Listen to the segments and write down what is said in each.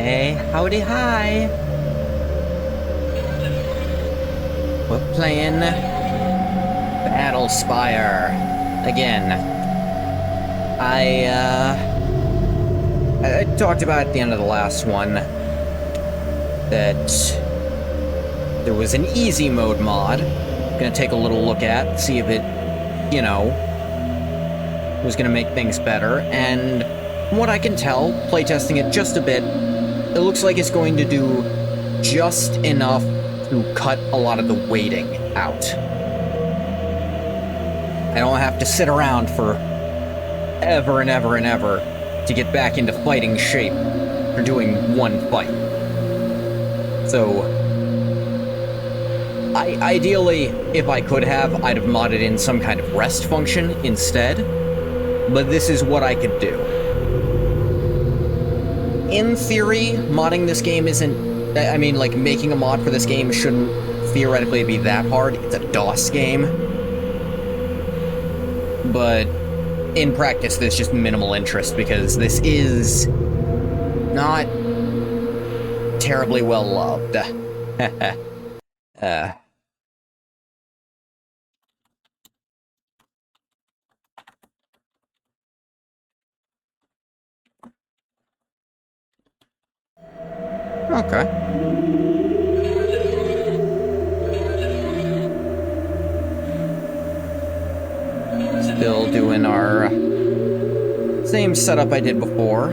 Hey, howdy hi. We're playing BATTLESPIRE again. I talked about at the end of the last one that there was an easy mode mod. Gonna take a little look at, see if it, you know, was gonna make things better, and from what I can tell, playtesting it just a bit, it looks like it's going to do just enough to cut a lot of the waiting out. I don't have to sit around for ever and ever and ever to get back into fighting shape for doing one fight. So, ideally, if I could have, I'd have modded in some kind of rest function instead, but this is what I could do. In theory, modding this game isn't... I mean, like, making a mod for this game shouldn't theoretically be that hard. It's a DOS game. But in practice, there's just minimal interest, because this is not terribly well loved. Okay. Still doing our same setup I did before.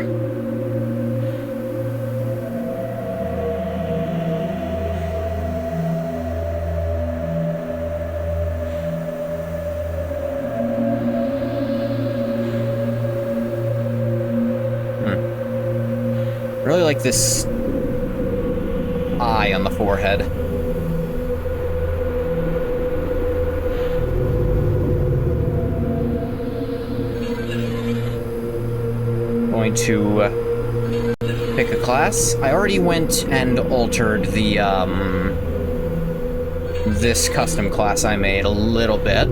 Really like this eye on the forehead. Going to pick a class. I already went and altered the this custom class I made a little bit.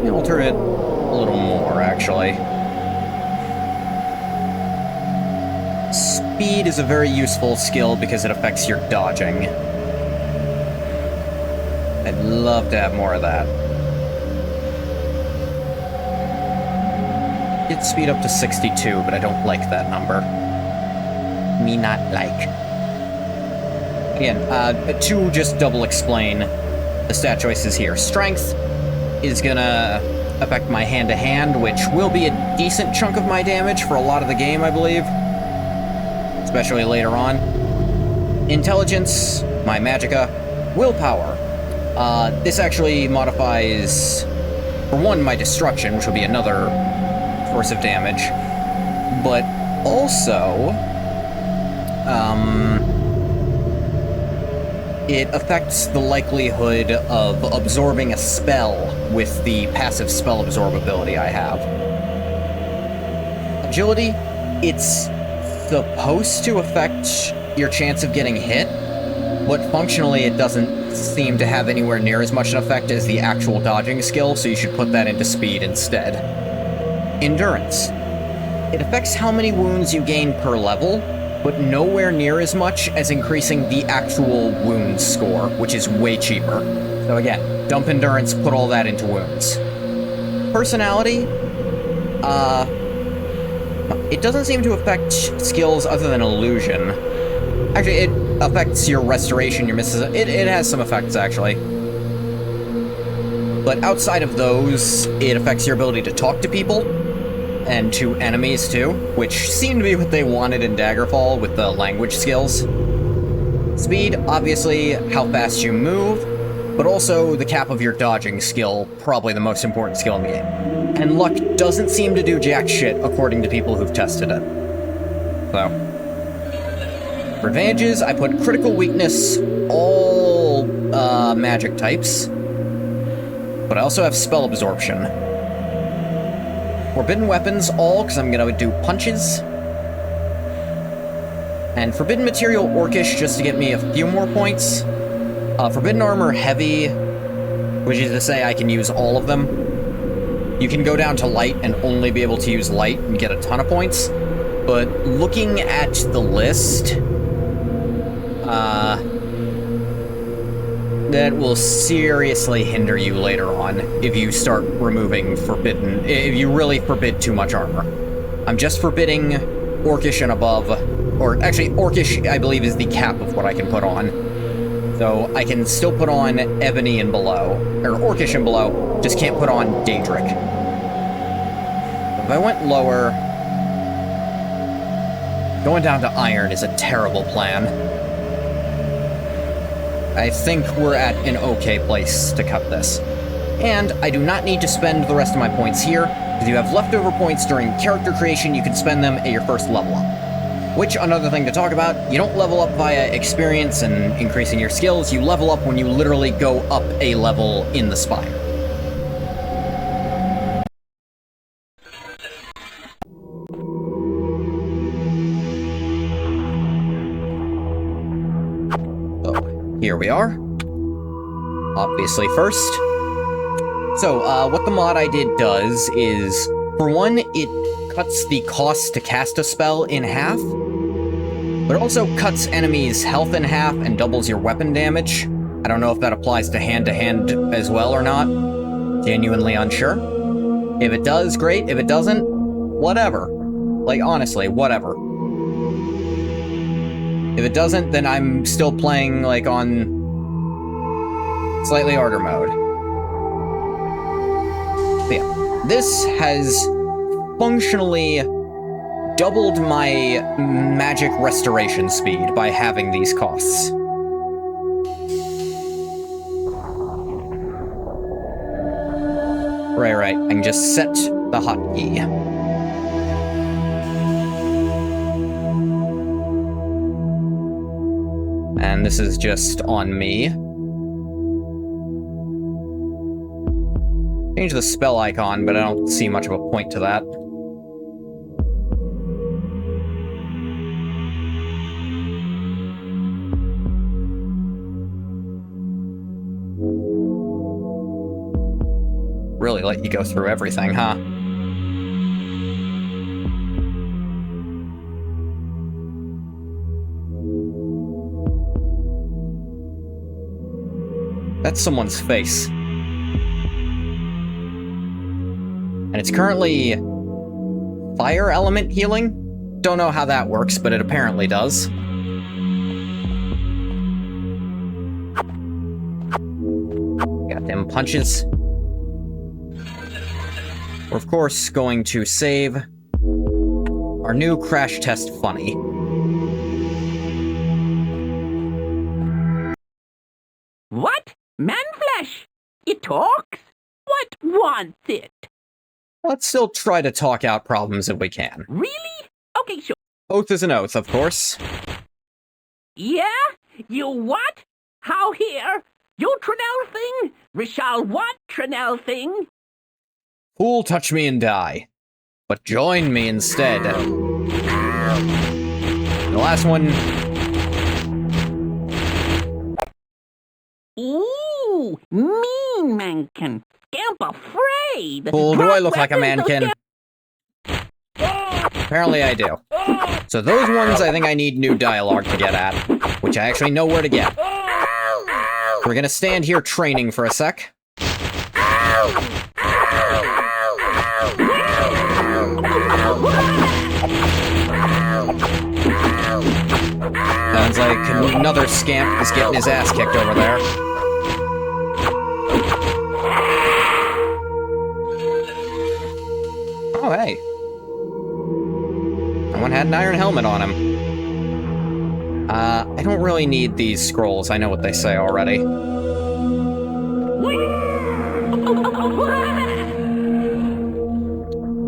Alter it a little more, actually. Speed is a very useful skill because it affects your dodging. I'd love to have more of that. Get speed up to 62, but I don't like that number. Me not like. Again, to just double explain the stat choices here. Strength is gonna affect my hand-to-hand, which will be a decent chunk of my damage for a lot of the game, I believe. Especially later on. Intelligence, my magicka. Willpower. This actually modifies, for one, my destruction, which will be another source of damage, but also, it affects the likelihood of absorbing a spell with the passive spell absorb ability I have. Agility, it's supposed to affect your chance of getting hit, but functionally it doesn't seem to have anywhere near as much an effect as the actual dodging skill, so you should put that into speed instead. Endurance. It affects how many wounds you gain per level, but nowhere near as much as increasing the actual wound score, which is way cheaper. So again, dump endurance, put all that into wounds. Personality, it doesn't seem to affect skills other than illusion. Actually, it affects your restoration, your misses. It has some effects, actually. But outside of those, it affects your ability to talk to people, and to enemies, too, which seemed to be what they wanted in Daggerfall with the language skills. Speed, obviously, how fast you move, but also the cap of your dodging skill, probably the most important skill in the game. And luck doesn't seem to do jack shit, according to people who've tested it. So... for advantages, I put critical weakness, all magic types, but I also have spell absorption. Forbidden weapons, all, because I'm going to do punches. And forbidden material, orcish, just to get me a few more points. Forbidden armor, heavy, which is to say I can use all of them. You can go down to light and only be able to use light and get a ton of points. But looking at the list, that will seriously hinder you later on if you start removing forbidden, if you really forbid too much armor. I'm just forbidding Orcish and above, or actually Orcish I believe is the cap of what I can put on. So I can still put on Ebony and below, or Orcish and below, just can't put on Daedric. If I went lower, going down to Iron is a terrible plan. I think we're at an okay place to cut this. And I do not need to spend the rest of my points here. If you have leftover points during character creation, you can spend them at your first level up. Which, another thing to talk about, you don't level up via experience and increasing your skills, you level up when you literally go up a level in the Spire. Here we are. Obviously first. So, what the mod I did does is, for one, it cuts the cost to cast a spell in half, but it also cuts enemies' health in half and doubles your weapon damage. I don't know if that applies to hand as well or not. Genuinely unsure. If it does, great. If it doesn't, whatever. Like, honestly, whatever. If it doesn't, then I'm still playing, like, on slightly harder mode. But yeah, this has functionally doubled my magic restoration speed by having these costs. Right. I can just set the hotkey. And this is just on me. Change the spell icon, but I don't see much of a point to that. Really let you go through everything, huh? That's someone's face. And it's currently fire element healing. Don't know how that works, but it apparently does. Got them punches. We're of course going to save our new crash test funny. What? Man-flesh? It talks? What wants it? Let's still try to talk out problems if we can. Really? Okay, sure. Oath is an oath, of course. Yeah? You what? How here? You Trinell thing? Rishal what Trinell thing? Fool, touch me and die. But join me instead. The last one... Ooh, mean mankin. Scamp afraid. Fool, do I look like a mankin? Apparently I do. So those ones I think I need new dialogue to get at, which I actually know where to get. We're gonna stand here training for a sec. Sounds like another scamp is getting his ass kicked over there. Oh, hey. Someone had an iron helmet on him. I don't really need these scrolls. I know what they say already.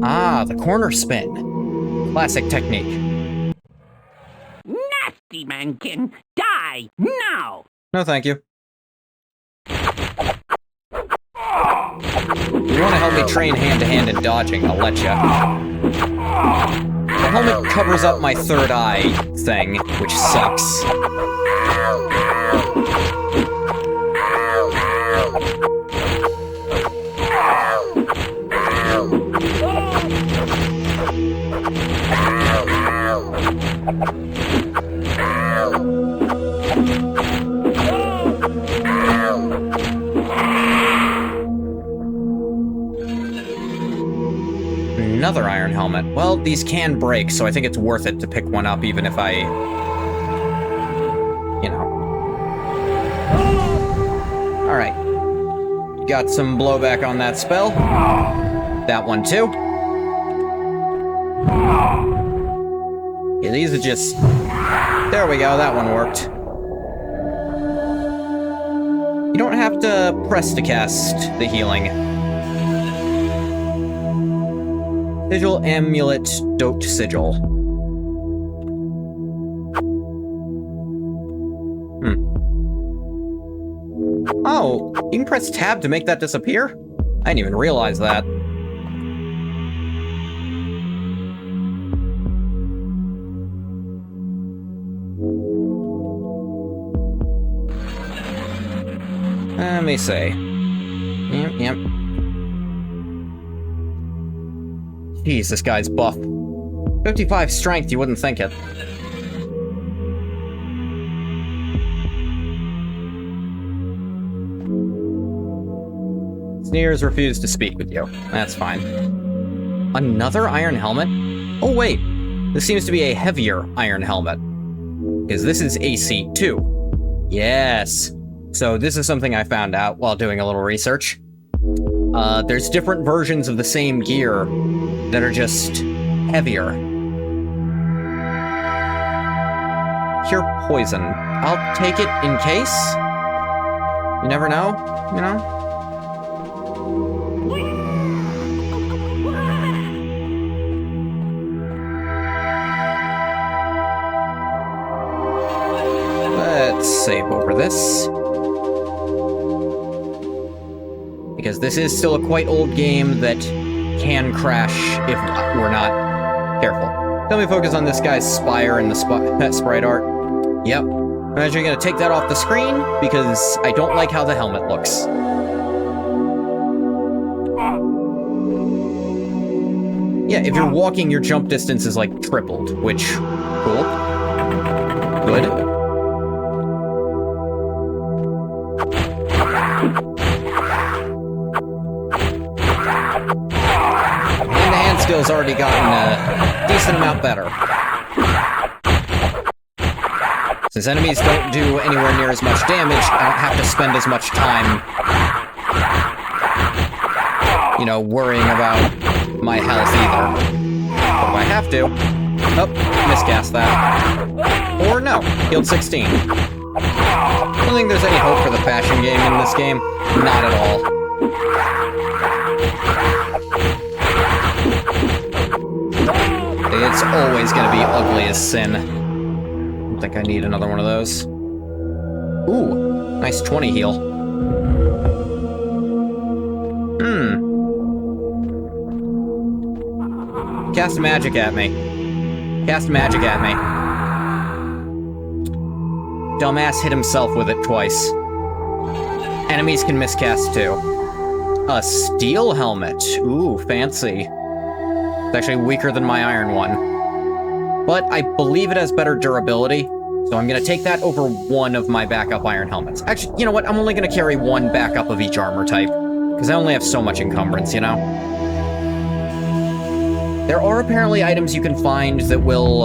Ah, the corner spin. Classic technique. Nasty mankin. Die now. No, thank you. If you want to help me train hand-to-hand in dodging, I'll let ya. The helmet covers up my third eye thing, which sucks. Another iron helmet. Well, these can break, so I think it's worth it to pick one up, even if I... you know. Alright. Got some blowback on that spell. That one, too. Yeah, these are just... There we go, that one worked. You don't have to press to cast the healing. Sigil, Amulet, Dote Sigil. Oh, you can press tab to make that disappear? I didn't even realize that. Let me see. Yep. Jeez, this guy's buff. 55 strength, you wouldn't think it. Sneers refused to speak with you. That's fine. Another iron helmet? Oh wait, this seems to be a heavier iron helmet. Because this is AC 2. Yes. So this is something I found out while doing a little research. There's different versions of the same gear that are just heavier. Cure poison. I'll take it in case. You never know, you know? Let's save over this. Because this is still a quite old game that can crash if we're not careful. Let me focus on this guy's spire and the sprite art. Yep. I'm actually going to take that off the screen because I don't like how the helmet looks. Yeah, if you're walking, your jump distance is like tripled, which, cool. Good. Skill's already gotten a decent amount better. Since enemies don't do anywhere near as much damage, I don't have to spend as much time, you know, worrying about my health either. But if I have to... Oh, miscast that. Or no, healed 16. I don't think there's any hope for the fashion game in this game. Not at all. It's always gonna be ugly as sin. I don't think I need another one of those. Ooh, nice 20 heal. Cast magic at me. Cast magic at me. Dumbass hit himself with it twice. Enemies can miscast too. A steel helmet. Ooh, fancy. It's actually weaker than my iron one. But I believe it has better durability, so I'm going to take that over one of my backup iron helmets. Actually, you know what? I'm only going to carry one backup of each armor type, because I only have so much encumbrance, you know? There are apparently items you can find that will...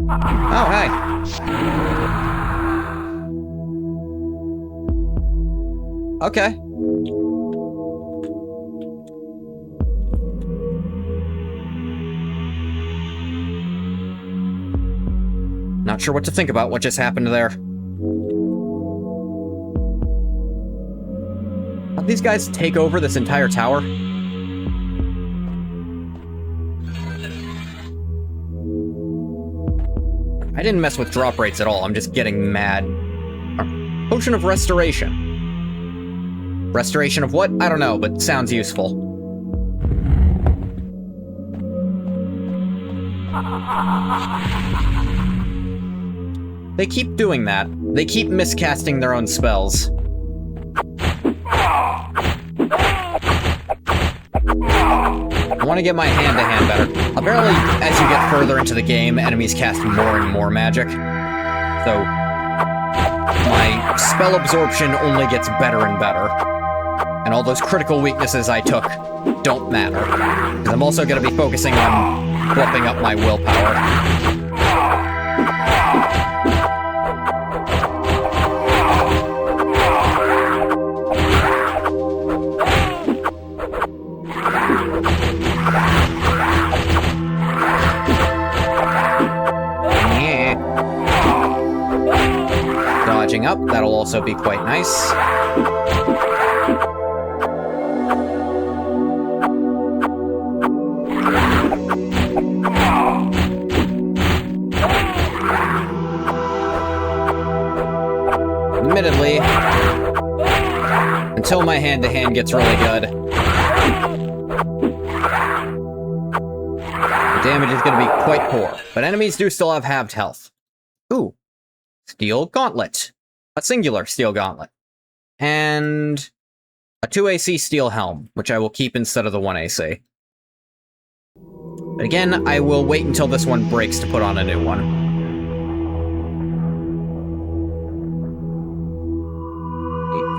Oh, hey. Okay. Not sure what to think about what just happened there. How'd these guys take over this entire tower? I didn't mess with drop rates at all, I'm just getting mad. Potion of Restoration. Restoration of what? I don't know, but sounds useful. They keep doing that. They keep miscasting their own spells. I want to get my hand-to-hand better. Apparently, as you get further into the game, enemies cast more and more magic. So, my spell absorption only gets better and better. And all those critical weaknesses I took don't matter. Because I'm also going to be focusing on flipping up my willpower. Dodging up, that'll also be quite nice. Admittedly, until my hand-to-hand gets really good, the damage is going to be quite poor. But enemies do still have halved health. Ooh. Steel Gauntlet. A singular Steel Gauntlet. And a 2 AC Steel Helm, which I will keep instead of the 1 AC. But again, I will wait until this one breaks to put on a new one.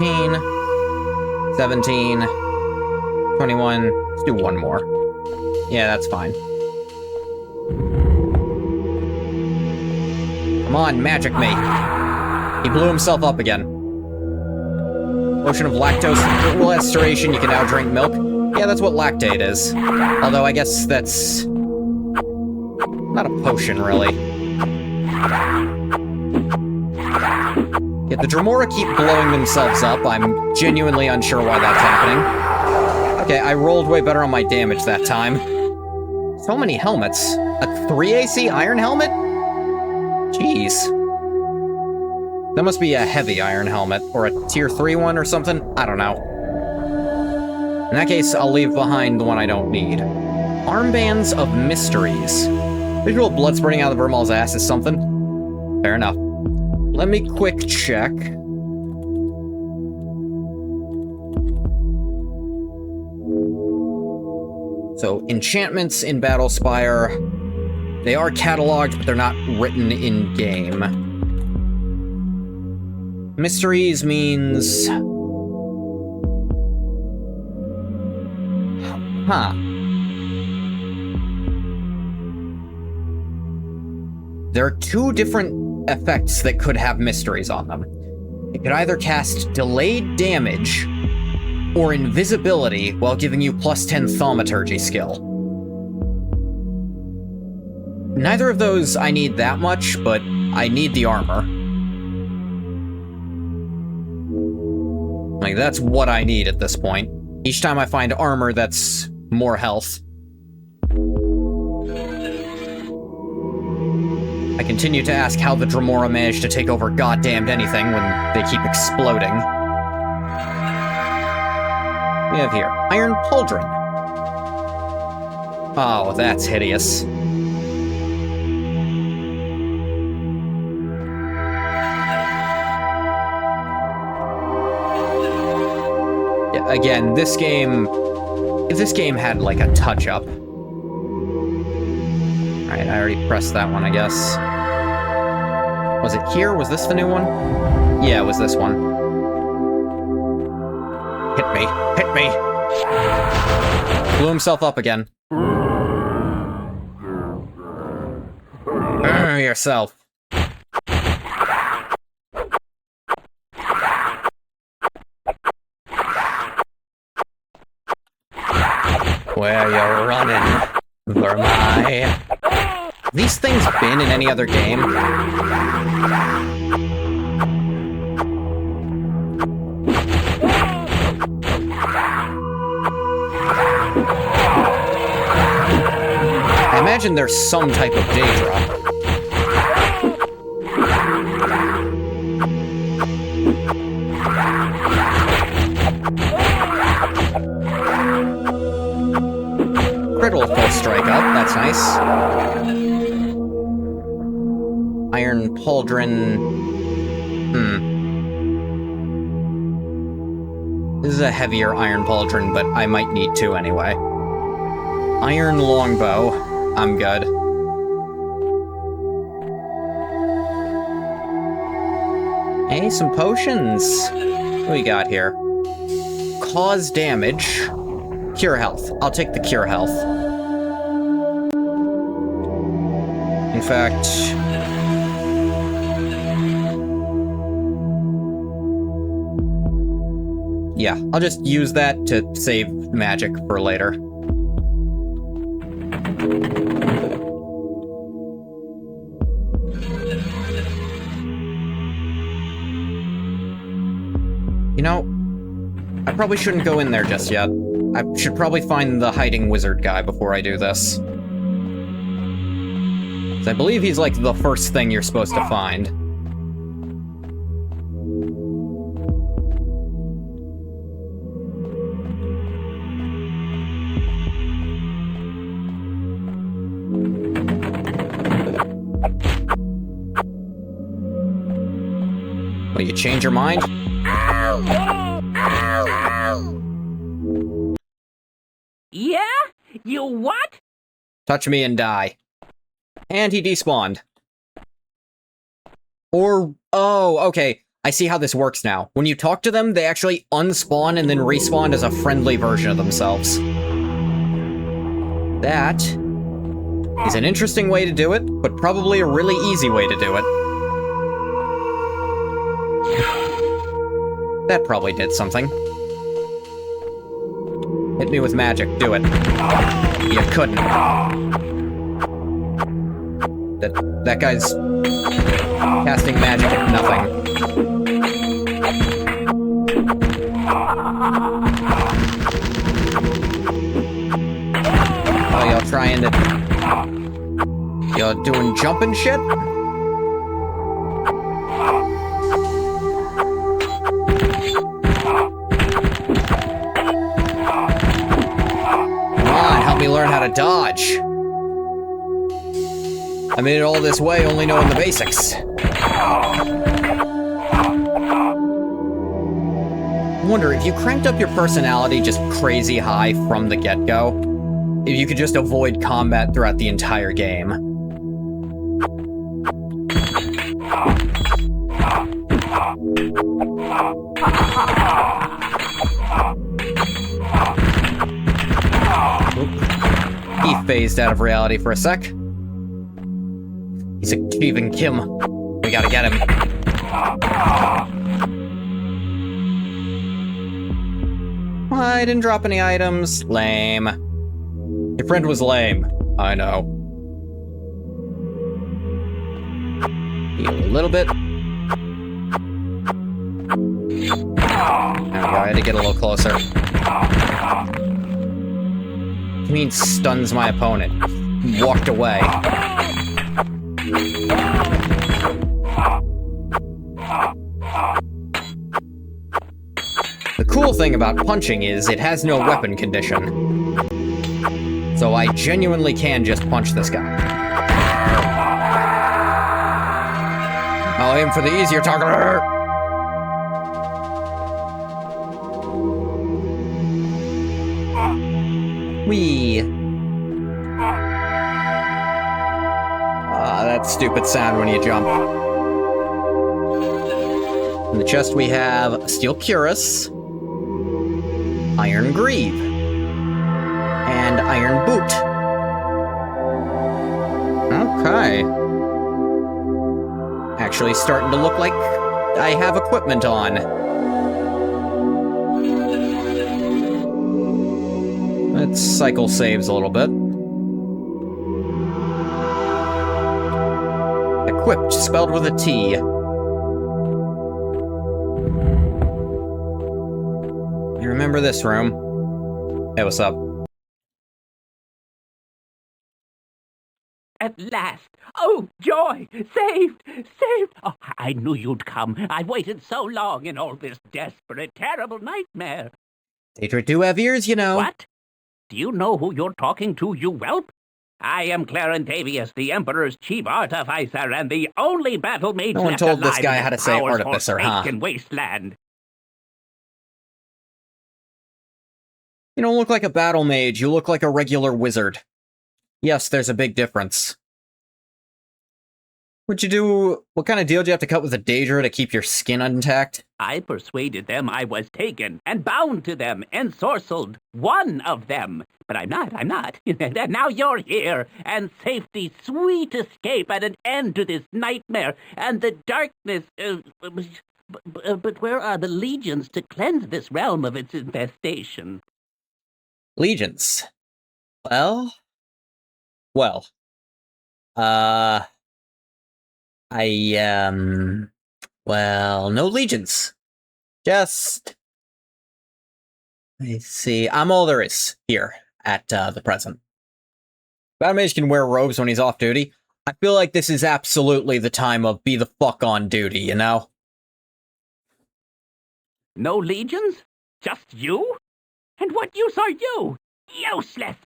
18, 17, 21, let's do one more. Yeah, that's fine. Come on, magic me. He blew himself up again. Potion of lactose restoration, you can now drink milk. Yeah, that's what lactate is. Although I guess that's not a potion, really. Yeah, the Dremora keep blowing themselves up. I'm genuinely unsure why that's happening. Okay, I rolled way better on my damage that time. So many helmets. A 3 AC iron helmet? Jeez. That must be a heavy iron helmet, or a tier 3 one or something? I don't know. In that case, I'll leave behind the one I don't need. Armbands of Mysteries. Visual blood spurting out of Vermal's ass is something? Fair enough. Let me quick check. So, enchantments in Battlespire, they are cataloged, but they're not written in-game. Mysteries means... Huh. There are two different effects that could have mysteries on them. It could either cast delayed damage or invisibility while giving you plus 10 thaumaturgy skill. Neither of those I need that much, but I need the armor. Like, that's what I need at this point. Each time I find armor, that's more health. I continue to ask how the Dremora managed to take over goddamned anything when they keep exploding. We have here, Iron Pauldron. Oh, that's hideous. Yeah, again, this game... If this game had, like, a touch-up... Alright, I already pressed that one, I guess. Was it here? Was this the new one? Yeah, it was this one. Hit me. Hit me! Blew himself up again. Yourself. Where you running, Vermai? These things been in any other game? I imagine there's some type of day drop. Critical full strike up, that's nice. Iron Pauldron... This is a heavier Iron Pauldron, but I might need to anyway. Iron longbow. I'm good. Hey, some potions. What do we got here? Cause damage. Cure health. I'll take the cure health. In fact... yeah, I'll just use that to save magic for later. You know, I probably shouldn't go in there just yet. I should probably find the hiding wizard guy before I do this. 'Cause I believe he's like the first thing you're supposed to find. Will you change your mind? Yeah? You what? Touch me and die. And he despawned. Or, oh, okay. I see how this works now. When you talk to them, they actually unspawn and then respawn as a friendly version of themselves. That is an interesting way to do it, but probably a really easy way to do it. That probably did something. Hit me with magic, do it. You couldn't. That guy's casting magic at nothing. Oh, y'all trying to... y'all doing jumping shit? Me learn how to dodge. I made it all this way only knowing the basics. I wonder, if you cranked up your personality just crazy high from the get-go, if you could just avoid combat throughout the entire game. He phased out of reality for a sec. He's achieving Kim. We gotta get him. I didn't drop any items. Lame. Your friend was lame. I know. Heal a little bit. There we go, I had to get a little closer. He means stuns my opponent. Walked away. The cool thing about punching is it has no weapon condition. So I genuinely can just punch this guy. I'll aim for the easier target. Whee! That stupid sound when you jump. In the chest we have Steel Cuirass, Iron Greave, and Iron Boot. Okay. Actually starting to look like I have equipment on. Let's cycle saves a little bit. Equipped, spelled with a T. You remember this room? Hey, what's up? At last! Oh, joy! Saved! Saved! Oh, I knew you'd come. I've waited so long in all this desperate, terrible nightmare. They do have ears, you know. What? Do you know who you're talking to, you whelp? I am Clarentavius, the Emperor's chief artificer and the only battle mage No one left told alive this guy in how to this say powerful artificer, huh? Wasteland. You don't look like a battle mage, you look like a regular wizard. Yes, there's a big difference. What kind of deal do you have to cut with a Daedra to keep your skin intact? I persuaded them I was taken and bound to them, ensorcelled, one of them. But I'm not. And now you're here, and safety, sweet escape, and an end to this nightmare, and the darkness. But where are the legions to cleanse this realm of its infestation? Legions. Well, no legions. Just, let's see, I'm all there is here at the present. Battle Mage can wear robes when he's off duty. I feel like this is absolutely the time of be the fuck on duty, you know? No legions? Just you? And what use are you? Useless!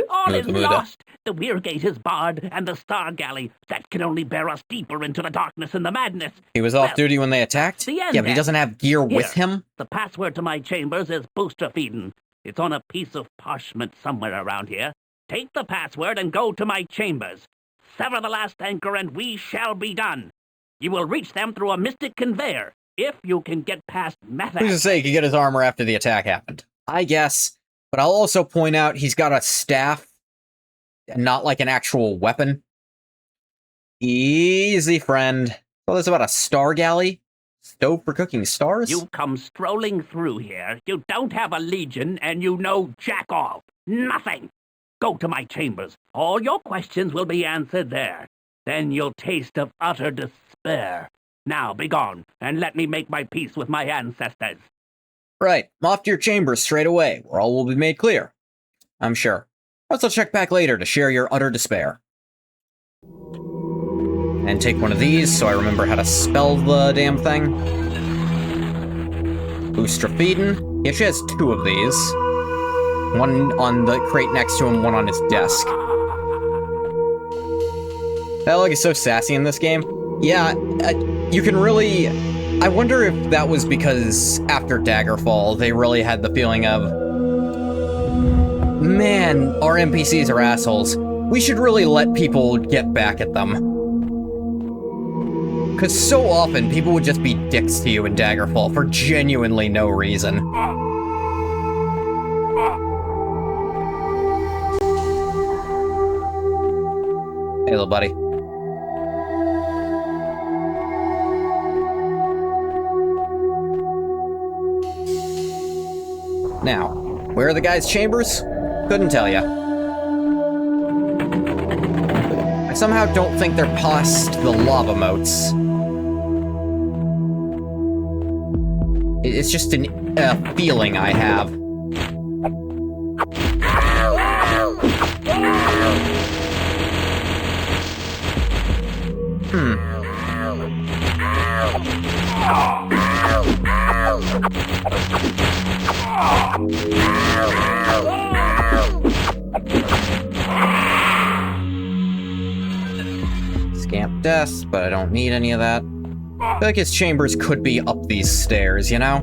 All is lost! The Weir Gate is barred, and the Star Galley, that can only bear us deeper into the darkness and the madness. He was off duty when they attacked? Yeah, but he doesn't have gear with him? The password to my chambers is booster feeding. It's on a piece of parchment somewhere around here. Take the password and go to my chambers. Sever the last anchor and we shall be done. You will reach them through a mystic conveyor, if you can get past method. Who's to say he could get his armor after the attack happened? I guess. But I'll also point out he's got a staff, and not like an actual weapon. Easy, friend. Well, there's about a star galley? Stove for cooking stars? You come strolling through here. You don't have a legion, and you know jack all. Nothing. Go to my chambers. All your questions will be answered there. Then you'll taste of utter despair. Now begone, and let me make my peace with my ancestors. Right. Off to your chambers straight away, where all will be made clear. I'm sure. Also check back later to share your utter despair. And take one of these so I remember how to spell the damn thing. Boostropheden. He actually has two of these. One on the crate next to him, one on his desk. That is so sassy in this game. Yeah, you can really... I wonder if that was because after Daggerfall, they really had the feeling of, man, our NPCs are assholes. We should really let people get back at them. Because so often, people would just be dicks to you in Daggerfall for genuinely no reason. Hey, little buddy. Now, where are the guys' chambers? Couldn't tell ya. I somehow don't think they're past the lava moats. It's just a feeling I have. Scamp deaths, but I don't need any of that. I feel like his chambers could be up these stairs, you know?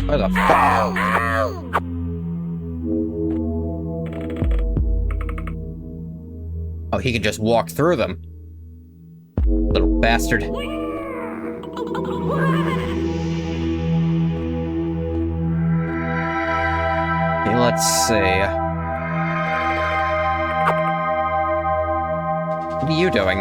Where the fuck? Oh, he can just walk through them. Little bastard. Okay, let's see. What are you doing?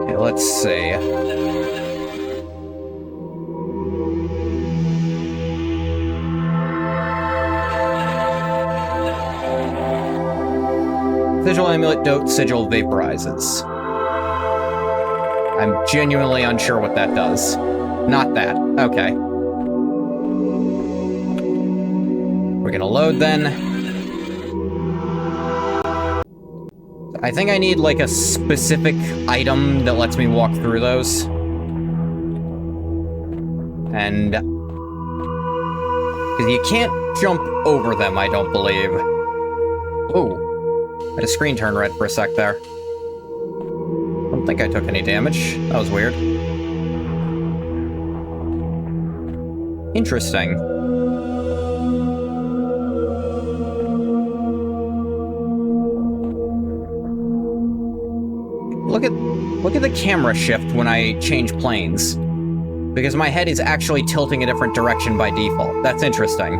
Okay, let's see. Sigil amulet dote sigil vaporizes. I'm genuinely unsure what that does. Not that. Okay. We're gonna load then. I think I need, like, a specific item that lets me walk through those. And... because you can't jump over them, I don't believe. Oh. I had a screen turn red for a sec there. I don't think I took any damage. That was weird. Interesting. Look at the camera shift when I change planes. Because my head is actually tilting a different direction by default. That's interesting.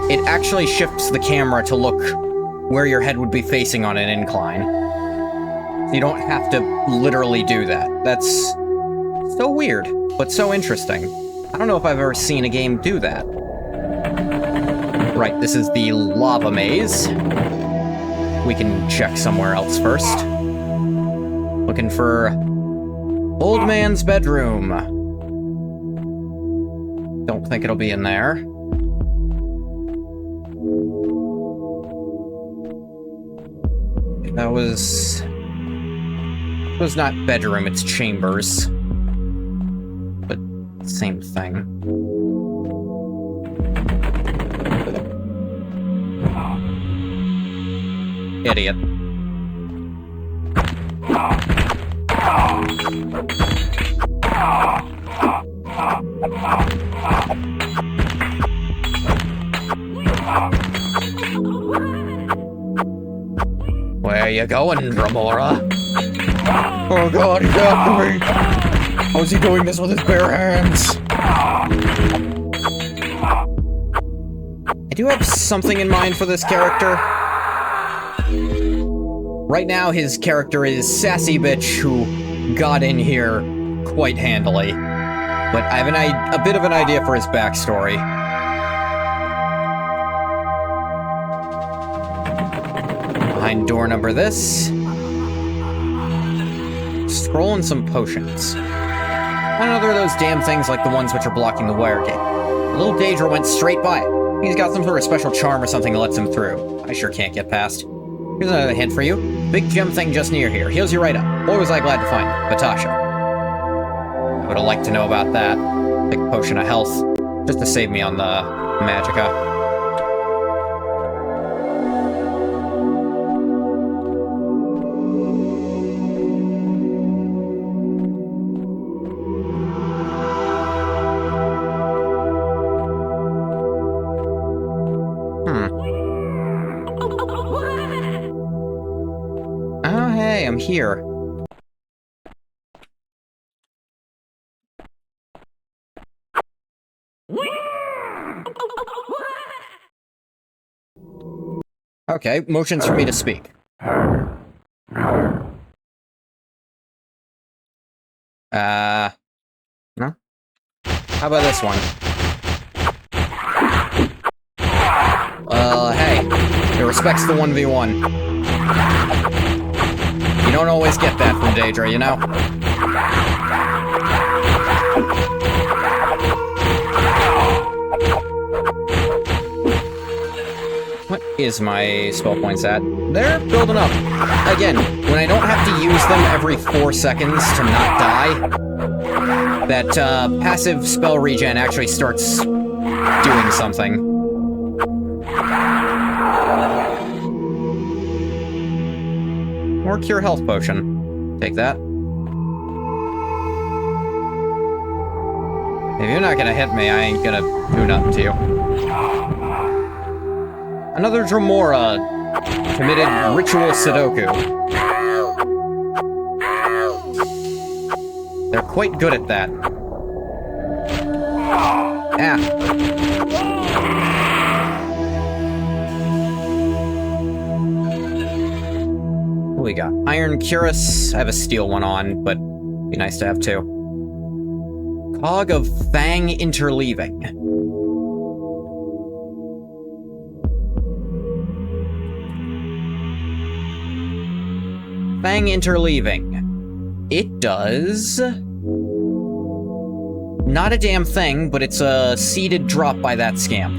It actually shifts the camera to look where your head would be facing on an incline. You don't have to literally do that. That's so weird, but so interesting. I don't know if I've ever seen a game do that. Right, this is the lava maze. We can check somewhere else first. Looking for old man's bedroom. Don't think it'll be in there. That was... it was not bedroom, it's chambers. But same thing. Idiot. Where you going, Dramora? Oh god, he's after me! How's he doing this with his bare hands? I do have something in mind for this character. Right now, his character is Sassy Bitch, who got in here quite handily. But I have a bit of an idea for his backstory. Behind door number this. Scrolling some potions. Another of those damn things like the ones which are blocking the wire gate. Little Daedra went straight by it. He's got some sort of special charm or something that lets him through. I sure can't get past. Here's another hint for you. Big gem thing just near here. Heals you right up. Boy, was I glad to find it. Batasha. I would have liked to know about that. Big potion of health. Just to save me on the magicka. Oh, hey, I'm here. Okay, motions for me to speak. No? How about this one? Hey. It respects the 1v1. You don't always get that from Daedra, you know? What is my spell points at? They're building up. Again, when I don't have to use them every 4 seconds to not die, that passive spell regen actually starts doing something. More cure health potion. Take that. If you're not gonna hit me, I ain't gonna do nothing to you. Another Dramora committed ritual Sudoku. They're quite good at that. What we got? Iron Cuirass. I have a steel one on, but be nice to have two. Cog of Fang Interleaving. Fang Interleaving. It does... not a damn thing, but it's a seeded drop by that scamp.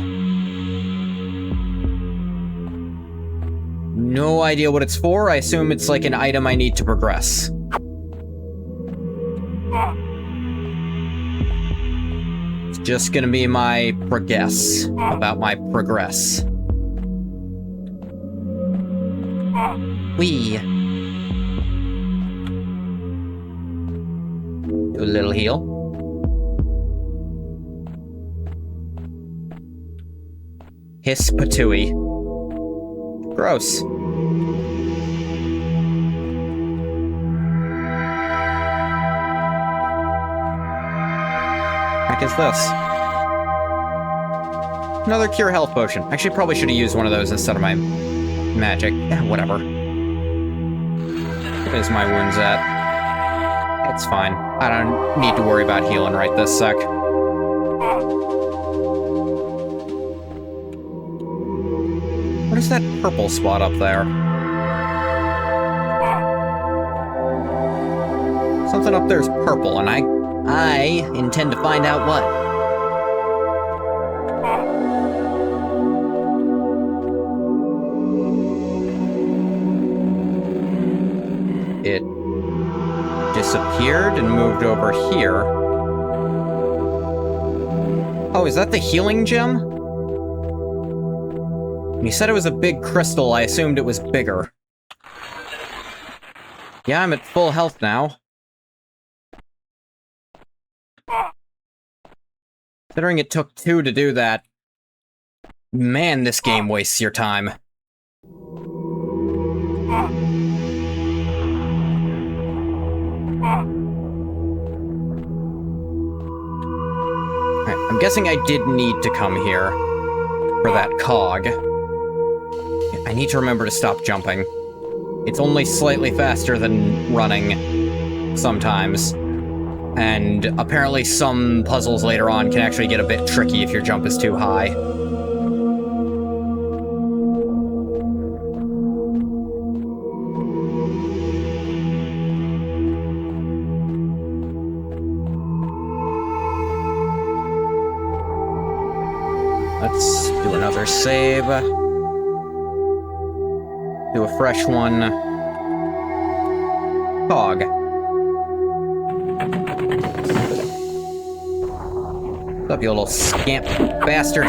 no idea what it's for. I assume it's like an item I need to progress. It's just gonna be my progress. About my progress. Whee! Do a little heal. Hiss patooey. Gross. Heck is this? Another cure health potion. Actually, probably should have used one of those instead of my magic. Yeah, whatever. Where's my wounds at? It's fine. I don't need to worry about healing right this sec. What is that purple spot up there? Something up there's purple, and I intend to find out what. It disappeared and moved over here. Oh, is that the healing gem? When you said it was a big crystal, I assumed it was bigger. Yeah, I'm at full health now. Considering it took 2 to do that, man, this game wastes your time. Alright, I'm guessing I did need to come here for that cog. I need to remember to stop jumping. It's only slightly faster than running sometimes. And apparently some puzzles later on can actually get a bit tricky if your jump is too high. Let's do another save. Do a fresh one. Cog. What's up, you little scamp bastard?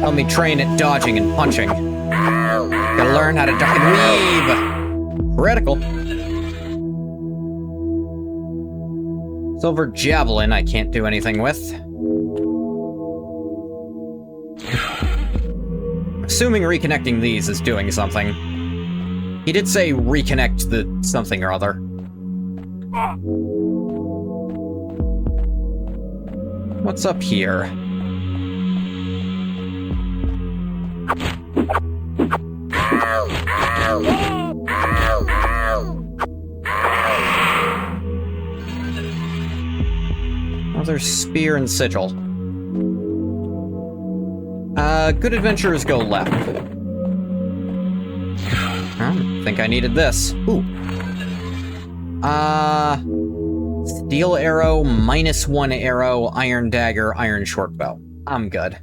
Help me train at dodging and punching. Gotta learn how to duck and weave! Critical. Silver javelin I can't do anything with. Assuming reconnecting these is doing something. He did say reconnect the something or other. What's up here? Another spear and sigil. Good adventurers go left. I don't think I needed this. Ooh. Steel arrow, -1 arrow, iron dagger, iron short bow. I'm good.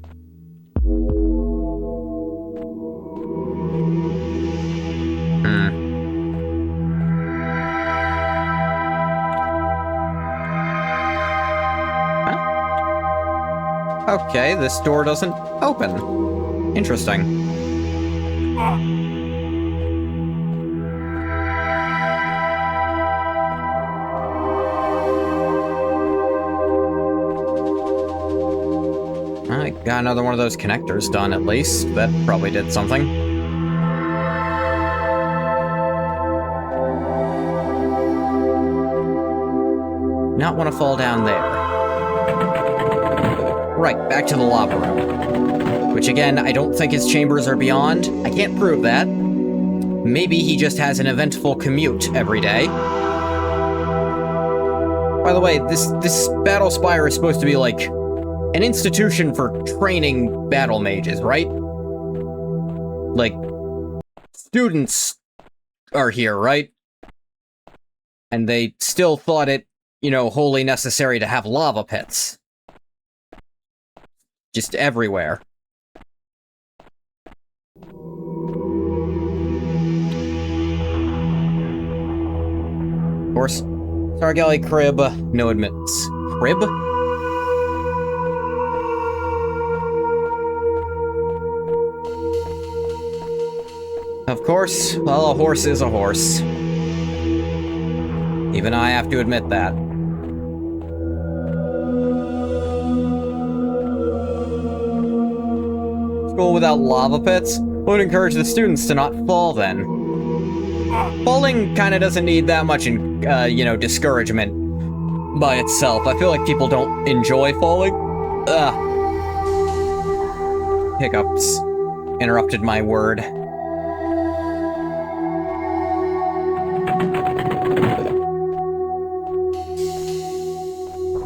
Okay, this door doesn't open. Interesting. I got another one of those connectors done, at least. That probably did something. Not want to fall down there. Right, back to the lava room. Which again, I don't think his chambers are beyond. I can't prove that. Maybe he just has an eventful commute every day. By the way, this BATTLESPIRE is supposed to be like an institution for training battle mages, right? Like, students are here, right? And they still thought it, wholly necessary to have lava pits. Just everywhere. Of course. Star Galley crib, no admittance. Crib? Of course. Well, a horse is a horse. Even I have to admit that. School without lava pits? Would encourage the students to not fall then. Falling kinda doesn't need that much, discouragement by itself. I feel like people don't enjoy falling. Ugh. Hiccups interrupted my word.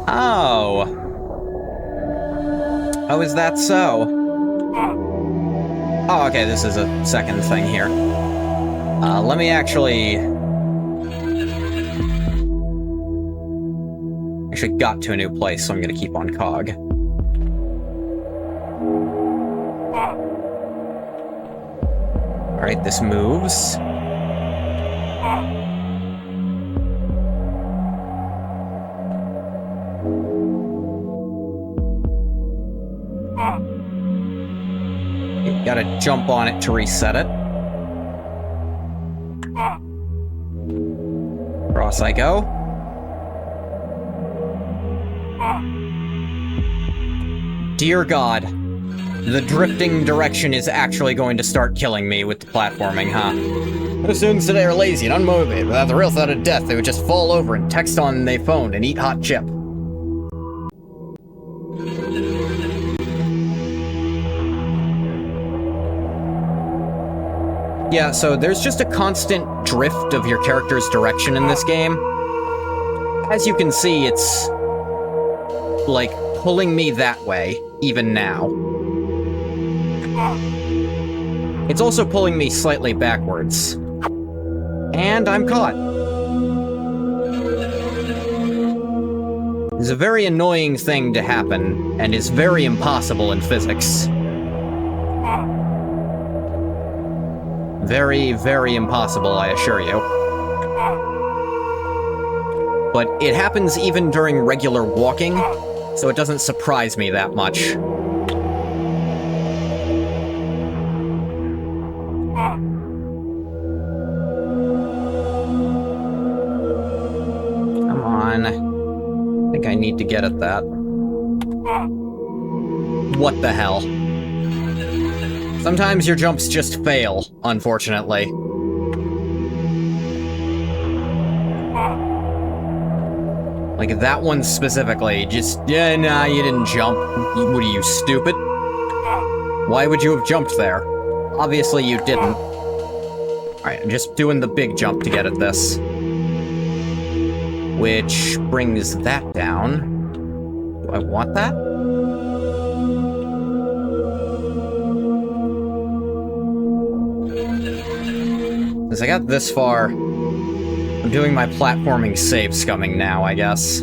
Oh. Oh, is that so? Oh, okay, this is a second thing here. Let me actually got to a new place, so I'm gonna keep on COG. Alright, this moves. You gotta jump on it to reset it. Cross I go. Dear God, the drifting direction is actually going to start killing me with the platforming, huh? The students today are lazy and unmotivated. Without the real threat of death, they would just fall over and text on their phone and eat hot chip. Yeah, so there's just a constant drift of your character's direction in this game. As you can see, it's like pulling me that way, even now. It's also pulling me slightly backwards. And I'm caught. It's a very annoying thing to happen, and is very impossible in physics. Very, very impossible, I assure you. But it happens even during regular walking, so it doesn't surprise me that much. Come on. I think I need to get at that. What the hell? Sometimes your jumps just fail, unfortunately. Like that one specifically, just, yeah, nah, you didn't jump. What are you, stupid? Why would you have jumped there? Obviously you didn't. Alright, I'm just doing the big jump to get at this. Which brings that down. Do I want that? Since I got this far, I'm doing my platforming save scumming now, I guess.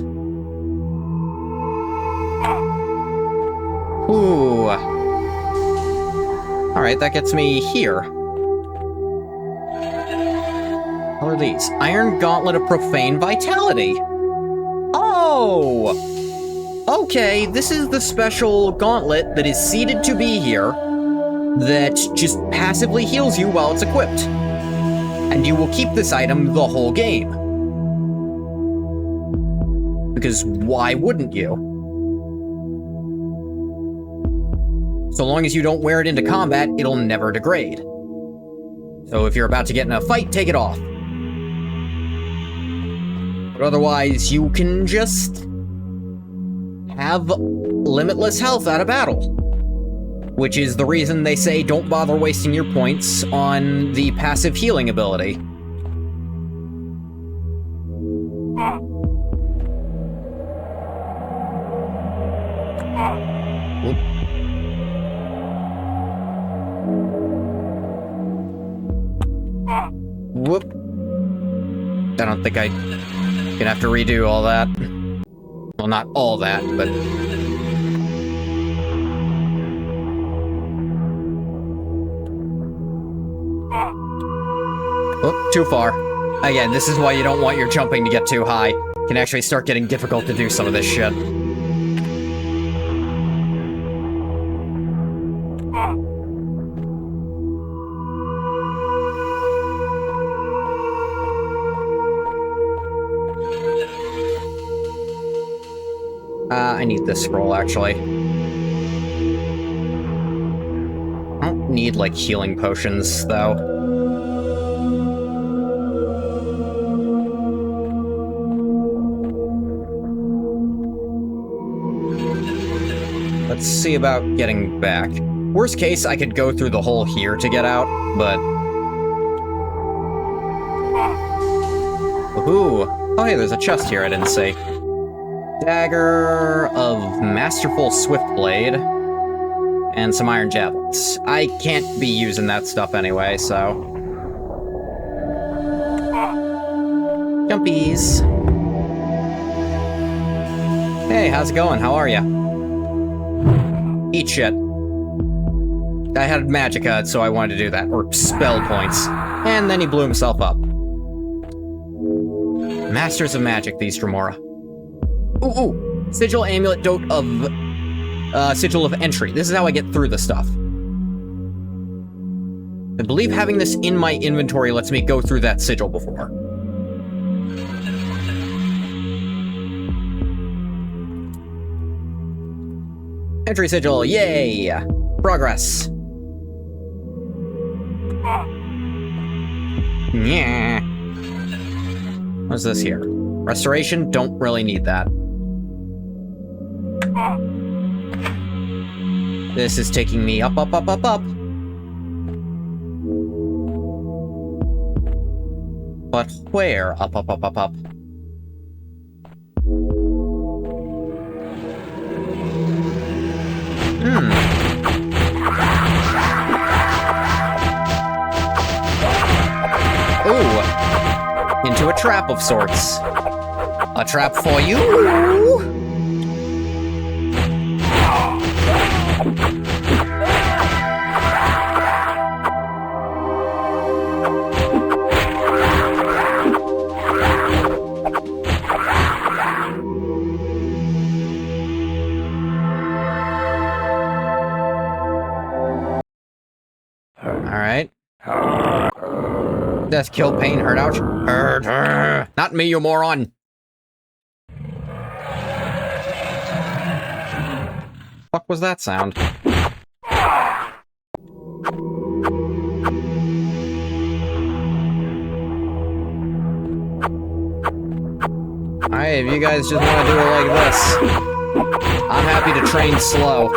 Ooh. Alright, that gets me here. What are these? Iron Gauntlet of Profane Vitality. Oh! Okay, this is the special gauntlet that is seeded to be here that just passively heals you while it's equipped. And you will keep this item the whole game. Because why wouldn't you? So long as you don't wear it into combat, it'll never degrade. So if you're about to get in a fight, take it off. But otherwise, you can just have limitless health out of battle. Which is the reason they say don't bother wasting your points on the passive healing ability. Whoop. Whoop. I don't think I'm gonna have to redo all that. Well, not all that, but... Oh, too far. Again, this is why you don't want your jumping to get too high. It can actually start getting difficult to do some of this shit. I need this scroll, actually. I don't need, like, healing potions, though. Let's see about getting back. Worst case, I could go through the hole here to get out, but... Ooh. Oh, hey, there's a chest here I didn't see. Dagger of Masterful Swiftblade, and some iron javelins. I can't be using that stuff anyway, so... Jumpies. Hey, how's it going? How are ya? Eat shit. I had Magicka, so I wanted to do that. Or spell points. And then he blew himself up. Masters of Magic, these Dremora. Ooh. Sigil, Amulet, Dote of... Sigil of Entry. This is how I get through the stuff. I believe having this in my inventory lets me go through that sigil before. Entry sigil, yay! Progress. Yeah. What's this here? Restoration, don't really need that. This is taking me up, up, up, up, up. But where? Up, up, up, up, up. Ooh. Into a trap of sorts. A trap for you! Alright. Death, kill, pain, hurt, ouch. Hurt. Not me, you moron. Fuck was that sound? Alright, if you guys just want to do it like this, I'm happy to train slow.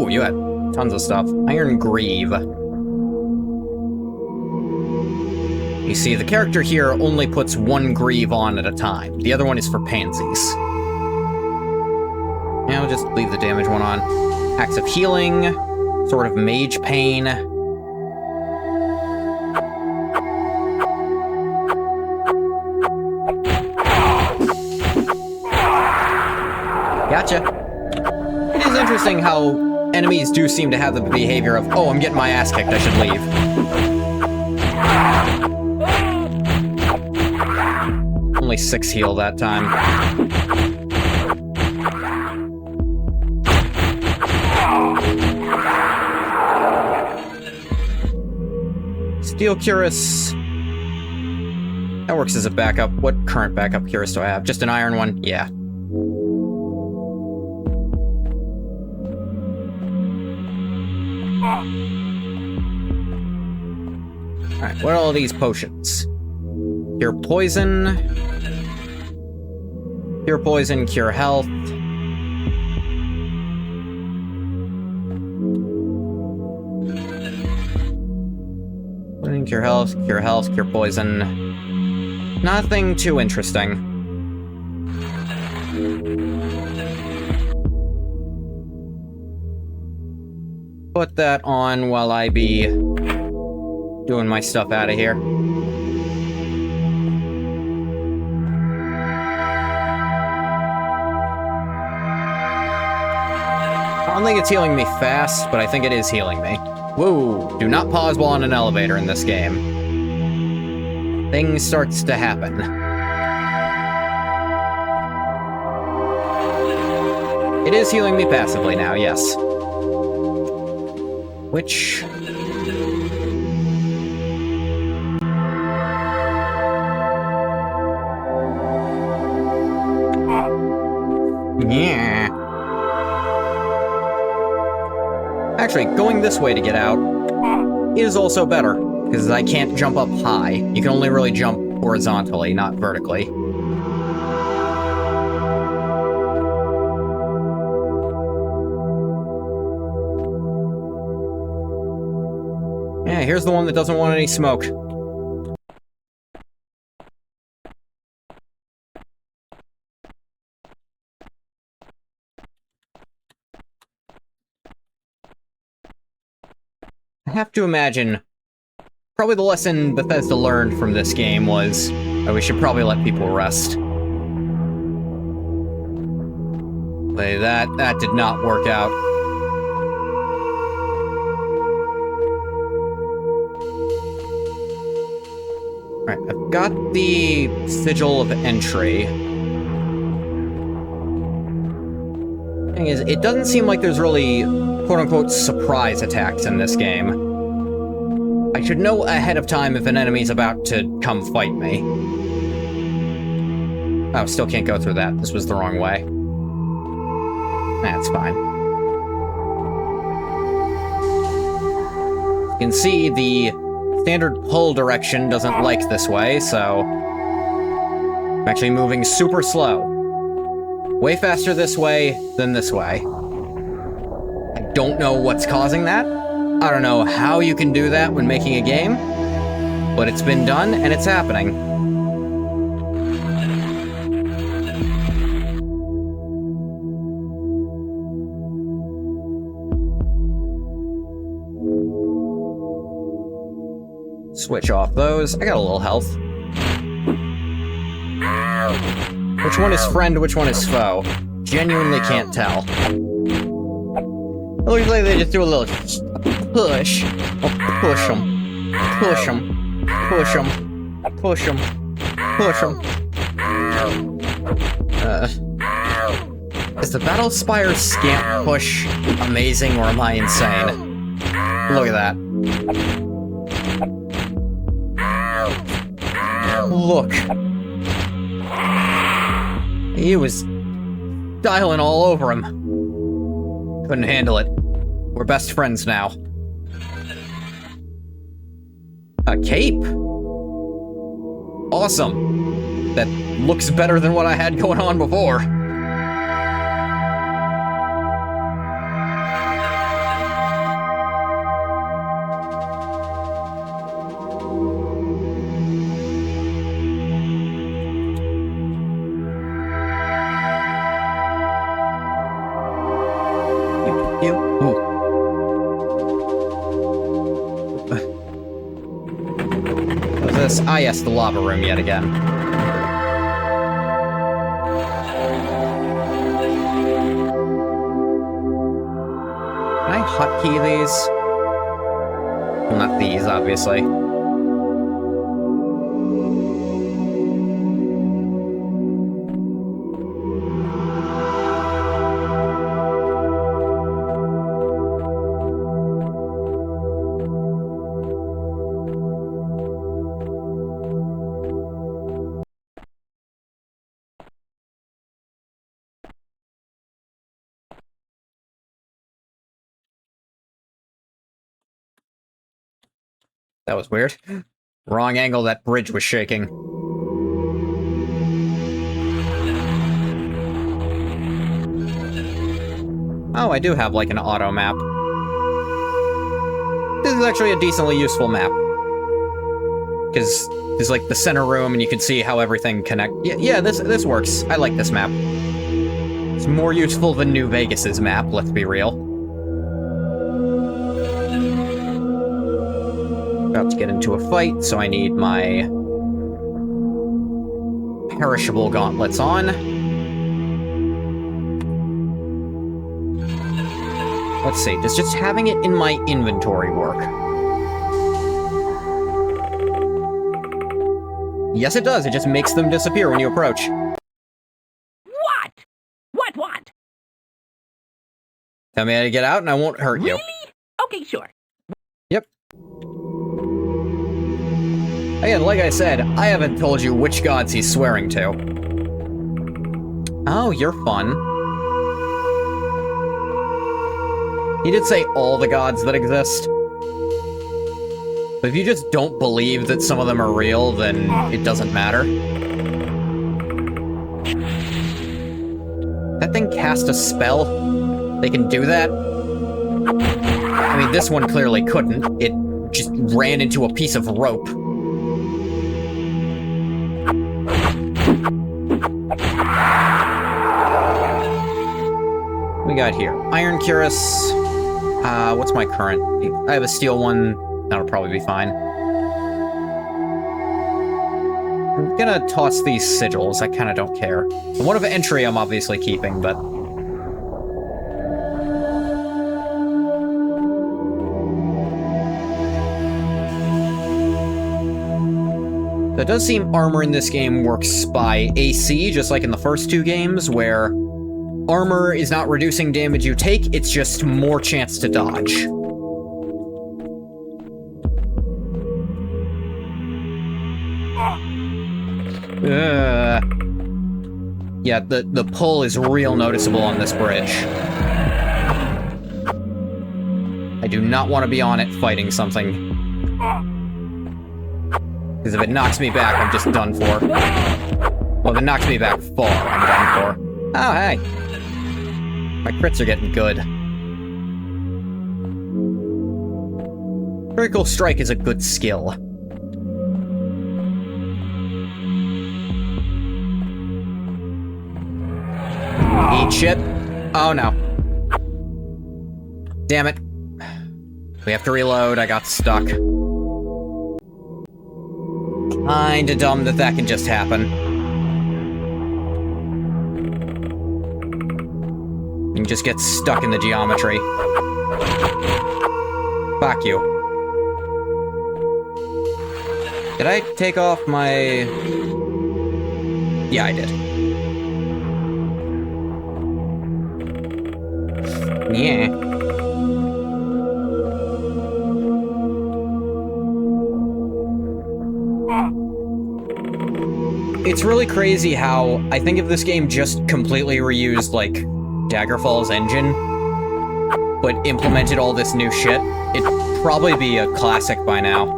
You had tons of stuff. Iron Greave. You see, the character here only puts one greave on at a time. The other one is for pansies. Yeah, I'll just leave the damage one on. Axe of Healing. Sword of Mage Pain. Gotcha. It is interesting how enemies do seem to have the behavior of, oh, I'm getting my ass kicked, I should leave. Only 6 heal that time. Steel Cuirass. That works as a backup. What current backup Cuirass do I have? Just an iron one? Yeah. Alright, what are all these potions? Cure poison. Cure poison, cure health. Cure health, cure poison. Nothing too interesting. Put that on while I be doing my stuff out of here. don't think it's healing me fast, but I think it is healing me. Whoa, do not pause while on an elevator in this game. Things starts to happen. It is healing me passively now, yes. Which... yeah. Actually, going this way to get out is also better, because I can't jump up high. You can only really jump horizontally, not vertically. Yeah, here's the one that doesn't want any smoke. I have to imagine, probably the lesson Bethesda learned from this game was that we should probably let people rest. But that did not work out. Right, I've got the Sigil of Entry. Thing is, it doesn't seem like there's really quote-unquote surprise attacks in this game. I should know ahead of time if an enemy's about to come fight me. Oh, still can't go through that. This was the wrong way. That's fine. You can see the standard pull direction doesn't like this way, so I'm actually moving super slow. Way faster this way than this way. I don't know what's causing that. I don't know how you can do that when making a game, but it's been done and it's happening. Switch off those. I got a little health. Which one is friend, which one is foe? Genuinely can't tell. It looks like they just do a little push. I'll push them. Push them. Push them. Push them. Push them. Is the BATTLESPIRE scamp push amazing, or am I insane? Look at that. Look. He was dialing all over him. Couldn't handle it. We're best friends now. A cape? Awesome. That looks better than what I had going on before. Ah, yes, the lava room yet again. Can I hotkey these? Well, not these, obviously. That was weird. Wrong angle, that bridge was shaking. Oh, I do have, like, an auto map. This is actually a decently useful map. Because there's, like, the center room, and you can see how everything connects. Yeah, this works. I like this map. It's more useful than New Vegas's map, let's be real. About to get into a fight, so I need my perishable gauntlets on. Let's see, does just having it in my inventory work? Yes, it does. It just makes them disappear when you approach. What? What? Tell me how to get out and I won't hurt you. Really? Okay, sure. Yep. Again, like I said, I haven't told you which gods he's swearing to. Oh, you're fun. He did say all the gods that exist. But if you just don't believe that some of them are real, then it doesn't matter. That thing cast a spell? They can do that? I mean, this one clearly couldn't. It just ran into a piece of rope. What we got here? Iron Cuirass. What's my current? I have a steel one. That'll probably be fine. I'm gonna toss these sigils. I kind of don't care. The one of entry I'm obviously keeping, but... It does seem armor in this game works by AC, just like in the first two games, where armor is not reducing damage you take, it's just more chance to dodge. Yeah, the pull is real noticeable on this bridge. I do not want to be on it fighting something. Because if it knocks me back, I'm just done for. Well, if it knocks me back far, I'm done for. Oh, hey. My crits are getting good. Critical Strike is a good skill. Eat shit. Oh, no. Damn it. We have to reload. I got stuck. Kinda dumb that can just happen. You can just get stuck in the geometry. Fuck you. Did I take off my... Yeah, I did. Yeah. It's really crazy how I think if this game just completely reused, like, Daggerfall's engine, but implemented all this new shit, it'd probably be a classic by now.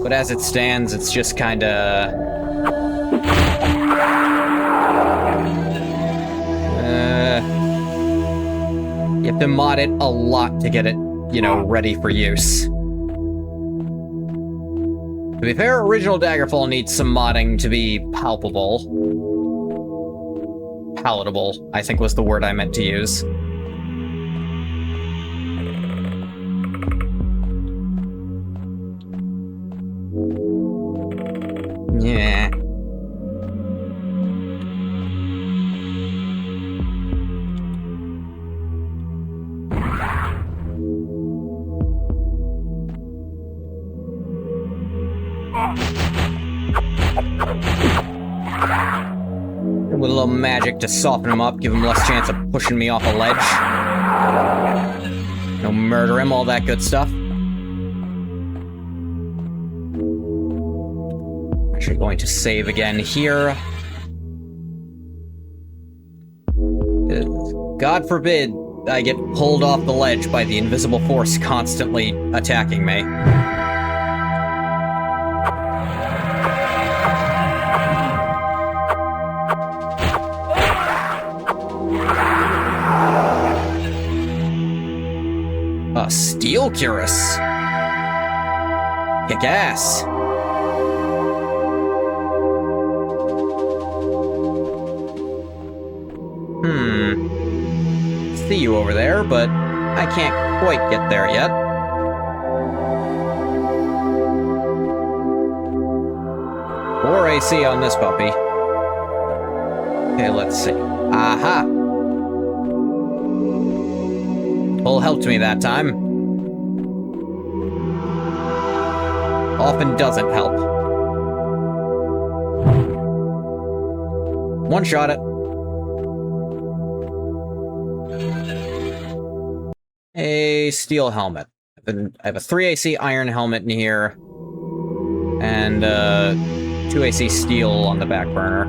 But as it stands, it's just kinda... You have to mod it a lot to get it, you know, ready for use. To be fair, original Daggerfall needs some modding to be palpable. Palatable, I think was the word I meant to use. Yeah. With a little magic to soften him up, give him less chance of pushing me off a ledge. No, murder him, all that good stuff. Actually going to save again here. God forbid I get pulled off the ledge by the invisible force constantly attacking me. A steel cuirass. Kick ass. See you over there, but I can't quite get there yet. AC on this puppy. Okay, let's see. Aha! Pull helped me that time. Often doesn't help. One shot it. A steel helmet. I have a 3 AC iron helmet in here. And 2 AC steel on the back burner.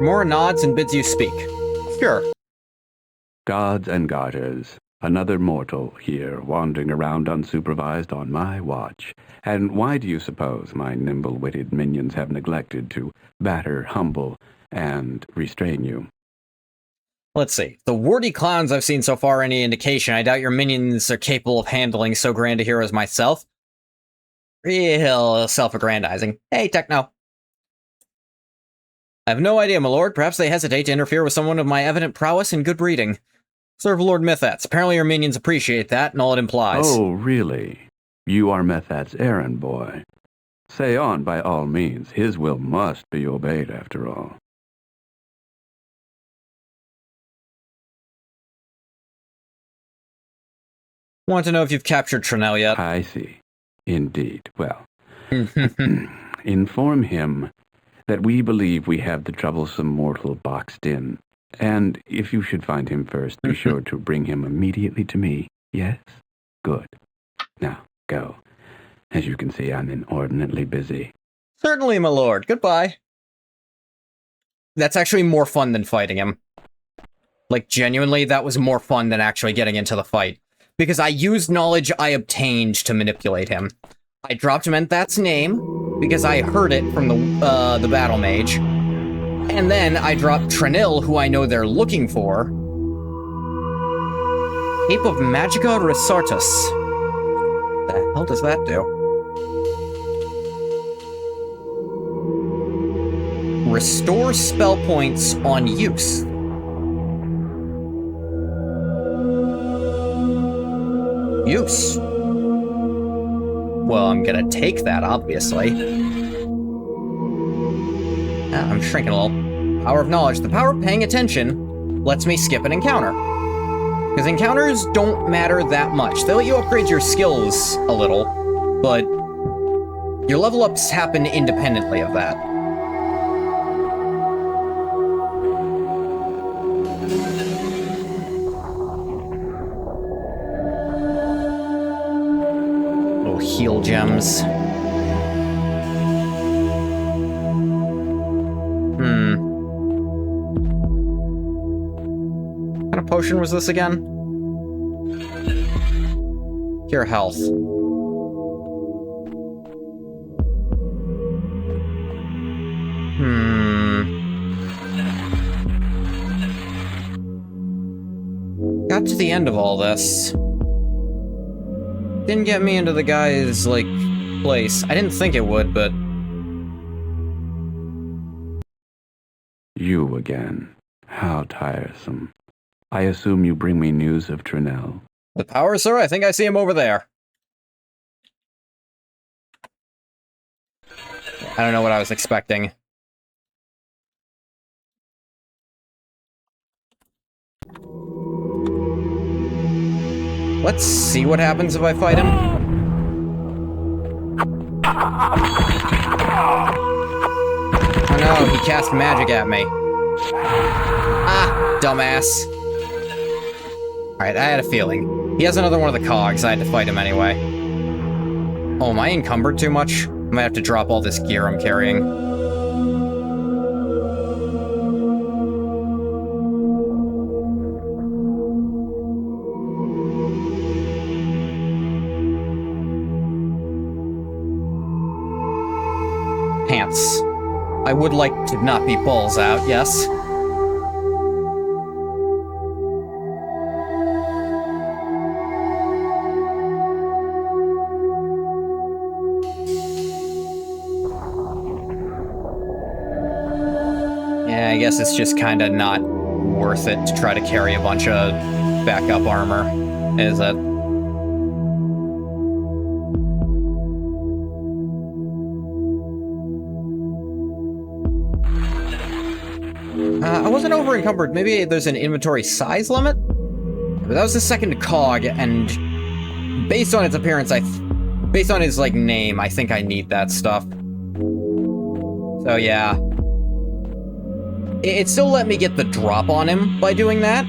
More nods and bids you speak. Sure. Gods and garters, another mortal here wandering around unsupervised on my watch. And why do you suppose my nimble-witted minions have neglected to batter, humble, and restrain you? Let's see. The warty clowns I've seen so far are any indication. I doubt your minions are capable of handling so grand a hero as myself. Real self-aggrandizing. Hey, Techno. I have no idea, my lord. Perhaps they hesitate to interfere with someone of my evident prowess and good breeding. Serve Lord Mythats. Apparently your minions appreciate that and all it implies. Oh, really? You are Methat's errand boy. Say on by all means. His will must be obeyed after all. Want to know if you've captured Trinell yet? I see. Indeed. Well, inform him that we believe we have the troublesome mortal boxed in. And if you should find him first, be sure to bring him immediately to me. Yes? Good. Now, go. As you can see, I'm inordinately busy. Certainly, my lord. Goodbye. That's actually more fun than fighting him. Like, genuinely, that was more fun than actually getting into the fight. Because I used knowledge I obtained to manipulate him. I dropped Menthat's name, because I heard it from the battle mage. And then I dropped Trinell, who I know they're looking for. Cape of Magica Resartus. The hell does that do? Restore spell points on use. Use. Well, I'm gonna take that, obviously. I'm shrinking a little. Power of knowledge. The power of paying attention lets me skip an encounter. Because encounters don't matter that much. They let you upgrade your skills a little, but your level ups happen independently of that. Little heal gems. What kind of potion was this again? Cure health. Got to the end of all this. Didn't get me into the guy's, like, place. I didn't think it would, but... You again. How tiresome. I assume you bring me news of Trinell. With power, sir? I think I see him over there. I don't know what I was expecting. Let's see what happens if I fight him. Oh no, he cast magic at me. Ah, dumbass. Alright, I had a feeling. He has another one of the cogs, I had to fight him anyway. Oh, am I encumbered too much? I might have to drop all this gear I'm carrying. Pants. I would like to not be balls out, yes. Yeah, I guess it's just kinda not worth it to try to carry a bunch of backup armor, is it? I wasn't over encumbered. Maybe there's an inventory size limit? But that was the second cog, and based on its appearance, based on his, like, name, I think I need that stuff. So, yeah. It still let me get the drop on him by doing that,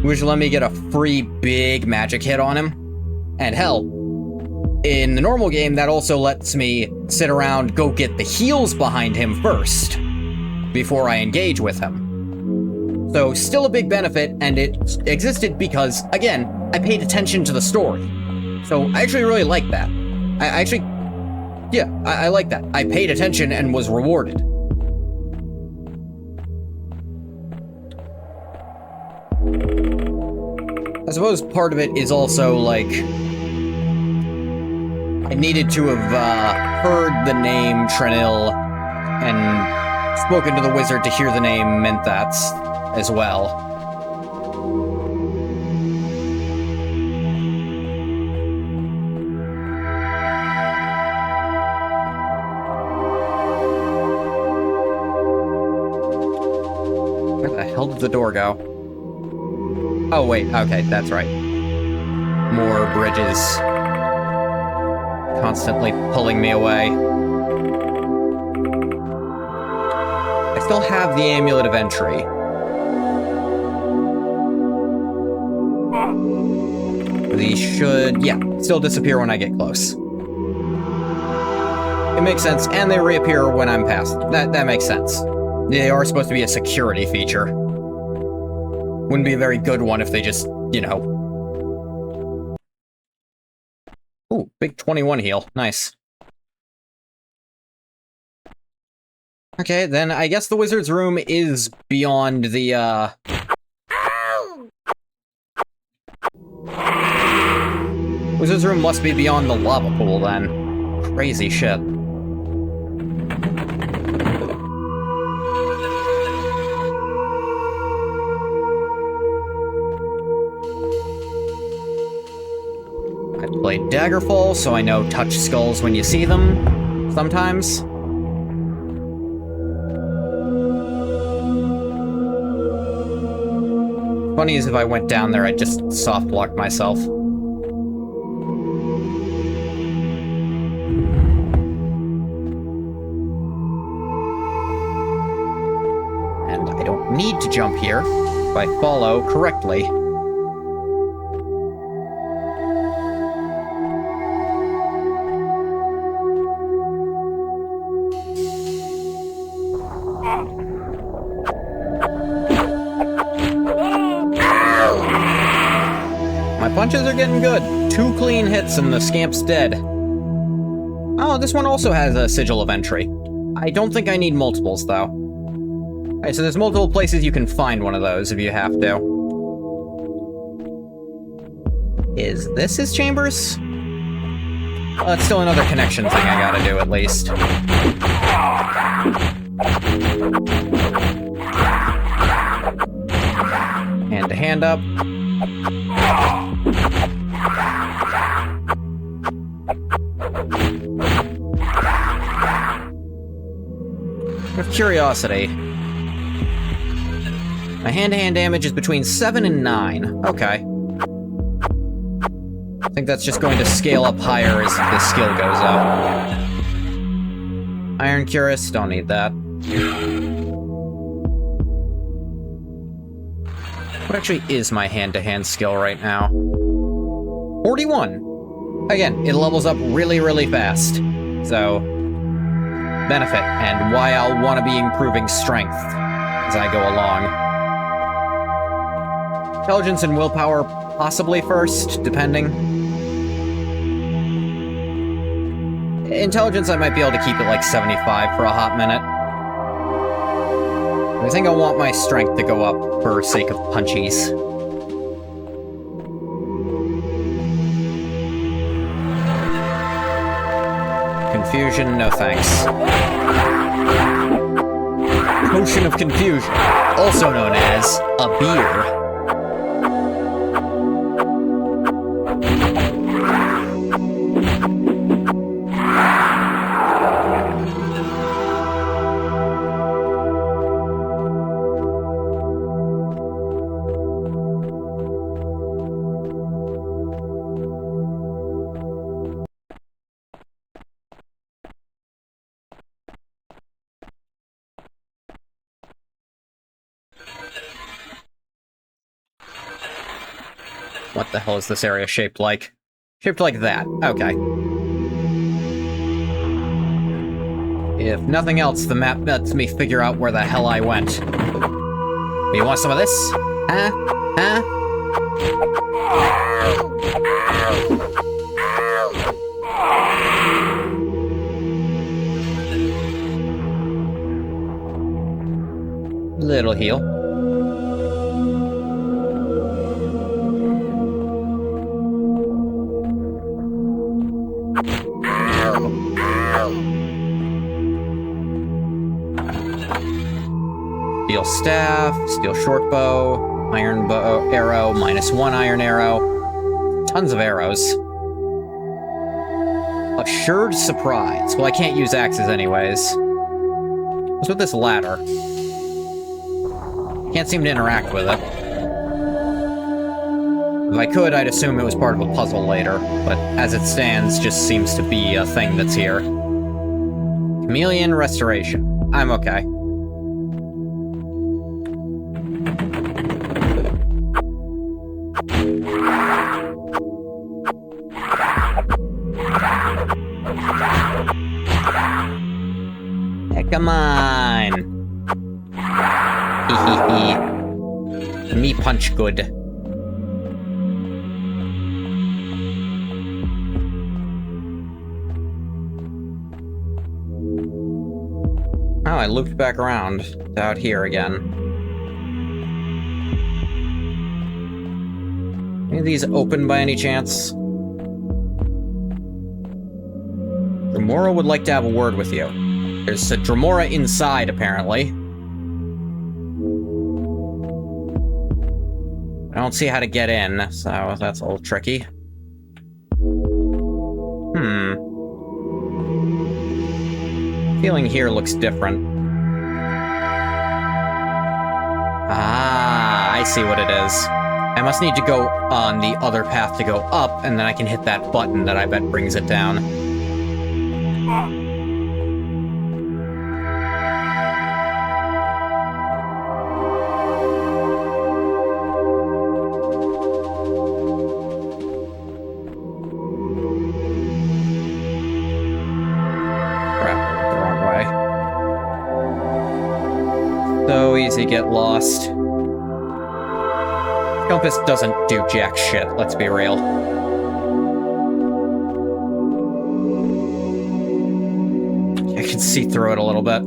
which let me get a free big magic hit on him. And hell, in the normal game, that also lets me sit around, go get the heals behind him first, before I engage with him. So, still a big benefit, and it existed because, again, I paid attention to the story. So, I actually really like that. I like that. I paid attention and was rewarded. I suppose part of it is also, like, I needed to have heard the name Trenil and spoken to the wizard to hear the name Menthats as well. Where the hell did the door go? Oh, wait, okay, that's right. More bridges. Constantly pulling me away. I still have the Amulet of Entry. These should, yeah, still disappear when I get close. It makes sense, and they reappear when I'm past. That makes sense. They are supposed to be a security feature. Wouldn't be a very good one if they just, you know... Ooh, big 21 heal. Nice. Okay, then I guess the wizard's room is beyond the, Wizard's room must be beyond the lava pool, then. Crazy shit. I played Daggerfall, so I know touch skulls when you see them, sometimes. Funny is if I went down there, I'd just soft-block myself. Need to jump here if I follow correctly. My punches are getting good. 2 clean hits and the scamp's dead. Oh, this one also has a sigil of entry. I don't think I need multiples, though. Alright, so there's multiple places you can find one of those if you have to. Is this his chambers? Well, it's still another connection thing I gotta do, at least. Hand to hand up. Out of curiosity, my hand-to-hand damage is between 7 and 9. Okay. I think that's just going to scale up higher as the skill goes up. Iron Cuirass, don't need that. What actually is my hand-to-hand skill right now? 41. Again, it levels up really, really fast. So, benefit, and why I'll want to be improving strength as I go along. Intelligence and willpower possibly first, depending. Intelligence, I might be able to keep it like 75 for a hot minute. I think I want my strength to go up for sake of punchies. Confusion, no thanks. Potion of Confusion, also known as a beer. What the hell is this area shaped like? Shaped like that. Okay. If nothing else, the map lets me figure out where the hell I went. You want some of this? Huh? Huh? Little heal. Steel staff, steel short bow, iron bow arrow, -1 iron arrow. Tons of arrows. Assured surprise. Well, I can't use axes anyways. What's with this ladder? Can't seem to interact with it. If I could, I'd assume it was part of a puzzle later, but as it stands, just seems to be a thing that's here. Chameleon restoration. I'm okay. Hey, come on! Hee. Me punch good. Oh, I looped back around to out here again. Any of these open by any chance? Dremora would like to have a word with you. There's a Dremora inside, apparently. I don't see how to get in, so that's a little tricky. Feeling here looks different. Ah, I see what it is. I must need to go on the other path to go up, and then I can hit that button that I bet brings it down. So easy to get lost. Compass doesn't do jack shit, let's be real. I can see through it a little bit.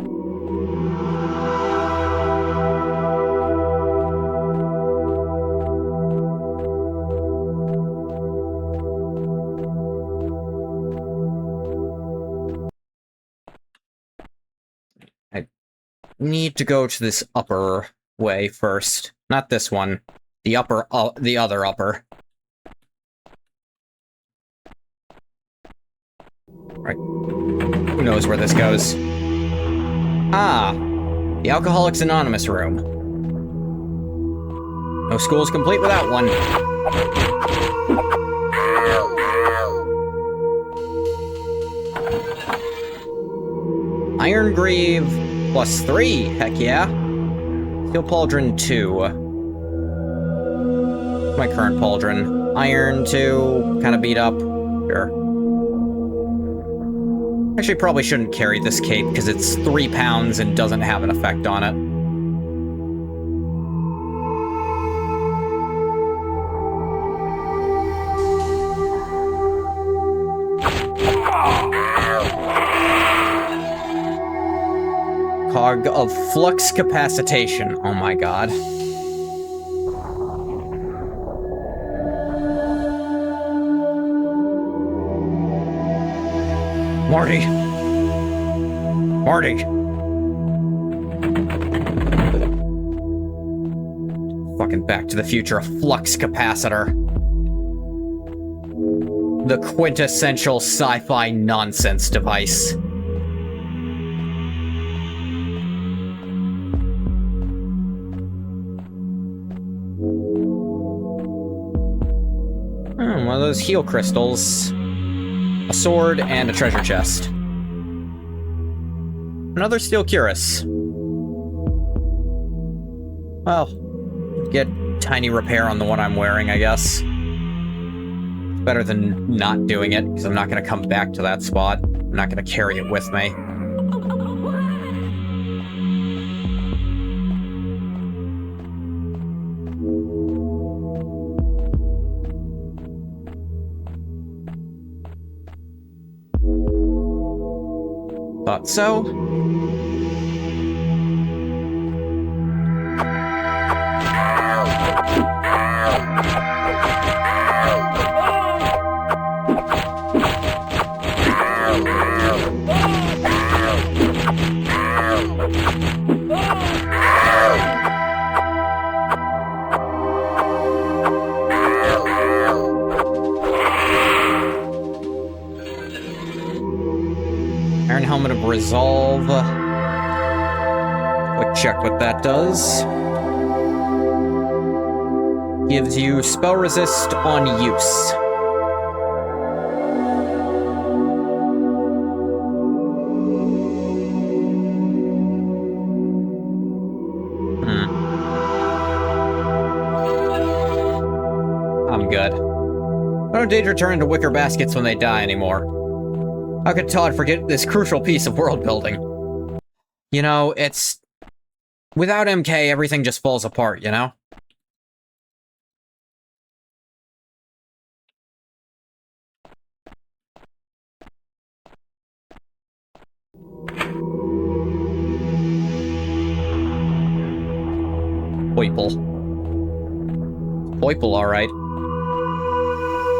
Need to go to this upper way first. Not this one. The upper, the other upper. Right. Who knows where this goes? Ah! The Alcoholics Anonymous room. No school's complete without one. Iron Greave +3, heck yeah. Steel Pauldron 2. My current Pauldron. Iron 2, kind of beat up. Sure. Actually, probably shouldn't carry this cape, because it's 3 pounds and doesn't have an effect on it. Cog of flux capacitation. Oh my god. Marty. Marty. Fucking Back to the Future, a flux capacitor. The quintessential sci-fi nonsense device. One of those heal crystals. A sword and a treasure chest. Another steel cuirass. Well, get tiny repair on the one I'm wearing, I guess. Better than not doing it, because I'm not going to come back to that spot. I'm not going to carry it with me. Thought so. Iron Helmet of Resolve. Quick check what that does. Gives you spell resist on use. I'm good. I don't danger turn into wicker baskets when they die anymore. How could Todd forget this crucial piece of world building? You know, it's... Without MK, everything just falls apart, you know? Poiple. Poiple, alright.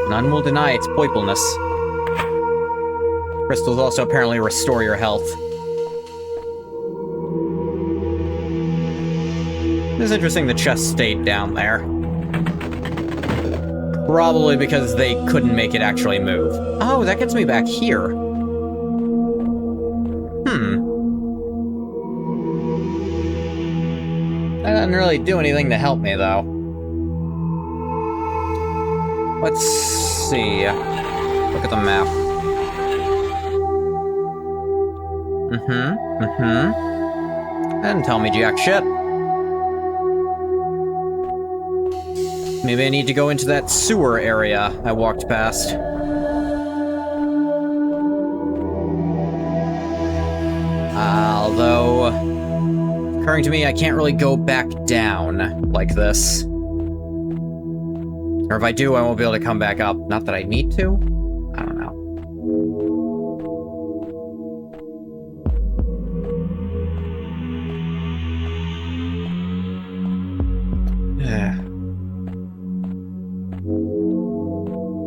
None will deny its poipleness. Crystals also apparently restore your health. It's interesting the chest stayed down there. Probably because they couldn't make it actually move. Oh, that gets me back here. That doesn't really do anything to help me, though. Let's see. Look at the map. Didn't tell me jack shit. Maybe I need to go into that sewer area I walked past. Although, occurring to me, I can't really go back down like this. Or if I do, I won't be able to come back up. Not that I need to. I don't know.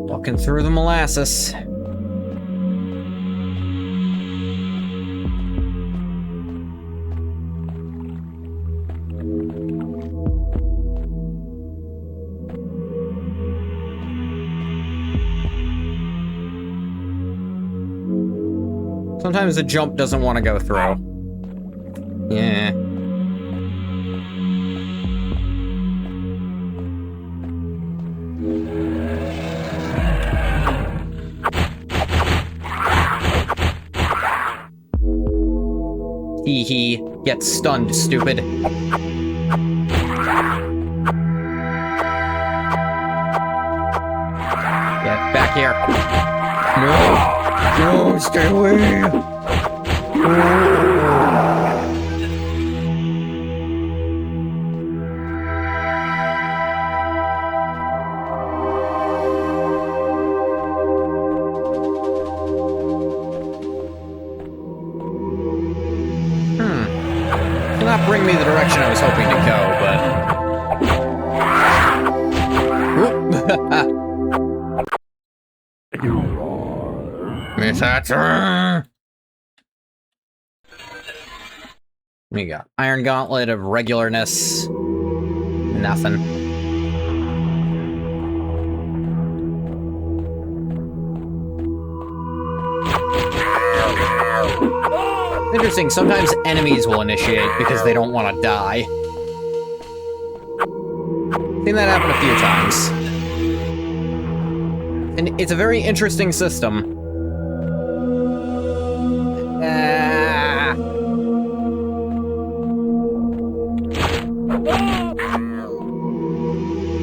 Walking through the molasses. Sometimes the jump doesn't want to go through. Yeah. Hee hee. Get stunned, stupid. Get back here. No! No, stay away! Cannot bring me the direction I was hoping to go, but... Miss Hatcher! We got Iron Gauntlet of regularness. Nothing. Interesting, sometimes enemies will initiate because they don't want to die. Seen that happen a few times. And it's a very interesting system.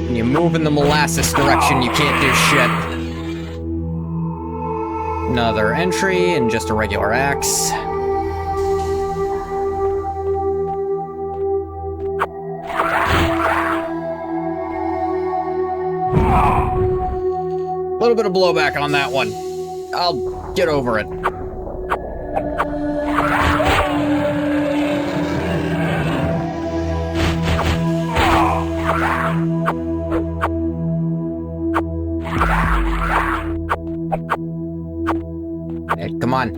When you move in the molasses direction, you can't do shit. Another entry and just a regular axe. A little bit of blowback on that one. I'll get over it. Hey, come on.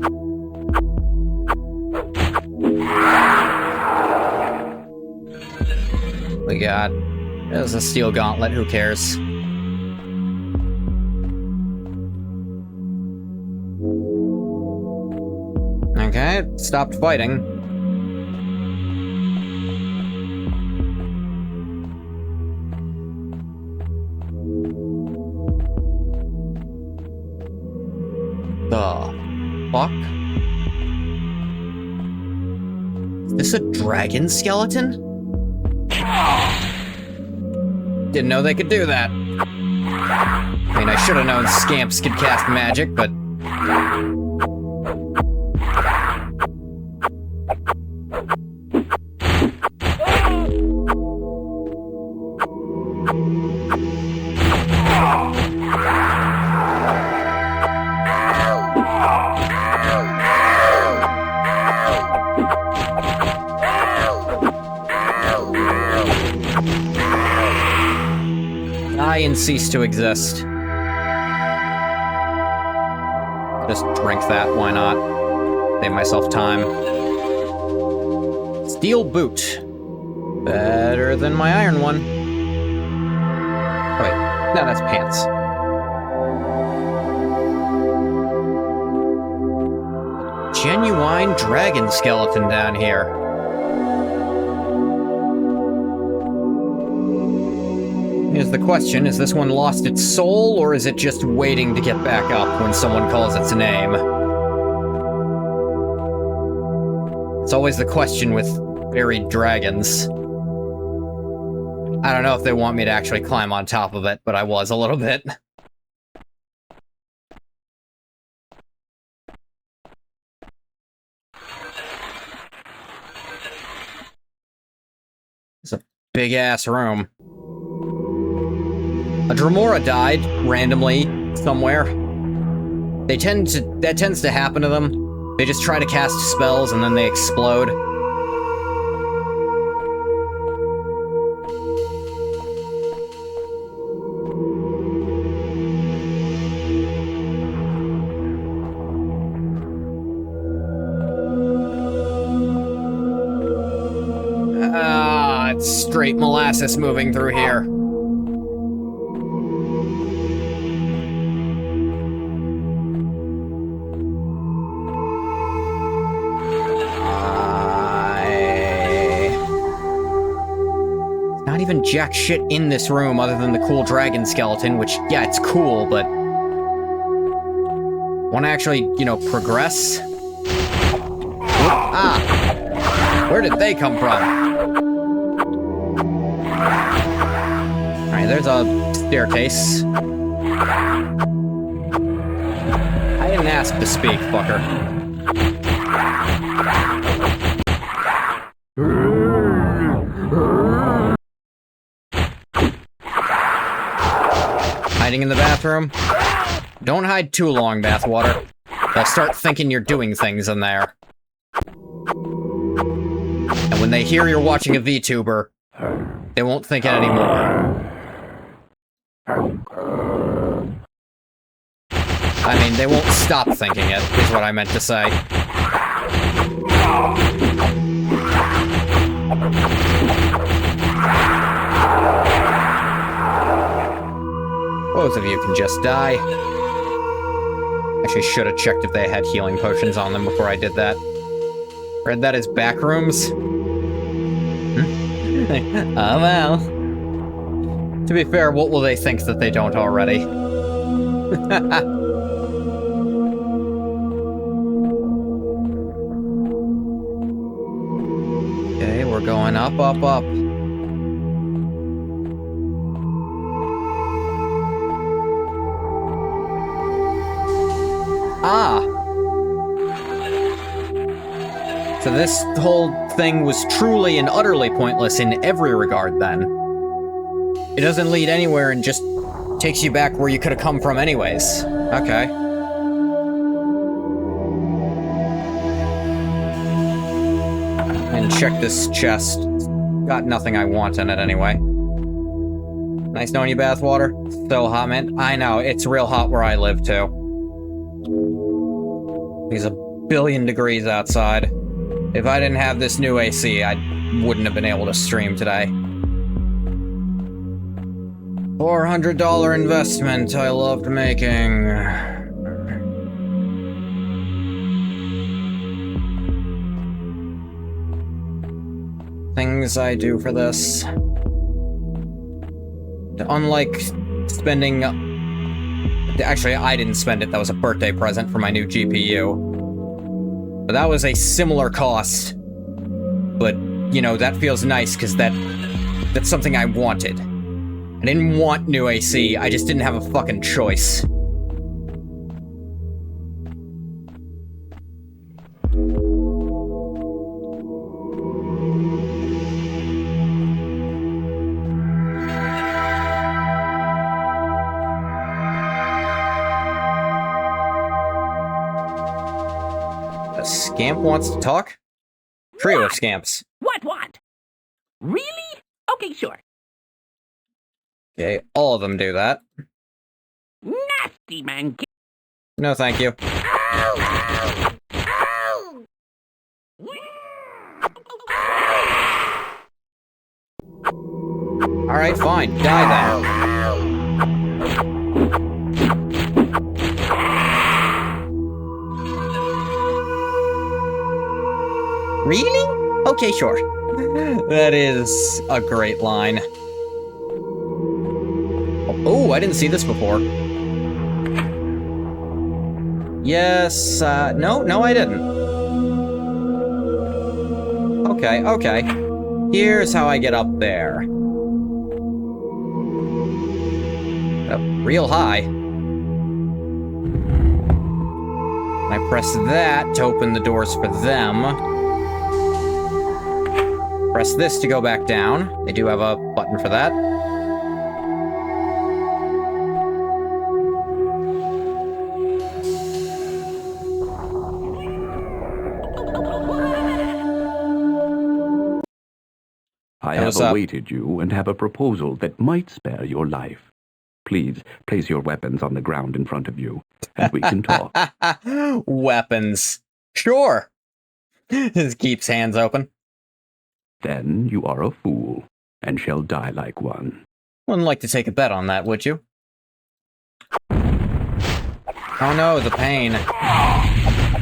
We got... There's a steel gauntlet, who cares? Okay, stopped fighting. The fuck? Is this a dragon skeleton? Didn't know they could do that. I mean, I should have known scamps could cast magic, but... Die and cease to exist. Just drink that, why not? Save myself time. Steel boot. Better than my iron one. Oh, wait, no, that's pants. Genuine dragon skeleton down here. Here's the question, is this one lost its soul, or is it just waiting to get back up when someone calls its name? It's always the question with buried dragons. I don't know if they want me to actually climb on top of it, but I was a little bit. It's a big-ass room. A Dremora died randomly somewhere. That tends to happen to them. They just try to cast spells and then they explode. It's straight molasses moving through here. Not even jack shit in this room other than the cool dragon skeleton, which, yeah, it's cool, but... wanna actually, you know, progress? Ah! Where did they come from? Alright, there's a staircase. I didn't ask to speak, fucker. Hiding in the bathroom? Don't hide too long, bathwater. They'll start thinking you're doing things in there. And when they hear you're watching a VTuber, they won't think it anymore. I mean, they won't stop thinking it, is what I meant to say. Both of you can just die. Actually, should have checked if they had healing potions on them before I did that. Read that as back rooms? Oh well. To be fair, what will they think that they don't already? Okay, we're going up, up, up. Ah! So this whole thing was truly and utterly pointless in every regard, then. It doesn't lead anywhere and just takes you back where you could have come from anyways. Okay. And check this chest. Got nothing I want in it anyway. Nice knowing you, bathwater. So hot, man. I know, it's real hot where I live, too. It's 1 billion degrees outside. If I didn't have this new AC, I wouldn't have been able to stream today. $400 investment I loved making. Things I do for this. Unlike spending... Actually, I didn't spend it. That was a birthday present for my new GPU. But that was a similar cost. But, you know, that feels nice, because that's something I wanted. I didn't want new AC, I just didn't have a fucking choice. A scamp wants to talk? Trio of scamps. What? Really? Okay, sure. Okay, all of them do that. Nasty man. No, thank you. Alright, fine. Die then. Really? Okay, sure. That is a great line. Oh, I didn't see this before. Yes, no, I didn't. Okay. Here's how I get up there. Up real high. I press that to open the doors for them. Press this to go back down. They do have a button for that. I have awaited you and have a proposal that might spare your life. Please place your weapons on the ground in front of you, and we can talk. Weapons. Sure. Just keeps hands open. Then you are a fool, and shall die like one. Wouldn't like to take a bet on that, would you? Oh no, the pain.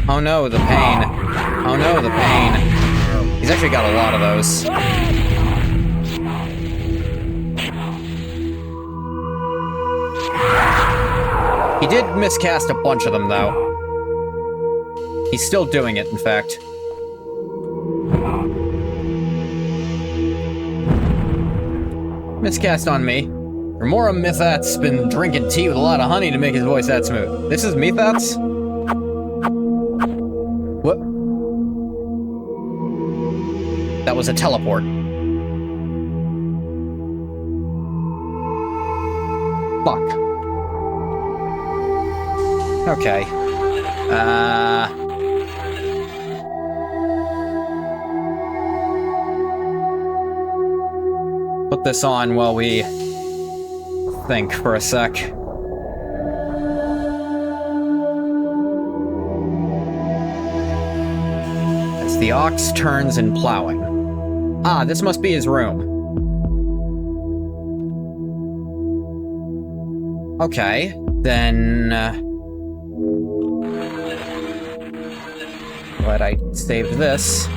Oh no, the pain. Oh no, the pain. He's actually got a lot of those. He did miscast a bunch of them, though. He's still doing it, in fact. Miscast on me. Remora Mythat's been drinking tea with a lot of honey to make his voice that smooth. This is Mythat's? What? That was a teleport. Fuck. Okay. Put this on while we think for a sec. As the ox turns in plowing. Ah, this must be his room. Okay, then... glad I saved this.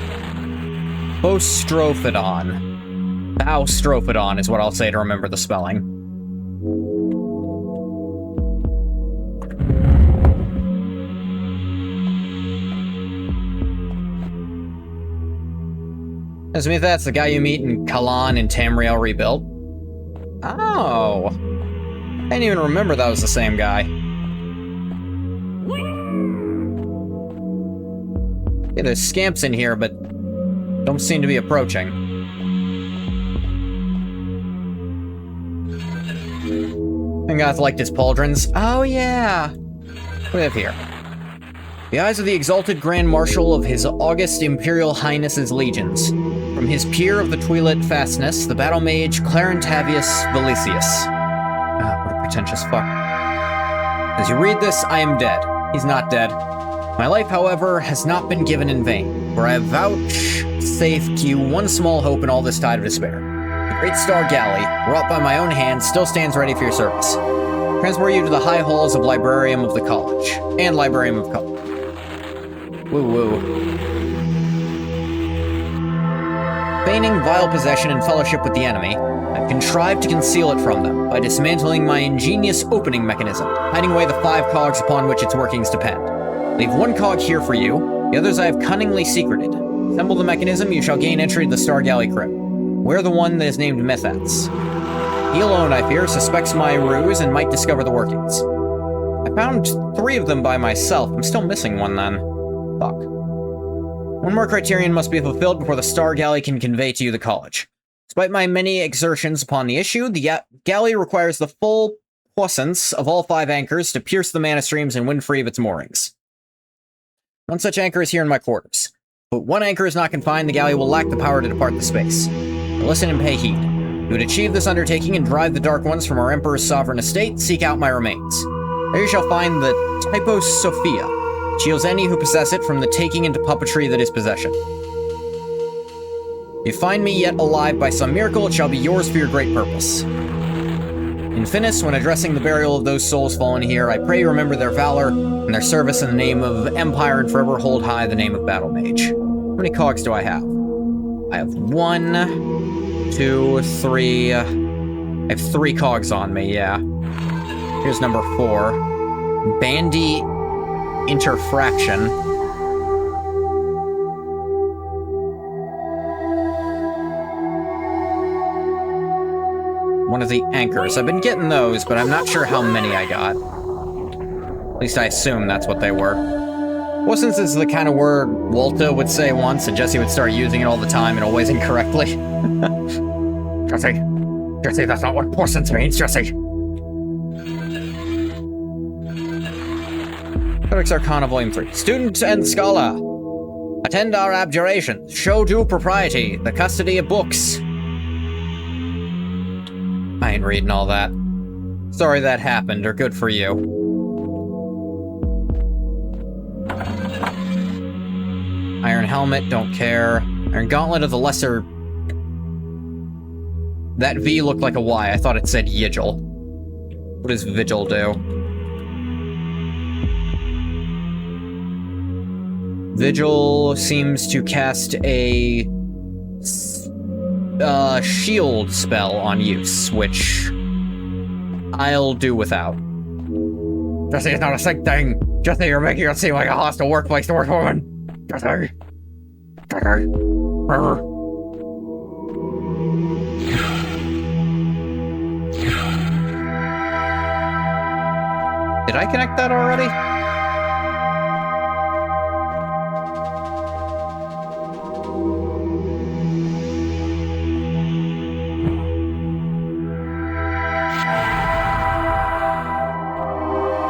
Bostrophodon. Bostrophodon is what I'll say to remember the spelling. Smith, that's the guy you meet in Kalan and Tamriel Rebuilt. Oh. I didn't even remember that was the same guy. Yeah, there's scamps in here, but don't seem to be approaching. And guys like his pauldrons. Oh, yeah. What do we have here? The eyes of the exalted Grand Marshal of His August Imperial Highness's legions. From his peer of the Twilit fastness, the battle mage Clarintavius Valicius. Ah, what a pretentious fuck. As you read this, I am dead. He's not dead. My life, however, has not been given in vain, for I have vouchsafed you one small hope in all this tide of despair. The Great Star Galley, wrought by my own hand, still stands ready for your service. Transport you to the high halls of Librarium of the College, and Librarium of College. Woo-woo. Feigning vile possession and fellowship with the enemy, I've contrived to conceal it from them by dismantling my ingenious opening mechanism, hiding away the 5 cogs upon which its workings depend. Leave 1 cog here for you, the others I have cunningly secreted. Assemble the mechanism, you shall gain entry to the Star Galley crypt. Wear the one that is named Methats. He alone, I fear, suspects my ruse and might discover the workings. I found 3 of them by myself. I'm still missing one then. Fuck. 1 more criterion must be fulfilled before the Star Galley can convey to you the college. Despite my many exertions upon the issue, the galley requires the full puissance of all 5 anchors to pierce the mana streams and win free of its moorings. One such anchor is here in my quarters. But 1 anchor is not confined, the galley will lack the power to depart the space. Now listen and pay heed. You would achieve this undertaking and drive the Dark Ones from our Emperor's sovereign estate, seek out my remains. There you shall find the Typos Sophia. Shields any who possess it from the taking into puppetry that is possession. If you find me yet alive by some miracle, it shall be yours for your great purpose. In finis, when addressing the burial of those souls fallen here, I pray you remember their valor and their service in the name of Empire and forever hold high the name of Battle Mage. How many cogs do I have? I have 1, 2, 3... I have 3 cogs on me, yeah. Here's number 4. Bandy Interfraction. One of the anchors. I've been getting those, but I'm not sure how many I got. At least I assume that's what they were. Well, since this is the kind of word Walter would say once, and Jesse would start using it all the time and always incorrectly. Jesse, that's not what porcents means, Jesse. Codex Arcana Volume 3. Student and scholar, attend our abjurations. Show due propriety, the custody of books. I ain't reading all that. Sorry that happened, or good for you. Iron Helmet, don't care. Iron Gauntlet of the Lesser... That V looked like a Y. I thought it said Yigil. What does Vigil do? Vigil seems to cast a... shield spell on use, which I'll do without. Jesse, it's not a sick thing. Jesse, you're making it seem like a hostile workplace to work woman. Jesse. Jesse. Did I connect that already?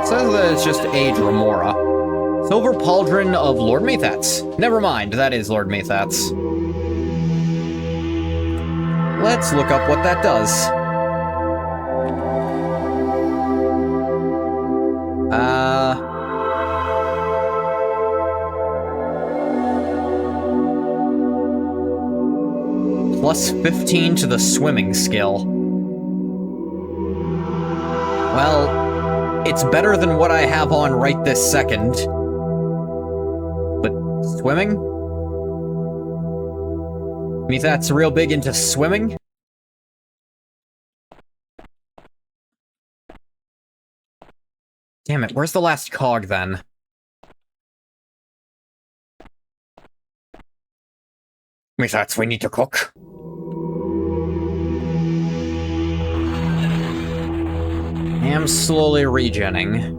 Says that it's just Age Remora. Silver Pauldron of Lord Methats. Never mind, that is Lord Methats. Let's look up what that does. Plus 15 to the swimming skill. Well, it's better than what I have on right this second. But swimming? Methats real big into swimming? Damn it, where's the last cog then? Methats, we need to cook. I am slowly regenning.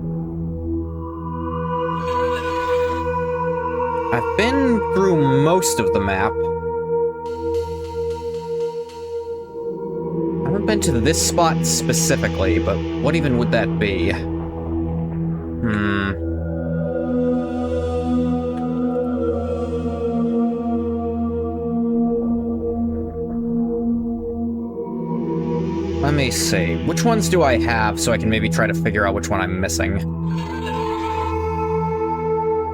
I've been through most of the map. I haven't been to this spot specifically, but what even would that be? Let me see. Which ones do I have so I can maybe try to figure out which one I'm missing?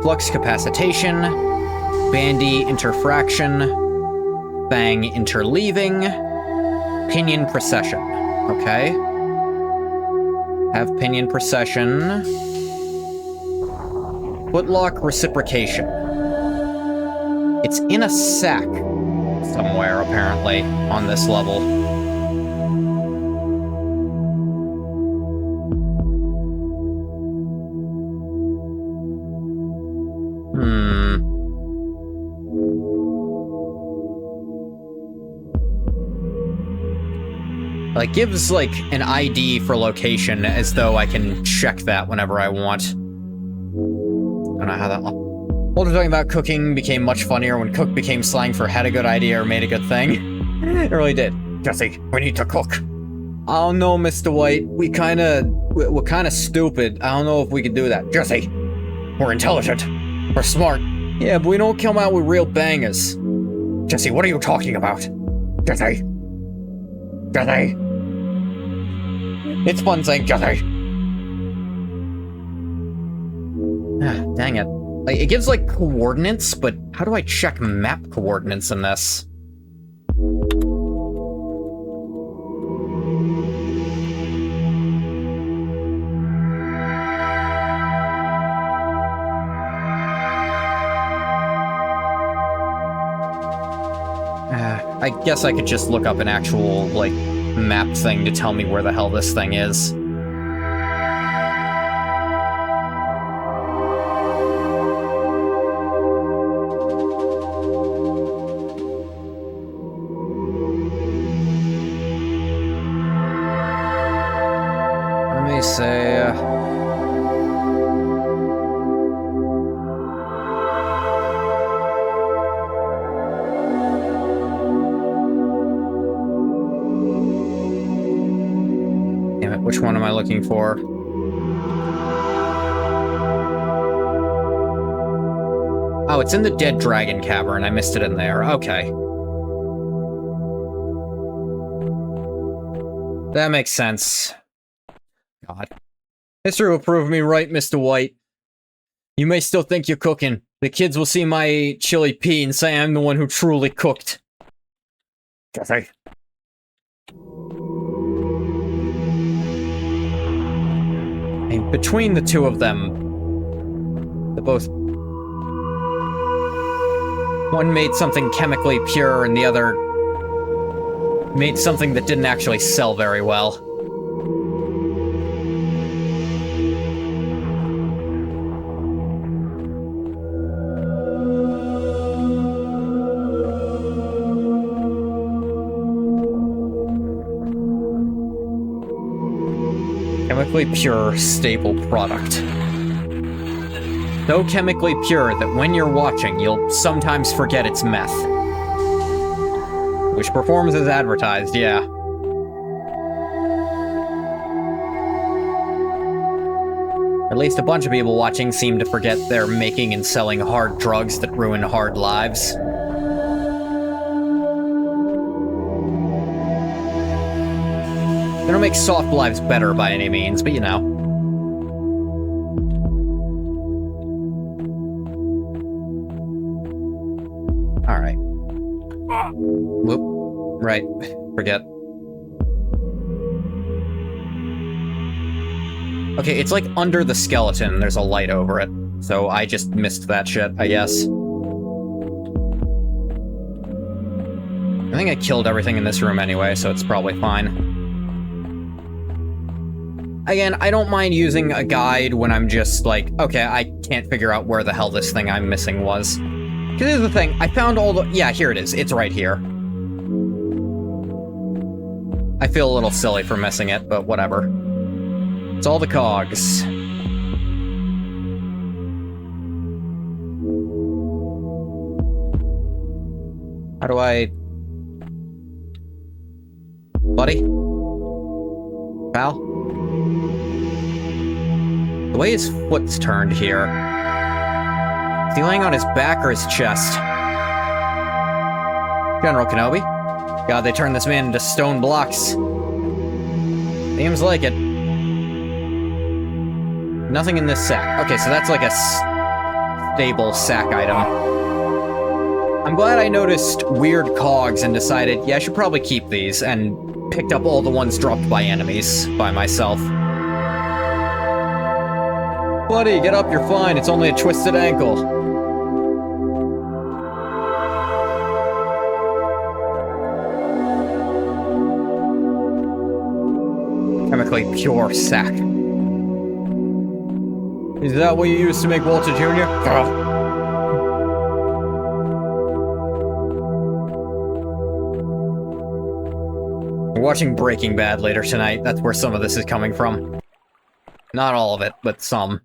Flux capacitation, Bandy interfraction, Fang interleaving, Pinion procession. Okay. Have pinion procession. Footlock reciprocation. It's in a sack somewhere, apparently, on this level. Like, gives, like, an ID for location as though I can check that whenever I want. Don't know how that... Older talking about cooking became much funnier when cook became slang for had a good idea or made a good thing. It really did. Jesse, we need to cook. I don't know, Mr. White. We're kinda stupid. I don't know if we can do that. Jesse, we're intelligent. We're smart. Yeah, but we don't come out with real bangers. Jesse, what are you talking about? Jesse. Jesse. It's fun saying Jesse. Ah, dang it. Like, it gives, like, coordinates, but how do I check map coordinates in this? I guess I could just look up an actual, like, map thing to tell me where the hell this thing is. Let me say... Which one am I looking for? Oh, it's in the Dead Dragon Cavern. I missed it in there. Okay. That makes sense. God. History will prove me right, Mr. White. You may still think you're cooking. The kids will see my chili pea and say I'm the one who truly cooked. Jesse. Between the two of them, they're both... One made something chemically pure, and the other made something that didn't actually sell very well. Chemically pure, stable product. So chemically pure that when you're watching, you'll sometimes forget it's meth. Which performs as advertised, yeah. At least a bunch of people watching seem to forget they're making and selling hard drugs that ruin hard lives. They don't make soft lives better by any means, but you know. Alright. Whoop. Right. Forget. Okay, it's like under the skeleton, there's a light over it. So I just missed that shit, I guess. I think I killed everything in this room anyway, so it's probably fine. Again, I don't mind using a guide when I'm just like, okay, I can't figure out where the hell this thing I'm missing was. Because here's the thing, I found all the... Yeah, here it is. It's right here. I feel a little silly for missing it, but whatever. It's all the cogs. How do I... Buddy? Pal? The way his foot's turned here. Is he laying on his back or his chest? General Kenobi? God, they turned this man into stone blocks. Seems like it. Nothing in this sack. Okay, so that's like a stable sack item. I'm glad I noticed weird cogs and decided, yeah, I should probably keep these, and picked up all the ones dropped by enemies by myself. Buddy, get up, you're fine. It's only a twisted ankle. Chemically pure sack. Is that what you used to make Walter Jr.? We're watching Breaking Bad later tonight. That's where some of this is coming from. Not all of it, but some.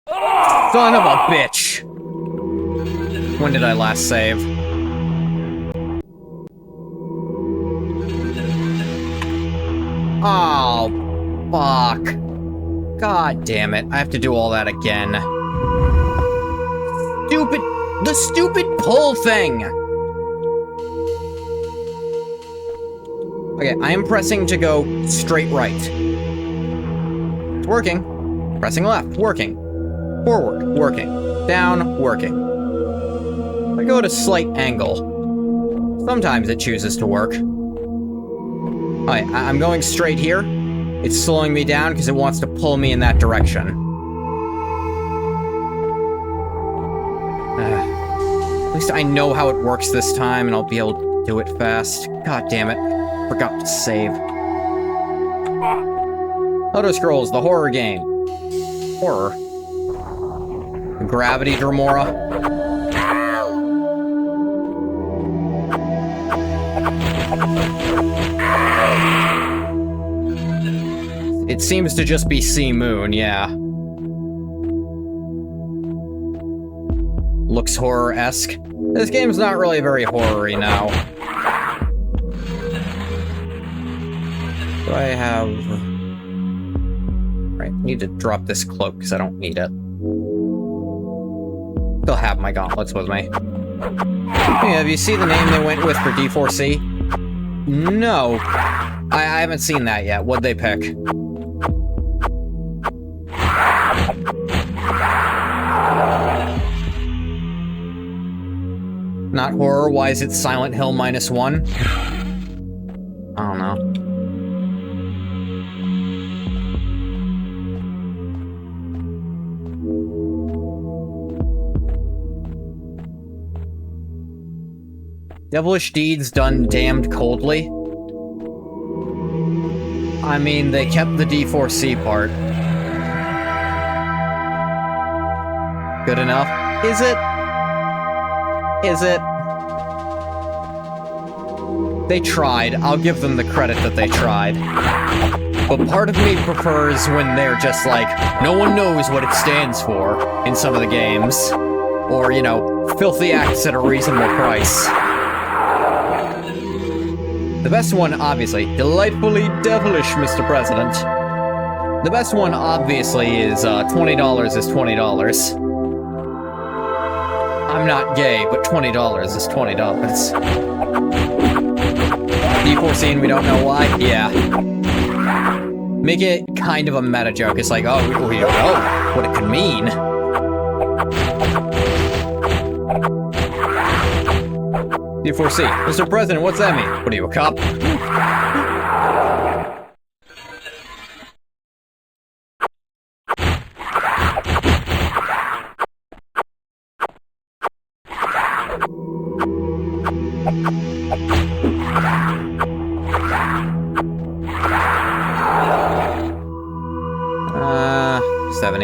Son of a bitch! When did I last save? Oh, fuck. God damn it. I have to do all that again. The stupid pull thing! Okay, I am pressing to go straight right. It's working. Pressing left, working. Forward, working. Down, working. I go at a slight angle. Sometimes it chooses to work. Alright, I'm going straight here. It's slowing me down because it wants to pull me in that direction. At least I know how it works this time, and I'll be able to do it fast. God damn it. Forgot to save. Elder Scrolls, the horror game. Horror. Gravity Dremora. It seems to just be Sea Moon, yeah. Looks horror-esque. This game's not really very horror-y now. Do I have... Right, I need to drop this cloak because I don't need it. Still have my gauntlets with me. Hey, have you seen the name they went with for D4C? No. I haven't seen that yet. What'd they pick? Not horror, why is it Silent Hill -1? I don't know. Devilish deeds done damned coldly? I mean, they kept the D4C part. Good enough? Is it? Is it? They tried. I'll give them the credit that they tried. But part of me prefers when they're just like, no one knows what it stands for in some of the games. Or, you know, filthy acts at a reasonable price. The best one, obviously, delightfully devilish, Mr. President. The best one, obviously, is $20 is $20. I'm not gay, but $20 is $20. D4C and we don't know why? Yeah. Make it kind of a meta joke. It's like, oh, we don't know what it could mean. D4C, Mr. President, what's that mean? What are you, a cop?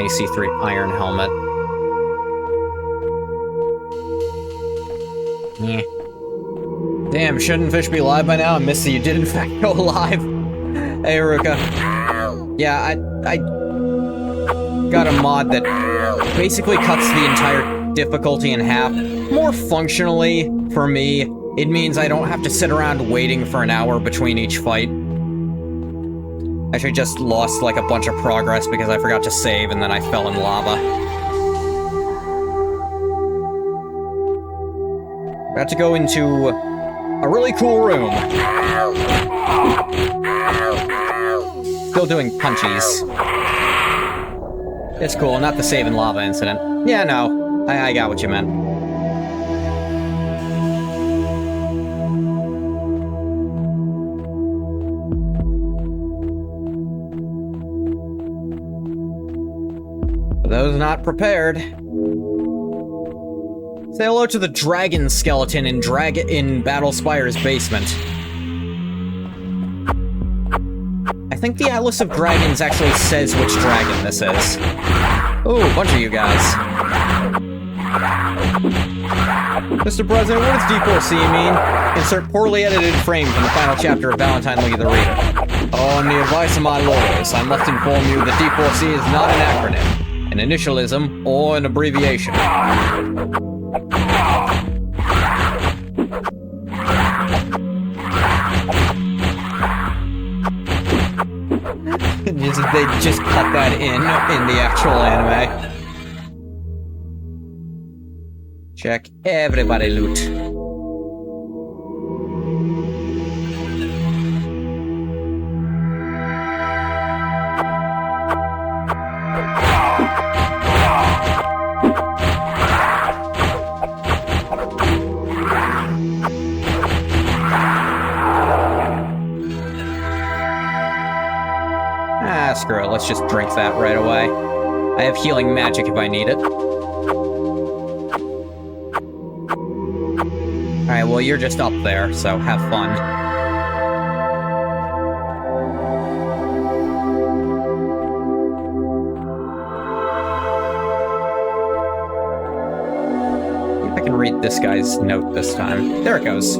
AC3 iron helmet. Yeah. Damn, shouldn't fish be alive by now? I missed that you did in fact go alive. Hey, Ruka. Yeah, I got a mod that basically cuts the entire difficulty in half. More functionally, for me, it means I don't have to sit around waiting for an hour between each fight. Actually, just lost like a bunch of progress because I forgot to save and then I fell in lava. Got to go into a really cool room. Still doing punchies. It's cool, not the save in lava incident. Yeah, no, I got what you meant. For those not prepared, say hello to the dragon skeleton in BattleSpire's basement. I think the Atlas of Dragons actually says which dragon this is. Ooh, a bunch of you guys. Mr. President, what does D4C mean? Insert poorly edited frame from the final chapter of Valentine League of the Reader. On the advice of my lawyers, I must inform you that D4C is not an acronym, an initialism, or an abbreviation. They just cut that in the actual anime. Check everybody loot. Screw it, let's just drink that right away. I have healing magic if I need it. Alright, well, you're just up there, so have fun. See if I can read this guy's note this time. There it goes.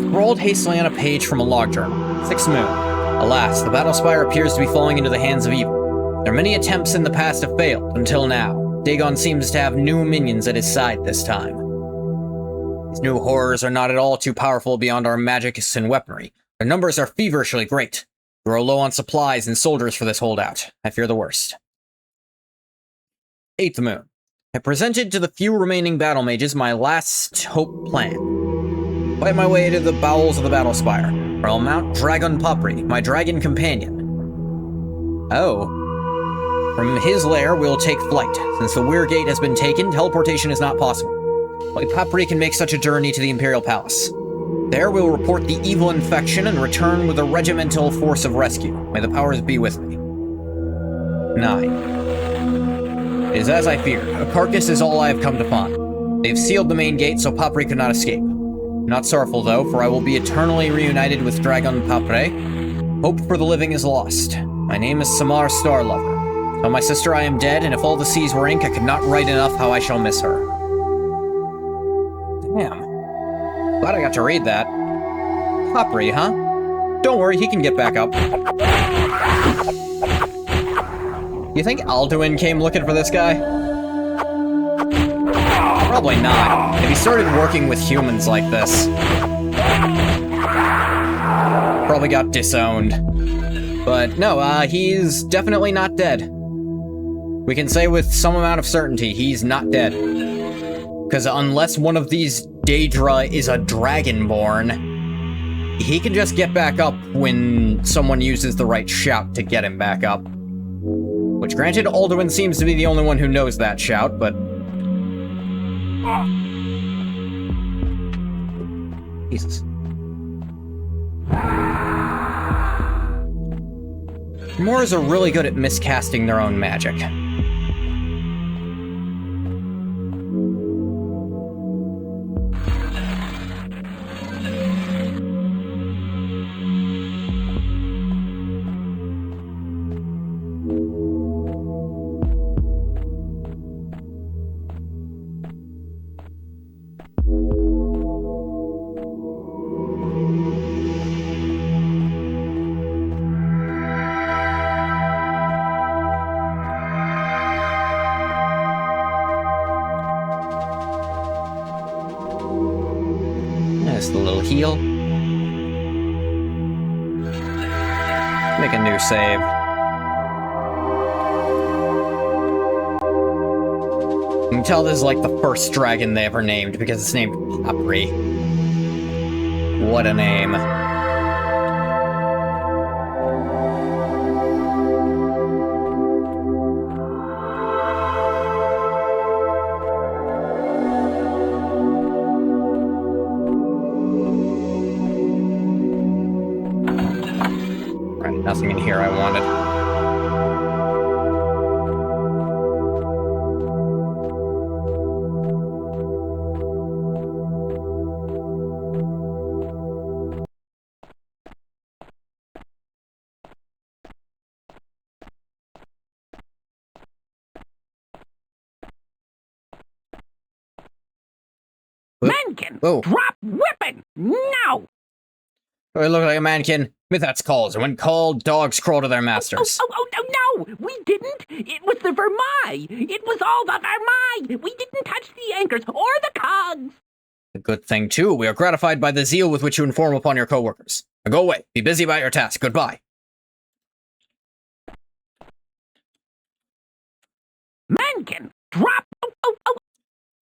Scrolled hastily on a page from a log journal. 6th moon. Alas, the BattleSpire appears to be falling into the hands of evil. Their many attempts in the past have failed, until now. Dagon seems to have new minions at his side this time. These new horrors are not at all too powerful beyond our magics and weaponry. Their numbers are feverishly great. We are low on supplies and soldiers for this holdout. I fear the worst. 8th moon. I presented to the few remaining battle mages my last hope plan. Fight my way to the bowels of the BattleSpire. Where I'll mount Dragon Popri, my dragon companion. Oh. From his lair, we'll take flight. Since the Weir Gate has been taken, teleportation is not possible. Only Popri can make such a journey to the Imperial Palace. There we'll report the evil infection and return with a regimental force of rescue. May the powers be with me. 9. It is as I feared. A carcass is all I have come to find. They've sealed the main gate so Popri could not escape. Not sorrowful, though, for I will be eternally reunited with Dragon Papre. Hope for the living is lost. My name is Samar Starlover. Tell my sister I am dead, and if all the seas were ink, I could not write enough how I shall miss her. Damn. Glad I got to read that. Papre, huh? Don't worry, he can get back up. You think Alduin came looking for this guy? Probably not. If he started working with humans like this, probably got disowned. But no, he's definitely not dead. We can say with some amount of certainty, he's not dead. Because unless one of these Daedra is a Dragonborn, he can just get back up when someone uses the right shout to get him back up. Which, granted, Alduin seems to be the only one who knows that shout, but... Jesus. Moors are really good at miscasting their own magic. Just a little heal. Make a new save. You can tell this is like the first dragon they ever named because it's named Capri. What a name. Right, nothing in here I wanted. Mankin, Whoa. drop weapon now! Do I look like a mankin? Mythats calls, and when called, dogs crawl to their masters. Oh, no! We didn't! It was the Vermai! It was all the Vermai! We didn't touch the anchors or the cogs! A good thing, too. We are gratified by the zeal with which you inform upon your coworkers. Now go away. Be busy about your task. Goodbye. Mankin, drop... Oh.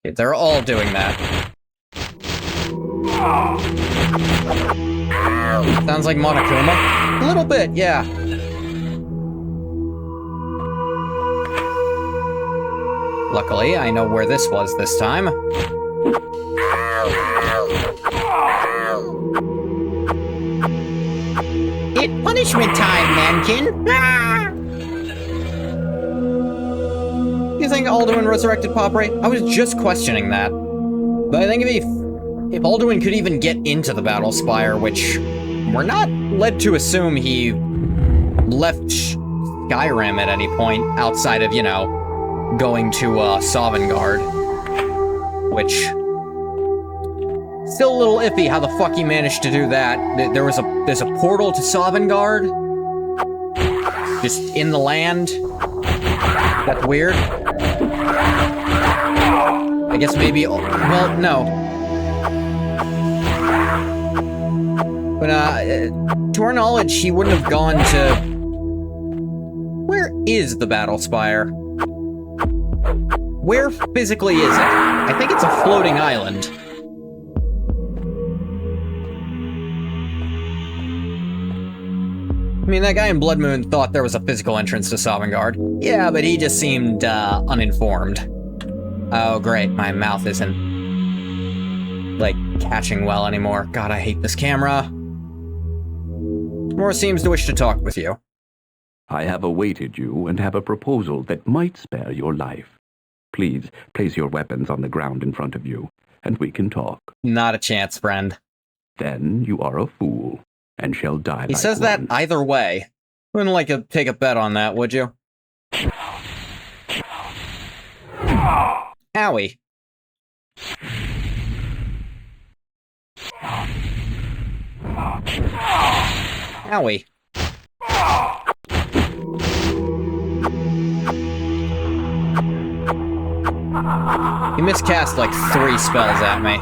Okay, they're all doing that. Sounds like Monokuma. A little bit, yeah. Luckily, I know where this was this time. It's punishment time, Mankin! Ah! You think Alduin resurrected Popray? I was just questioning that. But I think if Alduin could even get into the Battlespire, which we're not led to assume he left Skyrim at any point outside of, you know, going to Sovngarde, which still a little iffy how the fuck he managed to do that. There's a portal to Sovngarde just in the land. That's weird. I guess maybe, well, no. But to our knowledge, he wouldn't have gone to... Where is the Battlespire? Where physically is it? I think it's a floating island. I mean, that guy in Blood Moon thought there was a physical entrance to Sovngarde. Yeah, but he just seemed uninformed. Oh, great. My mouth isn't, like, catching well anymore. God, I hate this camera. Moore seems to wish to talk with you. I have awaited you and have a proposal that might spare your life. Please, place your weapons on the ground in front of you, and we can talk. Not a chance, friend. Then you are a fool, and shall die. He says that either way. Wouldn't like to take a bet on that, would you? Owie. Owie. He miscast like 3 spells at me.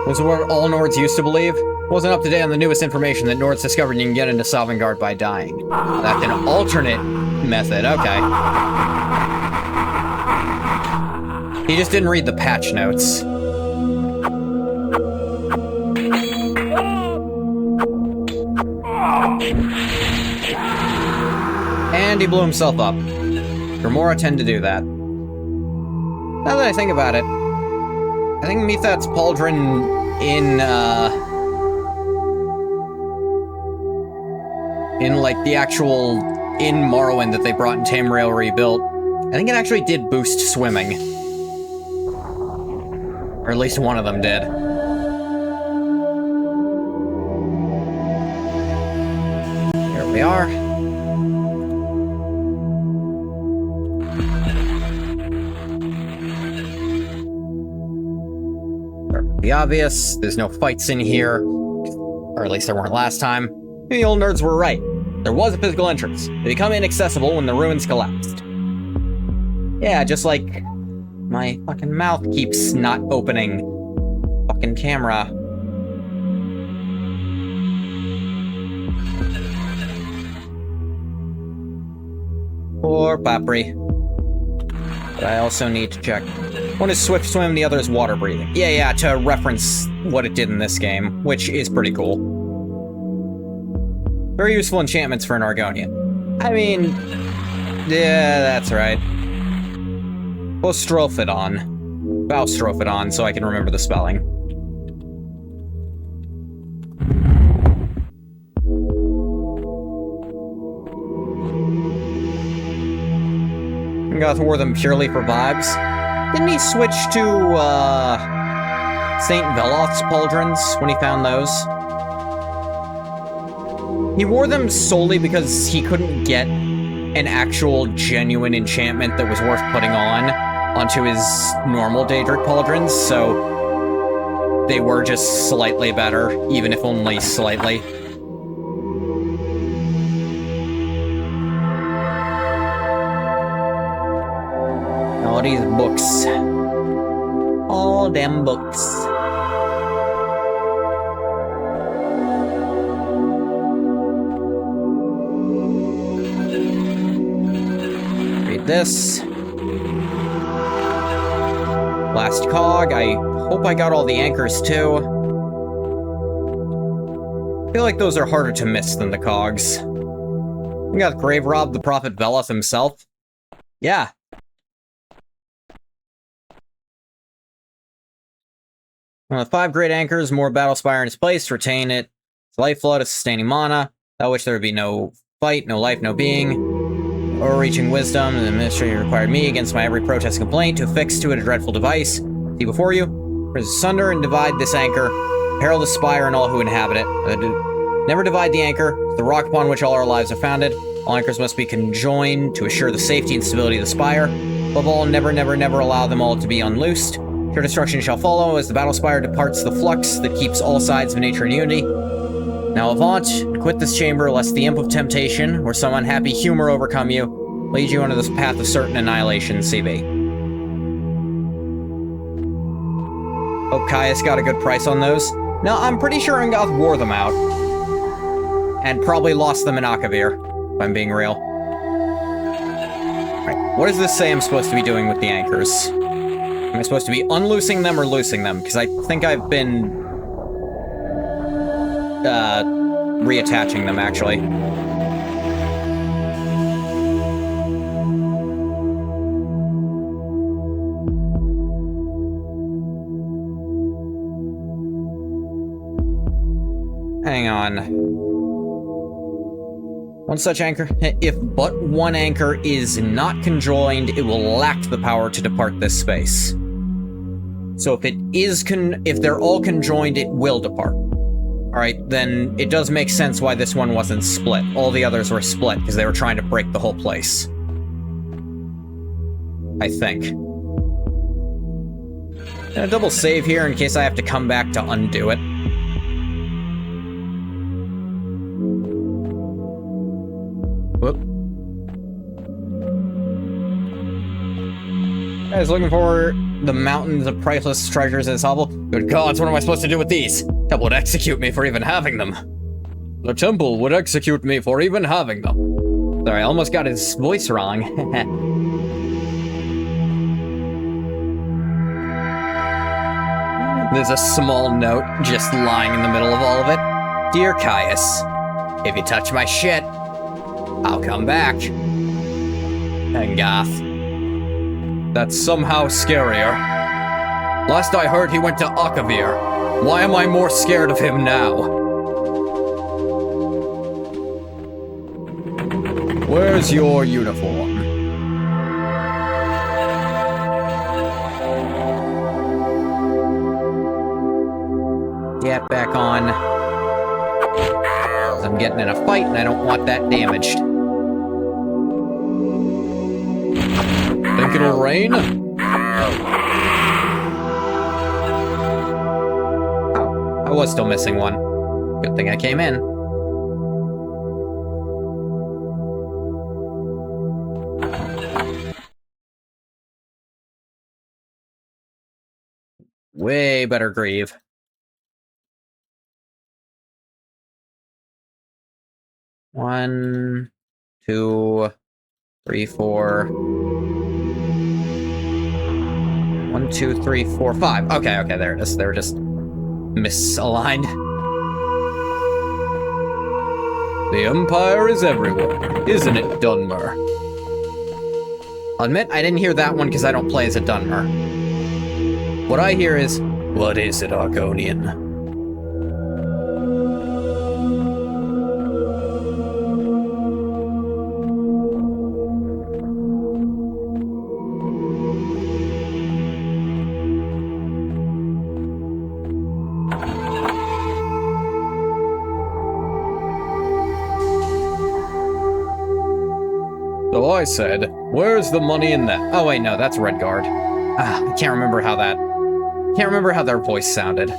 Was it what all Nords used to believe? Wasn't up to date on the newest information that Nords discovered you can get into Sovngarde by dying. That's an alternate method, okay. He just didn't read the patch notes. And he blew himself up. Grimoire tend to do that. Now that I think about it, I think Methat's Pauldron in like the actual in Morrowind that they brought in Tamriel Rebuilt, I think it actually did boost swimming. Or at least one of them did. Here we are. Perfectly obvious. There's no fights in here. Or at least there weren't last time. Maybe the old nerds were right. There was a physical entrance. They become inaccessible when the ruins collapsed. Yeah, just like My fucking mouth keeps not opening. Fucking camera. Poor Papri. But I also need to check. One is swift swim, the other is water breathing. Yeah, to reference what it did in this game, which is pretty cool. Very useful enchantments for an Argonian. I mean, yeah, that's right. Boustrophodon. Boustrophodon, so I can remember the spelling. Goth wore them purely for vibes. Didn't he switch to, St. Veloth's pauldrons when he found those? He wore them solely because he couldn't get an actual genuine enchantment that was worth putting onto his normal Daedric pauldrons, so they were just slightly better, even if only slightly. All these books. All them books. Read this. Last cog. I hope I got all the anchors too. I feel like those are harder to miss than the cogs. We got Grave Rob, the Prophet Veloth himself. Yeah. With 5 great anchors, more Battlespire in its place, retain its life flow to sustaining mana, without which there would be no fight, no life, no being. Overreaching wisdom, the administrator required me, against my every protest and complaint, to affix to it a dreadful device. See before you, press asunder and divide this anchor, peril the spire and all who inhabit it. Never divide the anchor, the rock upon which all our lives are founded. All anchors must be conjoined to assure the safety and stability of the spire. Above all, never, never, never allow them all to be unloosed. Sure destruction shall follow as the Battlespire departs the flux that keeps all sides of nature in unity. Now avaunt, and quit this chamber, lest the imp of temptation, or some unhappy humor overcome you, lead you onto this path of certain annihilation, CB. Hope Caius got a good price on those. No, I'm pretty sure Ungoth wore them out. And probably lost them in Akavir, if I'm being real. Right, what does this say I'm supposed to be doing with the anchors? Am I supposed to be unloosing them or loosing them? Because I think I've been reattaching them, actually. Hang on. One such anchor. If but one anchor is not conjoined, it will lack the power to depart this space. So if it is if they're all conjoined, it will depart. Alright, then it does make sense why this one wasn't split. All the others were split, because they were trying to break the whole place. I think. And a double save here in case I have to come back to undo it. Whoop. Guys, looking for the mountains of priceless treasures in this hovel. Good gods, what am I supposed to do with these? The temple would execute me for even having them. The temple would execute me for even having them. Sorry, I almost got his voice wrong. There's a small note just lying in the middle of all of it. Dear Caius, if you touch my shit, I'll come back. And Goth. That's somehow scarier. Last I heard, he went to Akavir. Why am I more scared of him now? Where's your uniform? Get back on. I'm getting in a fight and I don't want that damaged. Think it'll rain? Oh, I was still missing one. Good thing I came in. Way better Grieve. One, 2, 3, 4. 1, 2, 3, 4, 5. Okay, there it is. They were just misaligned. The Empire is everywhere, isn't it, Dunmer? I'll admit, I didn't hear that one because I don't play as a Dunmer. What I hear is, what is it, Argonian? So I said, where's the money in that? Oh wait, no, that's Redguard. I can't remember how their voice sounded.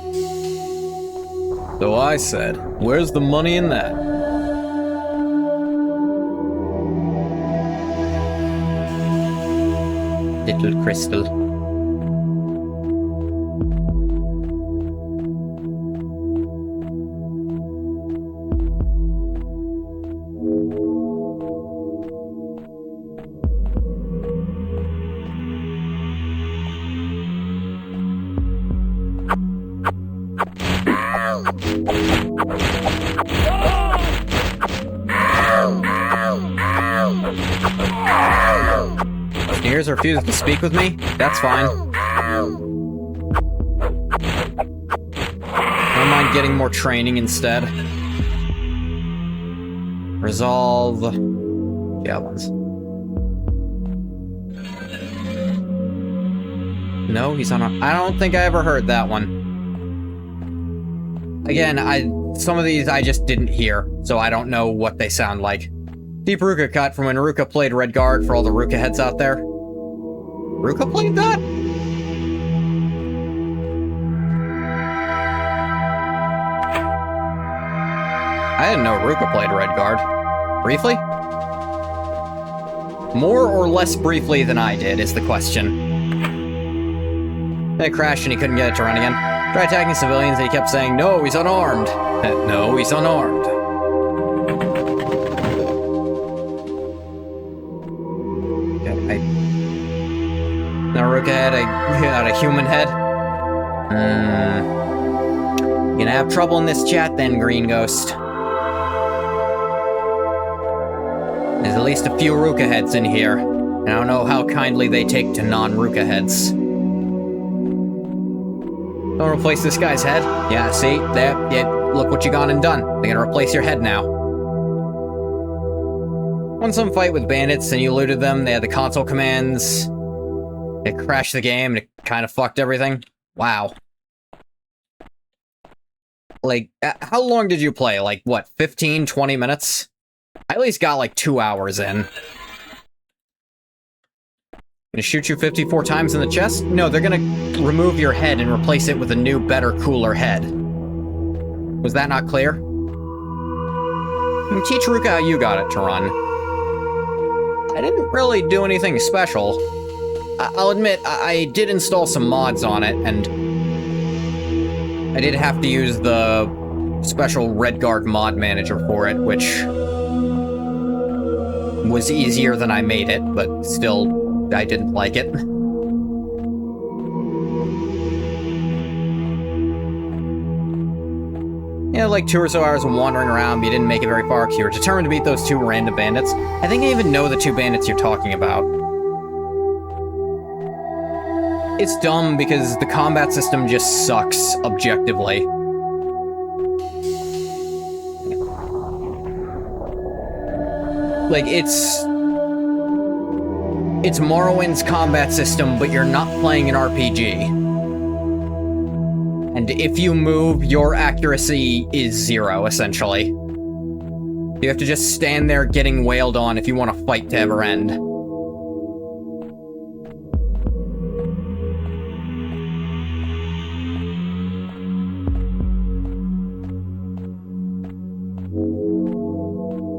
So I said, where's the money in that? Little crystal. Sneers refuses to speak with me? That's fine. Don't mind getting more training instead. Resolve javelins. No, he's on a... I don't think I ever heard that one. Again, some of these I just didn't hear, so I don't know what they sound like. Deep Ruka cut from when Ruka played Redguard for all the Ruka heads out there. Ruka played that? I didn't know Ruka played Redguard. Briefly? More or less briefly than I did is the question. It crashed and he couldn't get it to run again. Tried attacking civilians and he kept saying, no, he's unarmed. No, he's unarmed. Not a Ruka head, not a human head. You gonna have trouble in this chat then, Green Ghost. There's at least a few Ruka heads in here, and I don't know how kindly they take to non-Ruka heads. Don't replace this guy's head? Yeah, see? There, yeah, look what you gone and done. They're gonna replace your head now. Won some fight with bandits and you looted them, they had the console commands. It crashed the game and it kind of fucked everything. Wow. Like, how long did you play? Like, what, 15, 20 minutes? I at least got like 2 hours in. Gonna shoot you 54 times in the chest? No, they're gonna remove your head and replace it with a new, better, cooler head. Was that not clear? Teach Ruka how you got it to run. I didn't really do anything special. I'll admit, I did install some mods on it, and I did have to use the special Redguard mod manager for it, which was easier than I made it, but still, I didn't like it. Yeah, like 2 or so hours of wandering around, but you didn't make it very far because you were determined to beat those 2 random bandits. I think I even know the 2 bandits you're talking about. It's dumb because the combat system just sucks, objectively. Like, it's Morrowind's combat system, but you're not playing an RPG. And if you move, your accuracy is 0, essentially. You have to just stand there getting wailed on if you want to fight to ever end.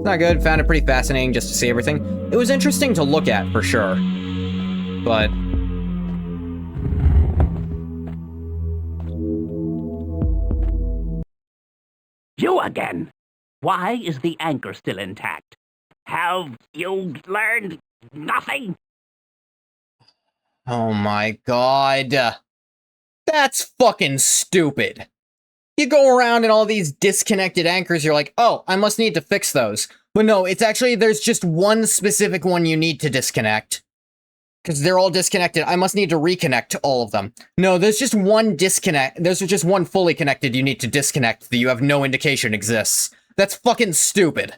Not good, found it pretty fascinating just to see everything. It was interesting to look at, for sure. But You again! Why is the anchor still intact? Have you learned nothing? Oh my god. That's fucking stupid. You go around and all these disconnected anchors, you're like, oh, I must need to fix those. But no, it's actually, there's just one specific one you need to disconnect. Because they're all disconnected. I must need to reconnect all of them. No, there's just one disconnect. There's just one fully connected you need to disconnect that you have no indication exists. That's fucking stupid.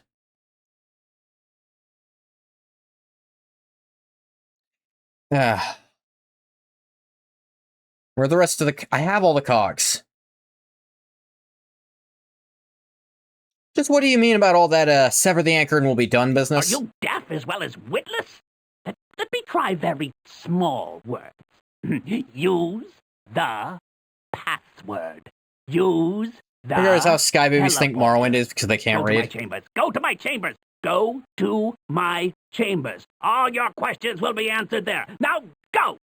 Where are the rest of the... I have all the cogs. Just what do you mean about all that, sever the anchor and we'll be done business? Are you deaf as well as witless? Let me try very small words. Use the password. Use the... Here's how Sky Babies think Morrowind is because they can't read. Go to my chambers. Go to my chambers. Go to my chambers. All your questions will be answered there. Now, go!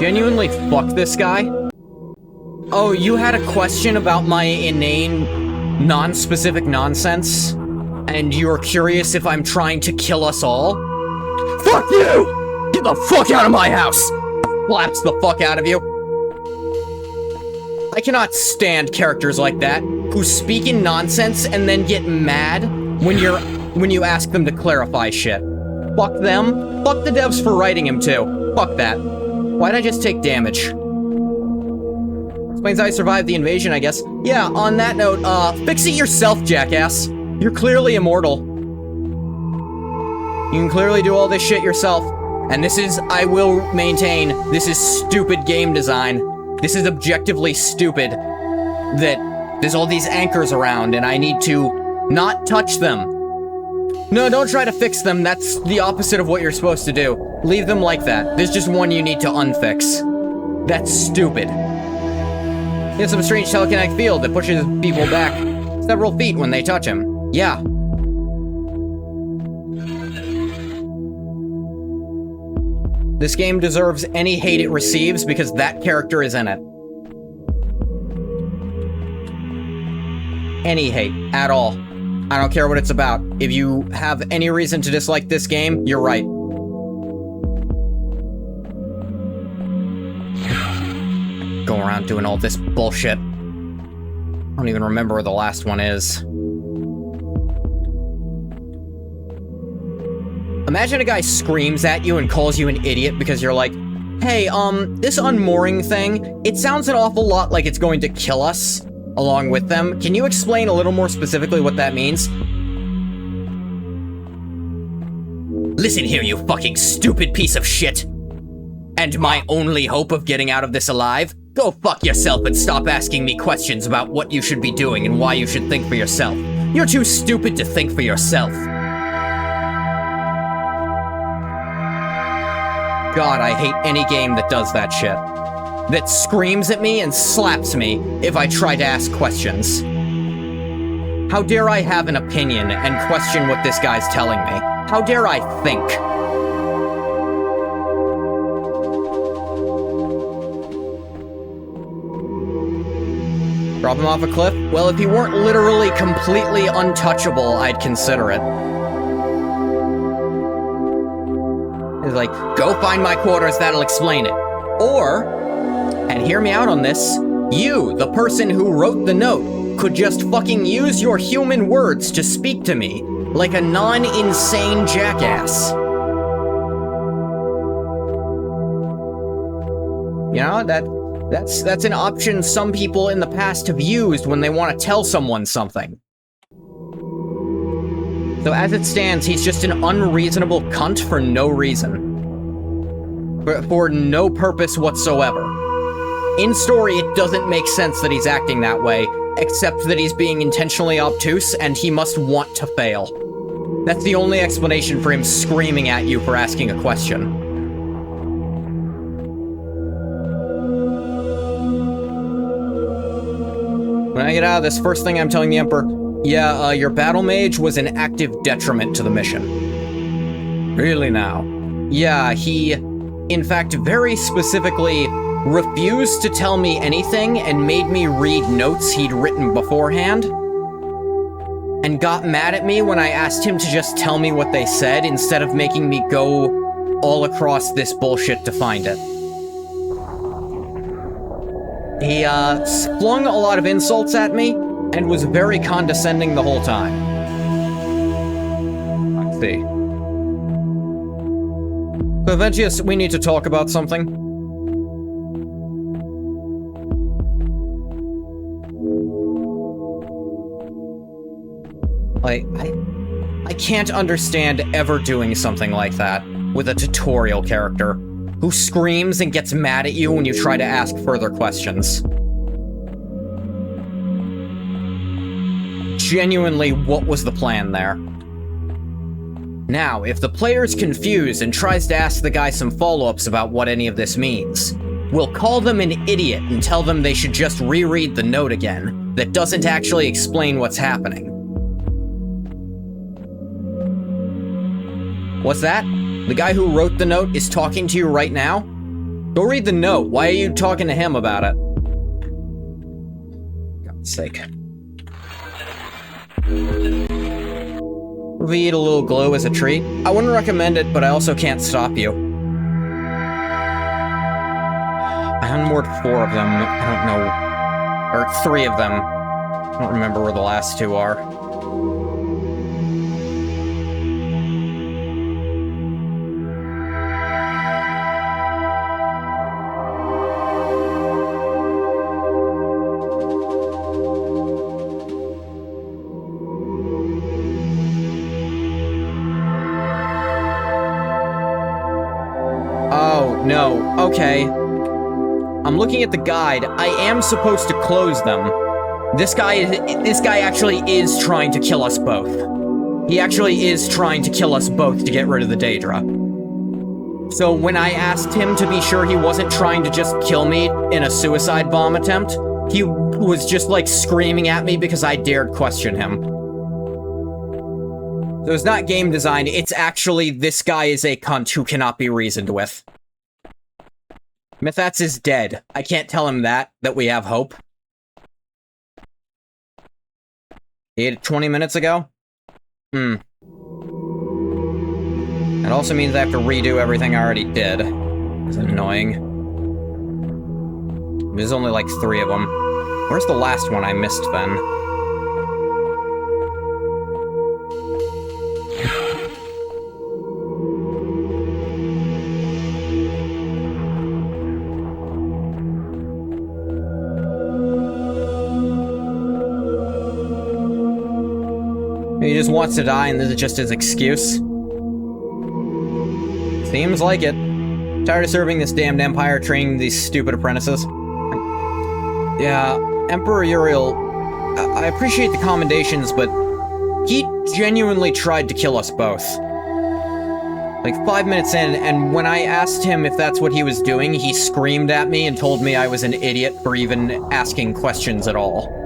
Genuinely fuck this guy? Oh, you had a question about my inane, non-specific nonsense? And you were curious if I'm trying to kill us all? Fuck you! Get the fuck out of my house! Slaps the fuck out of you. I cannot stand characters like that, who speak in nonsense and then get mad when you ask them to clarify shit. Fuck them. Fuck the devs for writing him too. Fuck that. Why'd I just take damage? Explains how I survived the invasion, I guess. Yeah, on that note, fix it yourself, jackass. You're clearly immortal. You can clearly do all this shit yourself. And this is, I will maintain, this is stupid game design. This is objectively stupid. That there's all these anchors around and I need to not touch them. No, don't try to fix them. That's the opposite of what you're supposed to do. Leave them like that. There's just one you need to unfix. That's stupid. He has some strange telekinetic field that pushes people back several feet when they touch him. Yeah. This game deserves any hate it receives because that character is in it. Any hate, at all. I don't care what it's about. If you have any reason to dislike this game, you're right. Go around doing all this bullshit. I don't even remember where the last one is. Imagine a guy screams at you and calls you an idiot because you're like, hey, this unmooring thing, it sounds an awful lot like it's going to kill us along with them. Can you explain a little more specifically what that means? Listen here, you fucking stupid piece of shit. And my only hope of getting out of this alive? Go fuck yourself and stop asking me questions about what you should be doing and why you should think for yourself. You're too stupid to think for yourself. God, I hate any game that does that shit. That screams at me and slaps me if I try to ask questions. How dare I have an opinion and question what this guy's telling me? How dare I think? Drop him off a cliff? Well, if he weren't literally completely untouchable, I'd consider it. He's like, go find my quarters, that'll explain it. Or, and hear me out on this, you, the person who wrote the note, could just fucking use your human words to speak to me, like a non-insane jackass. You know, that's an option some people in the past have used when they want to tell someone something. So as it stands, he's just an unreasonable cunt for no reason. For no purpose whatsoever. In story, it doesn't make sense that he's acting that way, except that he's being intentionally obtuse and he must want to fail. That's the only explanation for him screaming at you for asking a question. When I get out of this, first thing I'm telling the Emperor, yeah, your battle mage was an active detriment to the mission. Really now? Yeah, he, in fact, very specifically refused to tell me anything and made me read notes he'd written beforehand, and got mad at me when I asked him to just tell me what they said instead of making me go all across this bullshit to find it. He, flung a lot of insults at me and was very condescending the whole time. Let's see. So, Ventius, we need to talk about something. Like, I can't understand ever doing something like that with a tutorial character who screams and gets mad at you when you try to ask further questions. Genuinely, what was the plan there? Now, if the player's confused and tries to ask the guy some follow-ups about what any of this means, we'll call them an idiot and tell them they should just reread the note again that doesn't actually explain what's happening. What's that? The guy who wrote the note is talking to you right now? Go read the note. Why are you talking to him about it? For God's sake. We eat a little glue as a treat. I wouldn't recommend it, but I also can't stop you. I unmoored 4 of them. I don't know. Or 3 of them. I don't remember where the last 2 are. No, okay. I'm looking at the guide. I am supposed to close them. This guy actually is trying to kill us both. He actually is trying to kill us both to get rid of the Daedra. So when I asked him to be sure he wasn't trying to just kill me in a suicide bomb attempt, he was just like screaming at me because I dared question him. So it's not game design, it's actually this guy is a cunt who cannot be reasoned with. Mythats is dead. I can't tell him that we have hope. He ate it 20 minutes ago? That also means I have to redo everything I already did. It's annoying. There's only like 3 of them. Where's the last one I missed then? He just wants to die and this is just his excuse. Seems like it. Tired of serving this damned empire, training these stupid apprentices. Yeah, Emperor Uriel, I appreciate the commendations, but he genuinely tried to kill us both. Like 5 minutes in, and when I asked him if that's what he was doing, he screamed at me and told me I was an idiot for even asking questions at all.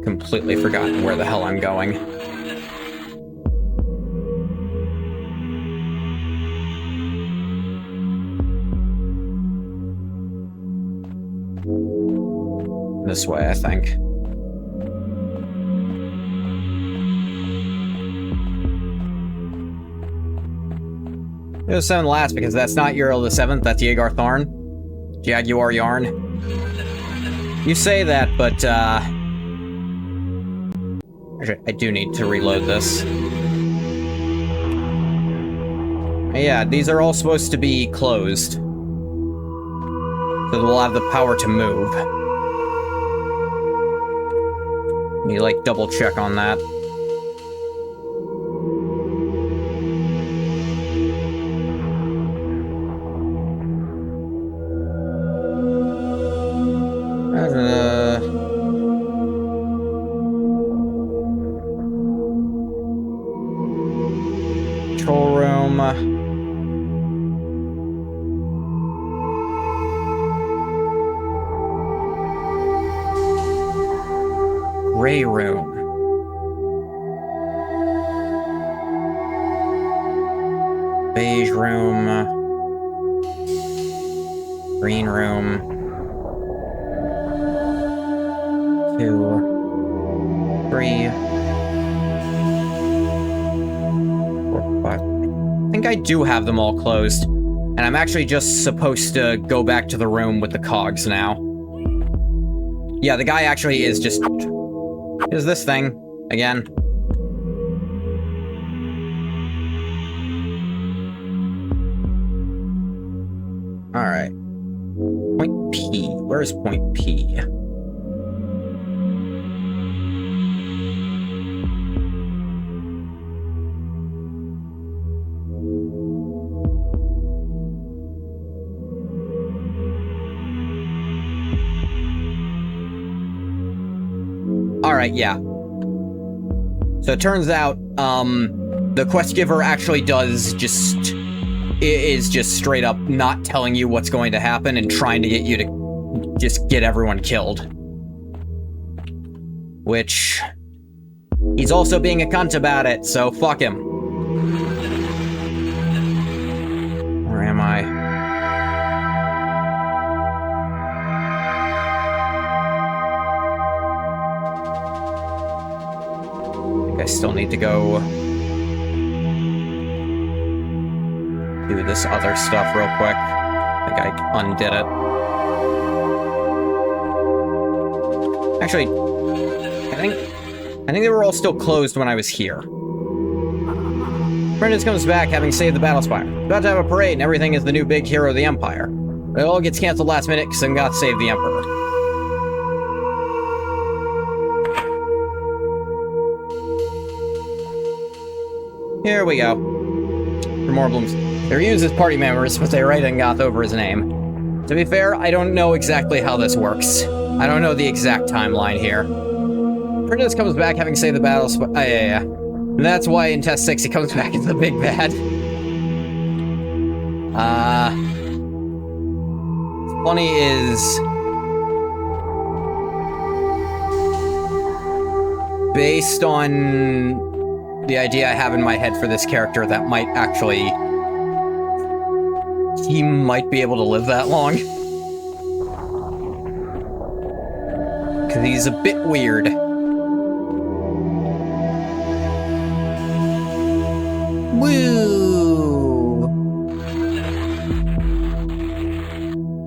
Completely forgotten where the hell I'm going. This way, I think. It was 7 last because that's not Uriel the 7th, that's Yeagar Tharn. Jaguar Yarn. You say that, but, Actually, I do need to reload this. Yeah, these are all supposed to be closed. So we'll have the power to move. Need to, like, double check on that. Control room. Gray room. Beige room. Green room. 2, 3, 4, 5. I think I do have them all closed. And I'm actually just supposed to go back to the room with the cogs now. Yeah, the guy actually is just... is this thing again. Alright. Point P. Where's point P? Alright, yeah. So it turns out, the quest giver actually is just straight up not telling you what's going to happen and trying to get you to just get everyone killed. Which, he's also being a cunt about it, so fuck him. Where am I? I still need to go do this other stuff real quick. I think I undid it. Actually, I think they were all still closed when I was here. Prentice comes back having saved the Battlespire. About to have a parade and everything is the new big hero of the Empire. It all gets canceled last minute because I'm got to save the Emperor. Here we go. For more blooms. They're used as party members, but they write Ngoth over his name. To be fair, I don't know exactly how this works. I don't know the exact timeline here. Prentice comes back having saved the battle. Yeah. And that's why in Test 6 he comes back as the big bad. Funny is... based on the idea I have in my head for this character, that might actually... he might be able to live that long. Because he's a bit weird. Woo!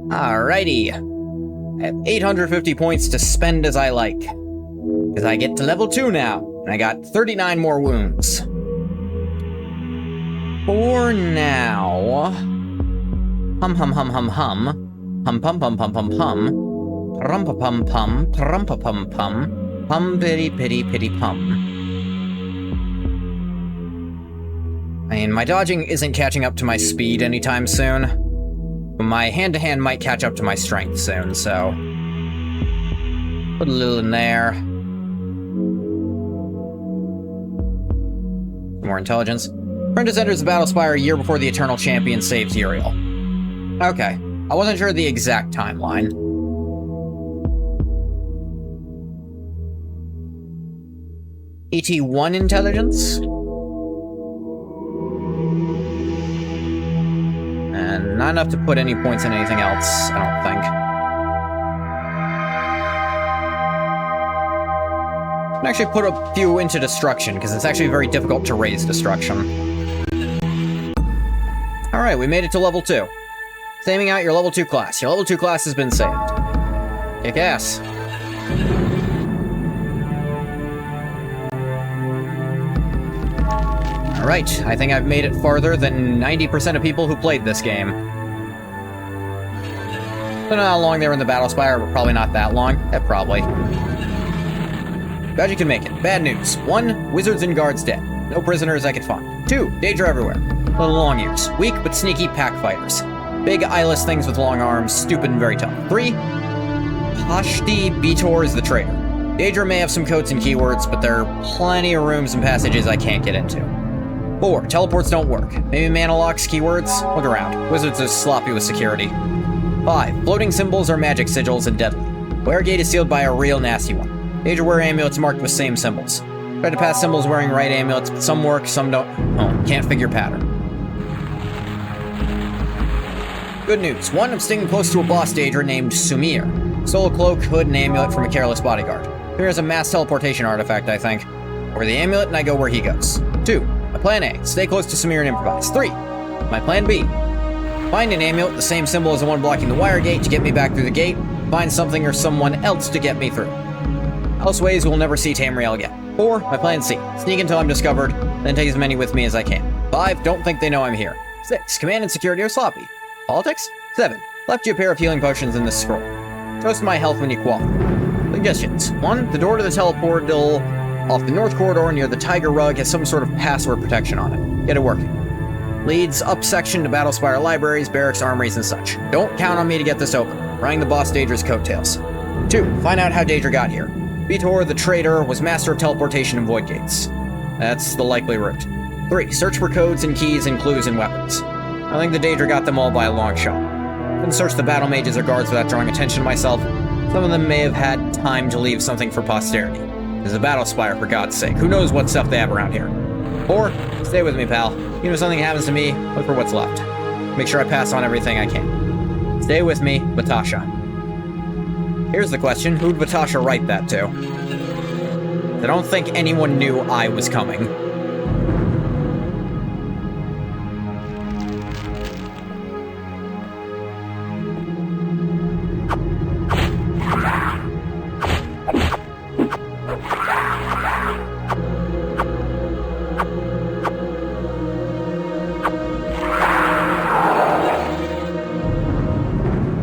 Alrighty. I have 850 points to spend as I like. Because I get to level 2 now. And I got 39 more wounds. For now... hum hum hum hum hum. Hum pum pum pum pum pum. Rum pa pum pum. Rum pa pum pum. Pum pitty pitty pitty pum. I mean, my dodging isn't catching up to my speed anytime soon. But my hand-to-hand might catch up to my strength soon, so... put a little in there. More intelligence. Prentice enters the Battlespire a year before the Eternal Champion saves Uriel. Okay. I wasn't sure the exact timeline. ET1 intelligence? And not enough to put any points in anything else, I don't think. I'm gonna actually put a few into destruction, because it's actually very difficult to raise destruction. Alright, we made it to level 2. Saving out your level 2 class. Your level 2 class has been saved. Kick ass. Alright, I think I've made it farther than 90% of people who played this game. Don't know how long they were in the Battlespire, but probably not that long. Yeah, probably. Glad you can make it. Bad news. 1, wizards and guards dead. No prisoners I could find. 2, Daedra everywhere. Little long ears. Weak but sneaky pack fighters. Big eyeless things with long arms, stupid and very tough. 3, Pashti Betor is the traitor. Daedra may have some codes and keywords, but there are plenty of rooms and passages I can't get into. 4, teleports don't work. Maybe mana locks, keywords? Look around. Wizards are sloppy with security. 5, floating symbols are magic sigils and deadly. Where gate is sealed by a real nasty one. Daedra wear amulets marked with same symbols. Tried to pass symbols wearing right amulets, but some work, some don't. Oh, can't figure pattern. Good news. 1, I'm sticking close to a boss Daedra named Sumir. Stole a cloak, hood, and amulet from a careless bodyguard. Sumir has a mass teleportation artifact, I think. Over the amulet, and I go where he goes. 2, my plan A, stay close to Sumir and improvise. 3, my plan B, find an amulet, the same symbol as the one blocking the wire gate to get me back through the gate. Find something or someone else to get me through. Elseways, we'll never see Tamriel again. 4, my plan C, sneak until I'm discovered, then take as many with me as I can. 5, don't think they know I'm here. 6, command and security are sloppy. Politics? 7, left you a pair of healing potions in this scroll. Toast my health when you qualify. Suggestions. 1, the door to the teleportal off the north corridor near the Tiger Rug has some sort of password protection on it. Get it working. Leads up section to Battlespire libraries, barracks, armories, and such. Don't count on me to get this open. Riding the boss Daedra's coattails. 2, find out how Daedra got here. Betor, the traitor, was master of teleportation and void gates. That's the likely route. 3, search for codes and keys and clues and weapons. I think the Daedra got them all by a long shot. Couldn't search the battle mages or guards without drawing attention to myself. Some of them may have had time to leave something for posterity. There's a Battlespire, for God's sake. Who knows what stuff they have around here? 4, stay with me, pal. Even if something happens to me, look for what's left. Make sure I pass on everything I can. Stay with me, Batasha. Here's the question, who'd Batasha write that to? I don't think anyone knew I was coming.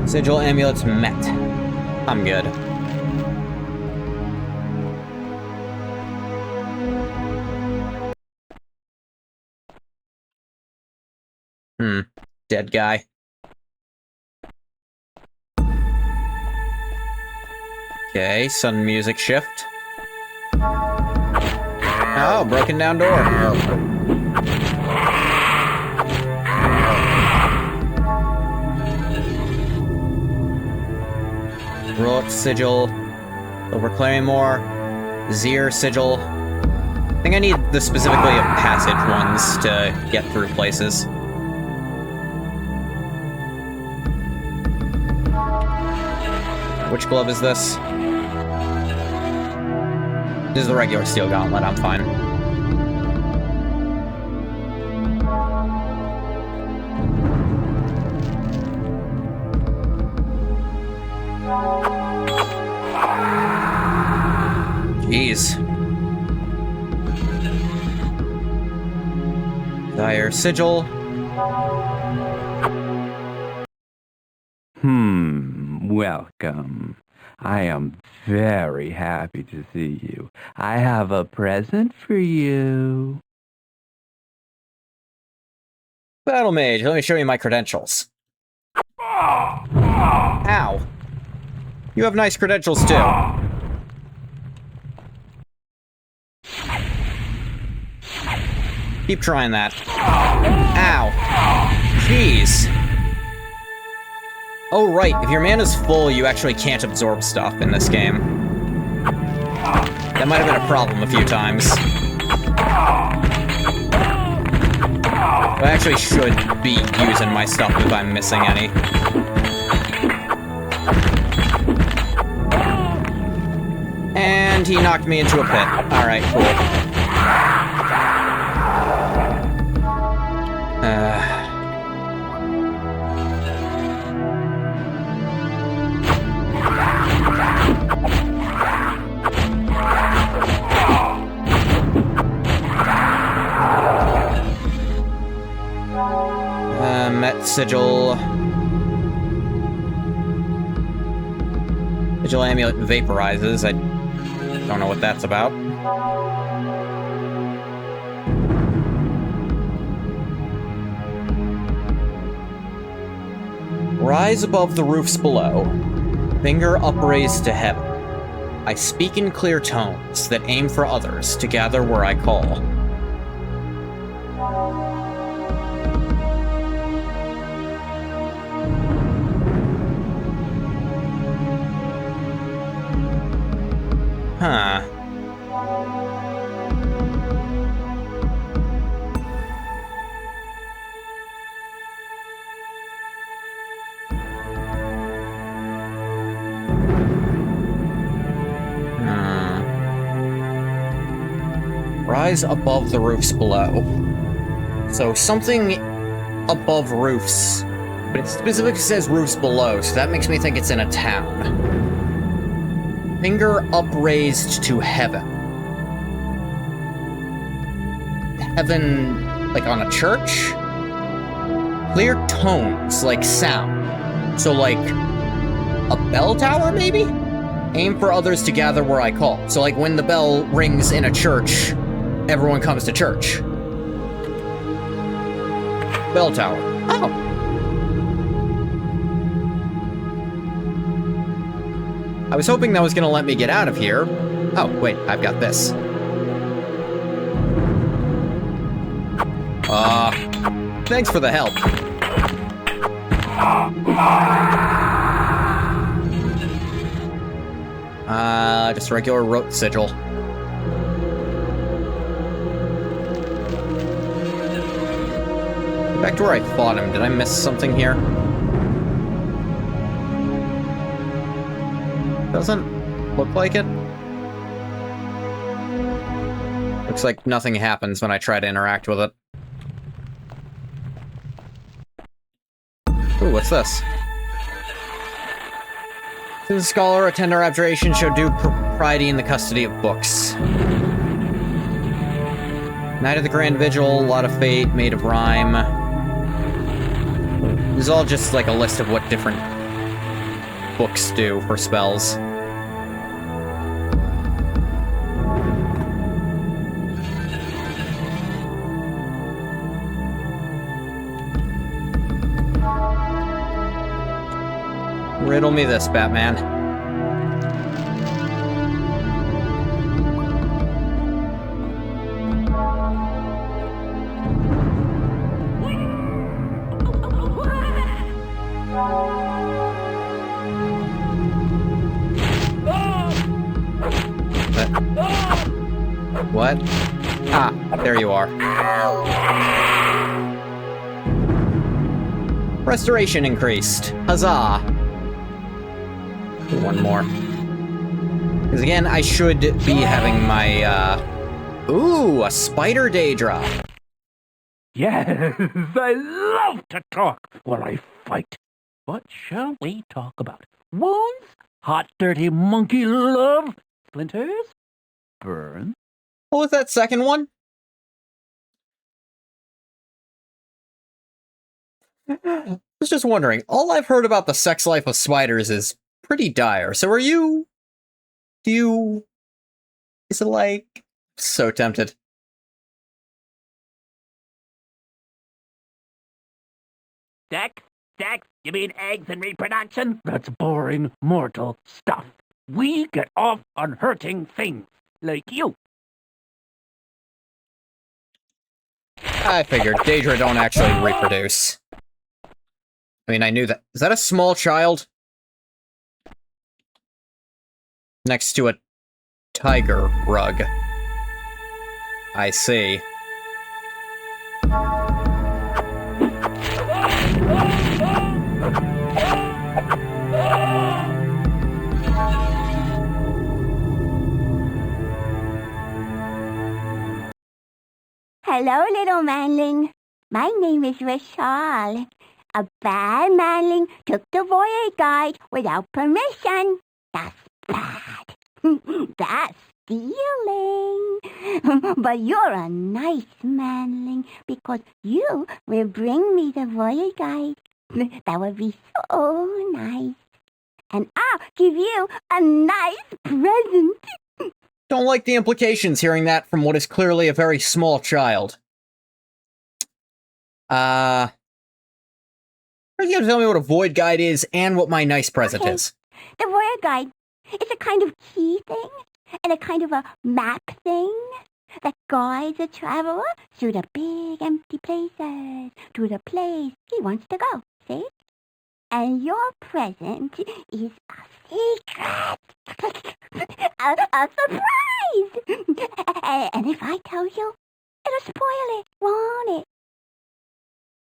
Sigil amulets met. I'm good. Dead guy. Okay, sudden music shift. Oh, broken down door. Rook sigil, over Claymore, Zir sigil. I think I need the specifically passage ones to get through places. Which glove is this? This is the regular steel gauntlet, I'm fine. Jeez. Dire sigil. Welcome. I am very happy to see you. I have a present for you. Battle Mage, let me show you my credentials. Ow. You have nice credentials too. Keep trying that. Ow. Jeez. Oh right, if your mana's full, you actually can't absorb stuff in this game. That might have been a problem a few times. I actually should be using my stuff if I'm missing any. And he knocked me into a pit. Alright, cool. sigil. Sigil amulet vaporizes. I don't know what that's about. Rise above the roofs below, finger upraised to heaven. I speak in clear tones that aim for others to gather where I call. Huh. Rise above the roofs below. So something above roofs, but it specifically says roofs below, so that makes me think it's in a town. Finger upraised to heaven. Heaven, like on a church? Clear tones, like sound. So like a bell tower, maybe? Aim for others to gather where I call. So like when the bell rings in a church, everyone comes to church. Bell tower. Oh. I was hoping that was gonna let me get out of here. Oh, wait, I've got this. Thanks for the help. Just a regular rote sigil. Back to where I fought him. Did I miss something here? Doesn't look like it. Looks like nothing happens when I try to interact with it. Ooh, what's this? To the scholar, a tender abjuration show due propriety in the custody of books. Night of the Grand Vigil, lot of fate, made of rhyme. This is all just like a list of what different books do for spells. Riddle me this, Batman. What? Ah, there you are. Restoration increased. Huzzah! One more. Because again, I should be having my, Ooh, a spider Daedra. Yes, I love to talk while I fight. What shall we talk about? Wounds? Hot, dirty monkey love? Splinters? Burns? What was that second one? I was just wondering, all I've heard about the sex life of spiders is pretty dire. So is it like, so tempted. Sex? Sex? You mean eggs and reproduction? That's boring, mortal stuff. We get off on hurting things, like you. I figured Daedra don't actually reproduce. I mean, I knew that. Is that a small child? Next to a tiger rug. I see. Hello, little manling. My name is Rashal. A bad manling took the voyage guide without permission. That's bad. That's stealing. But you're a nice manling because you will bring me the voyage guide. That would be so nice. And I'll give you a nice present. Don't like the implications hearing that from what is clearly a very small child. Are you gonna tell me what a void guide is and what my nice present is? The voyage guide is a kind of key thing and a kind of a map thing that guides a traveler through the big empty places to the place he wants to go, see? And your present is a secret. a surprise! And if I tell you, it'll spoil it, won't it?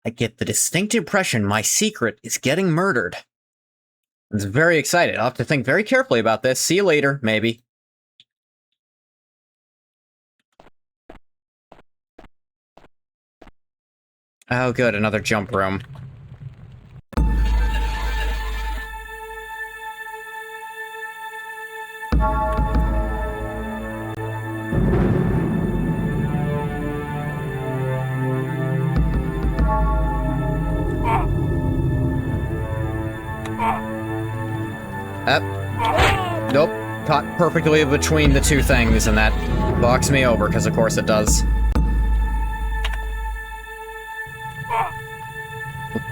I get the distinct impression my secret is getting murdered. I was very excited. I'll have to think very carefully about this. See you later, maybe. Oh, good, another jump room. Nope. Caught perfectly between the two things, and that boxed me over, because of course it does.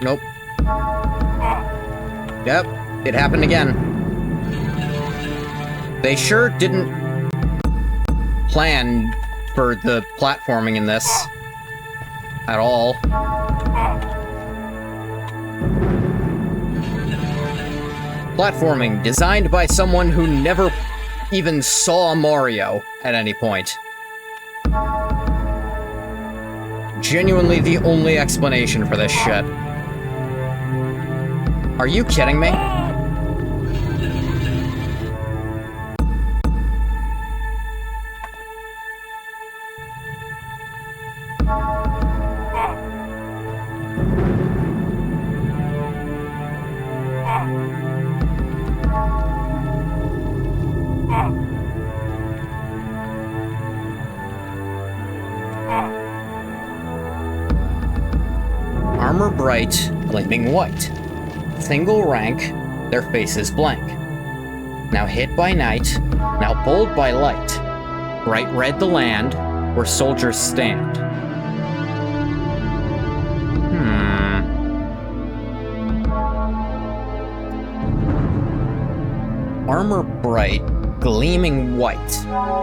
Nope. Yep, it happened again. They sure didn't plan for the platforming in this at all. Platforming designed by someone who never even saw Mario at any point. Genuinely the only explanation for this shit. Are you kidding me? Armor bright, gleaming white. Single rank, their faces blank. Now hid by night, now bold by light. Bright red the land, where soldiers stand. Armor bright, gleaming white.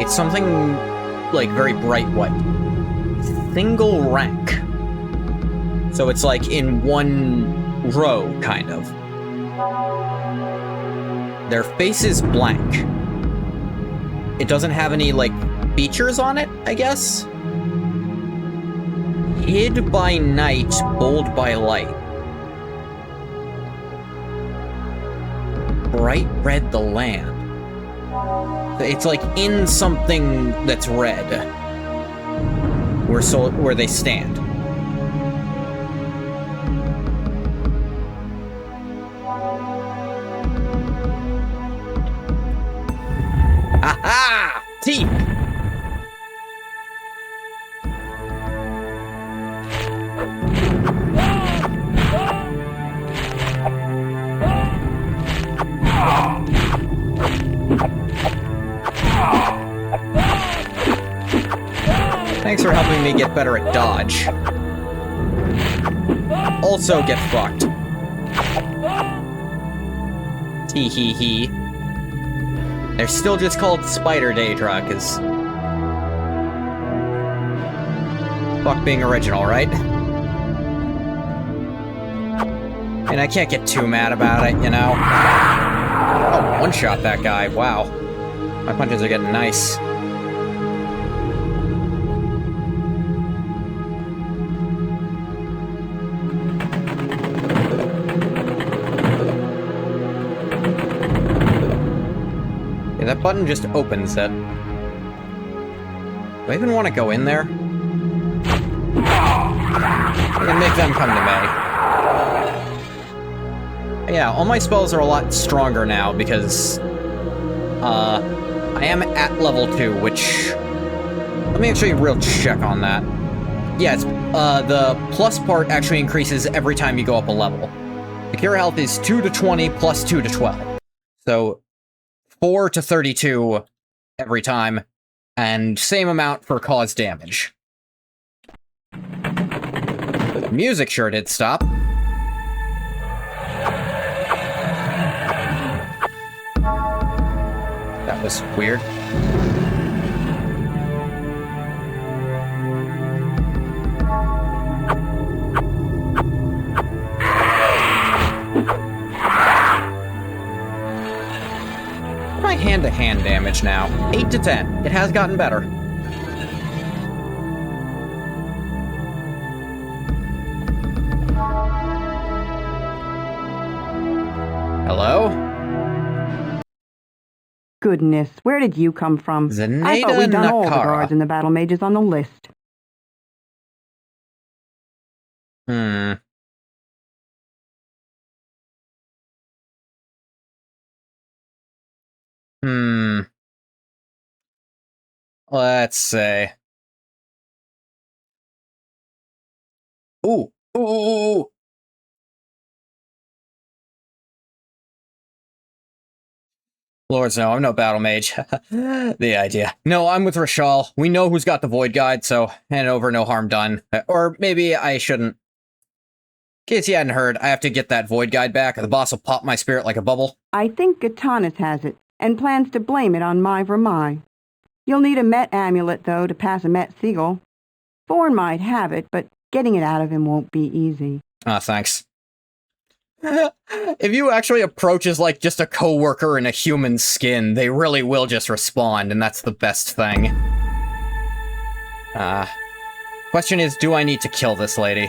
It's something like very bright white. Single rank. So it's like in one row, kind of. Their face is blank. It doesn't have any, like, features on it, I guess? Hid by night, bold by light. Bright red the land. It's like in something that's red. Where they stand. Aha! Teeth! Thanks for helping me get better at dodge. Also get fucked. Tee hee hee. They're still just called Spider Daedra, cause... fuck being original, right? And I can't get too mad about it, you know? Oh, one-shot that guy, wow. My punches are getting nice. That button just opens it. Do I even want to go in there? I'm gonna make them come to me. Yeah, all my spells are a lot stronger now because I am at level 2, which Let me actually real check on that. Yeah, it's, the plus part actually increases every time you go up a level. The cure health is 2 to 20 plus 2 to 12. So 4 to 32 every time, and same amount for cause damage. The music sure did stop. That was weird. My hand-to-hand damage now. 8 to 10. It has gotten better. Hello? Goodness, where did you come from? Zenaida I thought we'd done all the Nakara. guards and the battle mages on the list. Hmm. Let's say. Ooh. Ooh. Lords, no, I'm no battle mage. The idea. No, I'm with Rashal. We know who's got the Void Guide, so hand over, no harm done. Or maybe I shouldn't. In case you hadn't heard, I have to get that Void Guide back, or the boss will pop my spirit like a bubble. I think Gatanas has it, and plans to blame it on my Vermai. You'll need a Met amulet, though, to pass a Met Seagull. Thorn might have it, but getting it out of him won't be easy. Ah, thanks. If you actually approach as, like, just a coworker in a human skin, they really will just respond, and that's the best thing. Question is, do I need to kill this lady?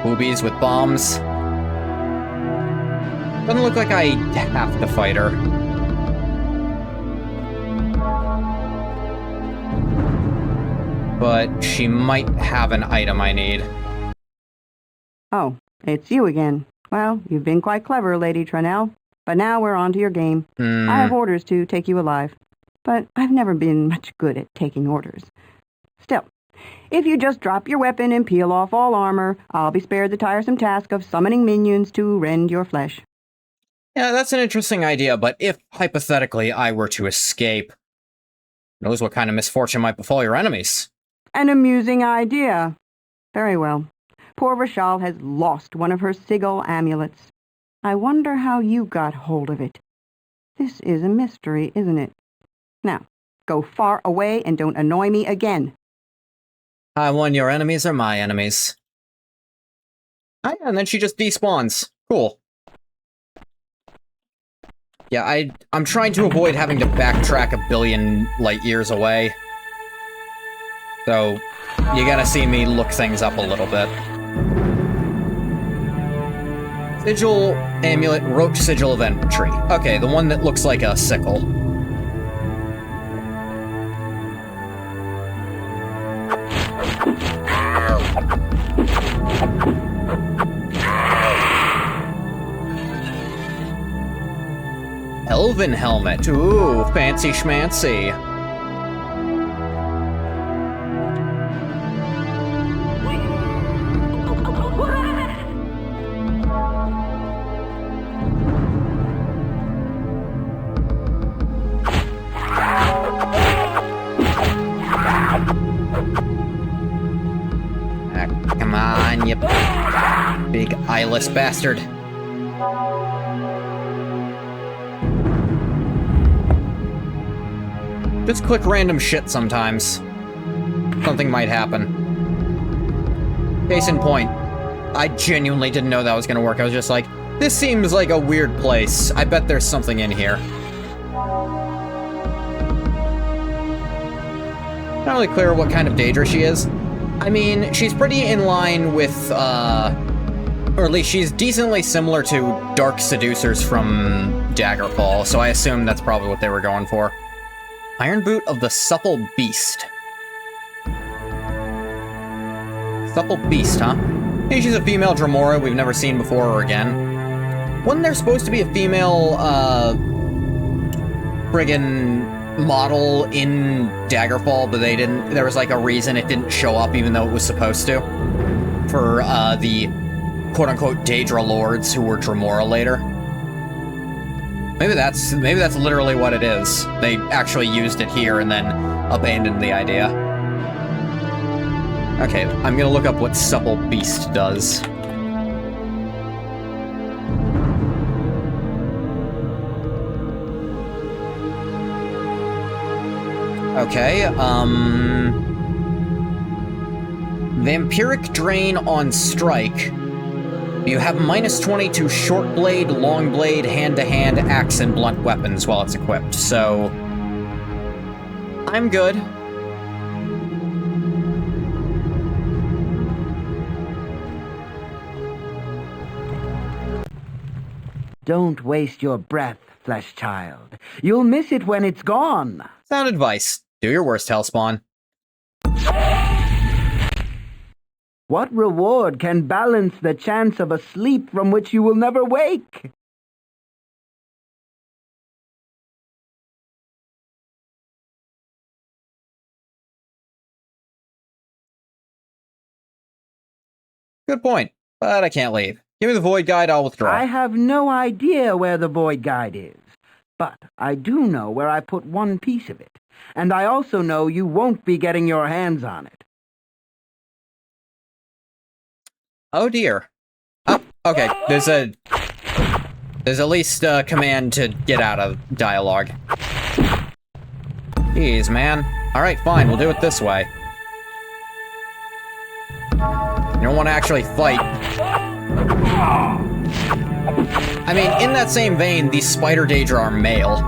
Boobies with bombs. Doesn't look like I have to fight her. But she might have an item I need. Oh, it's you again. Well, you've been quite clever, Lady Tranell. But now we're on to your game. I have orders to take you alive. But I've never been much good at taking orders. Still, if you just drop your weapon and peel off all armor, I'll be spared the tiresome task of summoning minions to rend your flesh. Yeah, that's an interesting idea, but if, hypothetically, I were to escape, who knows what kind of misfortune might befall your enemies? An amusing idea. Very well. Poor Rashal has lost one of her sigil amulets. I wonder how you got hold of it. This is a mystery, isn't it? Now, go far away and don't annoy me again. I won, your enemies are my enemies. Oh, yeah, and then she just despawns. Cool. Yeah, I'm trying to avoid having to backtrack a billion light years away. So, you gotta see me look things up a little bit. Sigil, amulet, roach sigil of entry. Okay, the one that looks like a sickle. Elven helmet. Ooh, fancy schmancy. Come on, you big eyeless bastard. Just click random shit sometimes. Something might happen. Case in point, I genuinely didn't know that was gonna work. I was just like, this seems like a weird place. I bet there's something in here. Not really clear what kind of Daedra she is. I mean, she's pretty in line with, or at least she's decently similar to Dark Seducers from Daggerfall, so I assume that's probably what they were going for. Iron Boot of the Supple Beast. Supple Beast, huh? Hey, she's a female Dremora we've never seen before or again. Wasn't there supposed to be a female, friggin' model in Daggerfall, but they didn't, there was like a reason it didn't show up even though it was supposed to? For, the quote-unquote Daedra Lords who were Dremora later. Maybe that's literally what it is. They actually used it here and then abandoned the idea. Okay, I'm gonna look up what Supple Beast does. Okay, Vampiric Drain on Strike. You have -20 to short blade, long blade, hand-to-hand, axe, and blunt weapons while it's equipped, so... I'm good. Don't waste your breath, flesh child. You'll miss it when it's gone. Sound advice. Do your worst, Hellspawn. What reward can balance the chance of a sleep from which you will never wake? Good point, but I can't leave. Give me the Void Guide, I'll withdraw. I have no idea where the Void Guide is, but I do know where I put one piece of it, and I also know you won't be getting your hands on it. Oh dear. Oh, okay, there's at least a command to get out of dialogue. Jeez, man. Alright, fine, we'll do it this way. You don't want to actually fight. I mean, in that same vein, these Spider Daedra are male.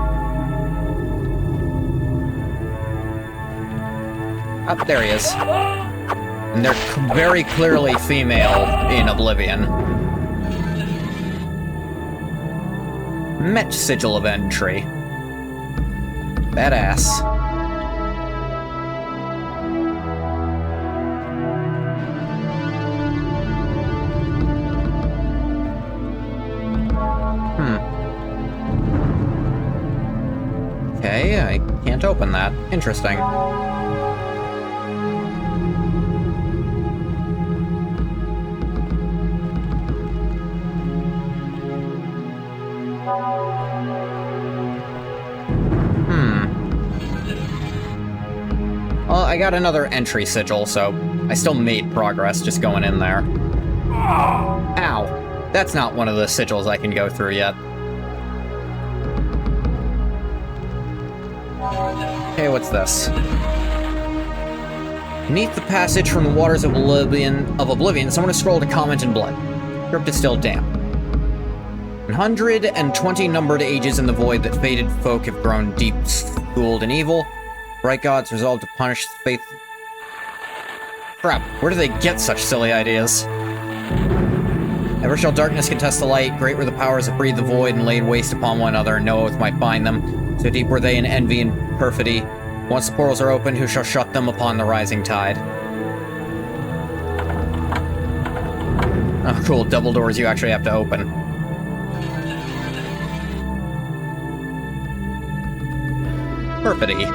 Oh, there he is. And they're very clearly female in Oblivion. Met Sigil of Entry. Badass. Okay, I can't open that. Interesting. Well, I got another entry sigil, so I still made progress just going in there. Ow. That's not one of the sigils I can go through yet. Okay, what's this? Beneath the passage from the waters of Oblivion, someone has scrolled a comment in blood. Crypt is still damp. 120 numbered ages in the void that fated folk have grown deep, schooled in evil. Bright gods resolved to punish the faith. Crap, where do they get such silly ideas? Ever shall darkness contest the light, great were the powers that breathed the void and laid waste upon one another, and no oath might bind them. So deep were they in envy and perfidy. Once the portals are open, who shall shut them upon the rising tide? Oh, cool, double doors you actually have to open. Perfidy.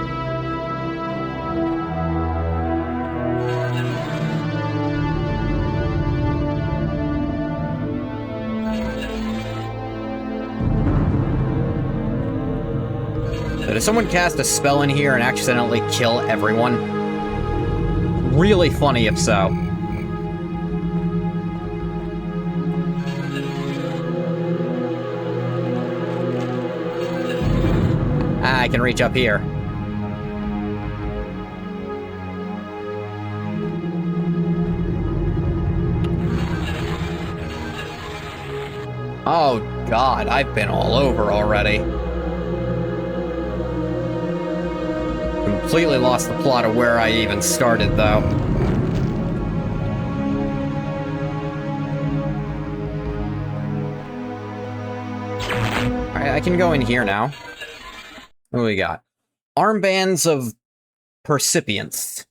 Did someone cast a spell in here and accidentally kill everyone? Really funny if so. Ah, I can reach up here. Oh god, I've been all over already. Completely lost the plot of where I even started, though. I can go in here now. What do we got? Armbands of Percipients.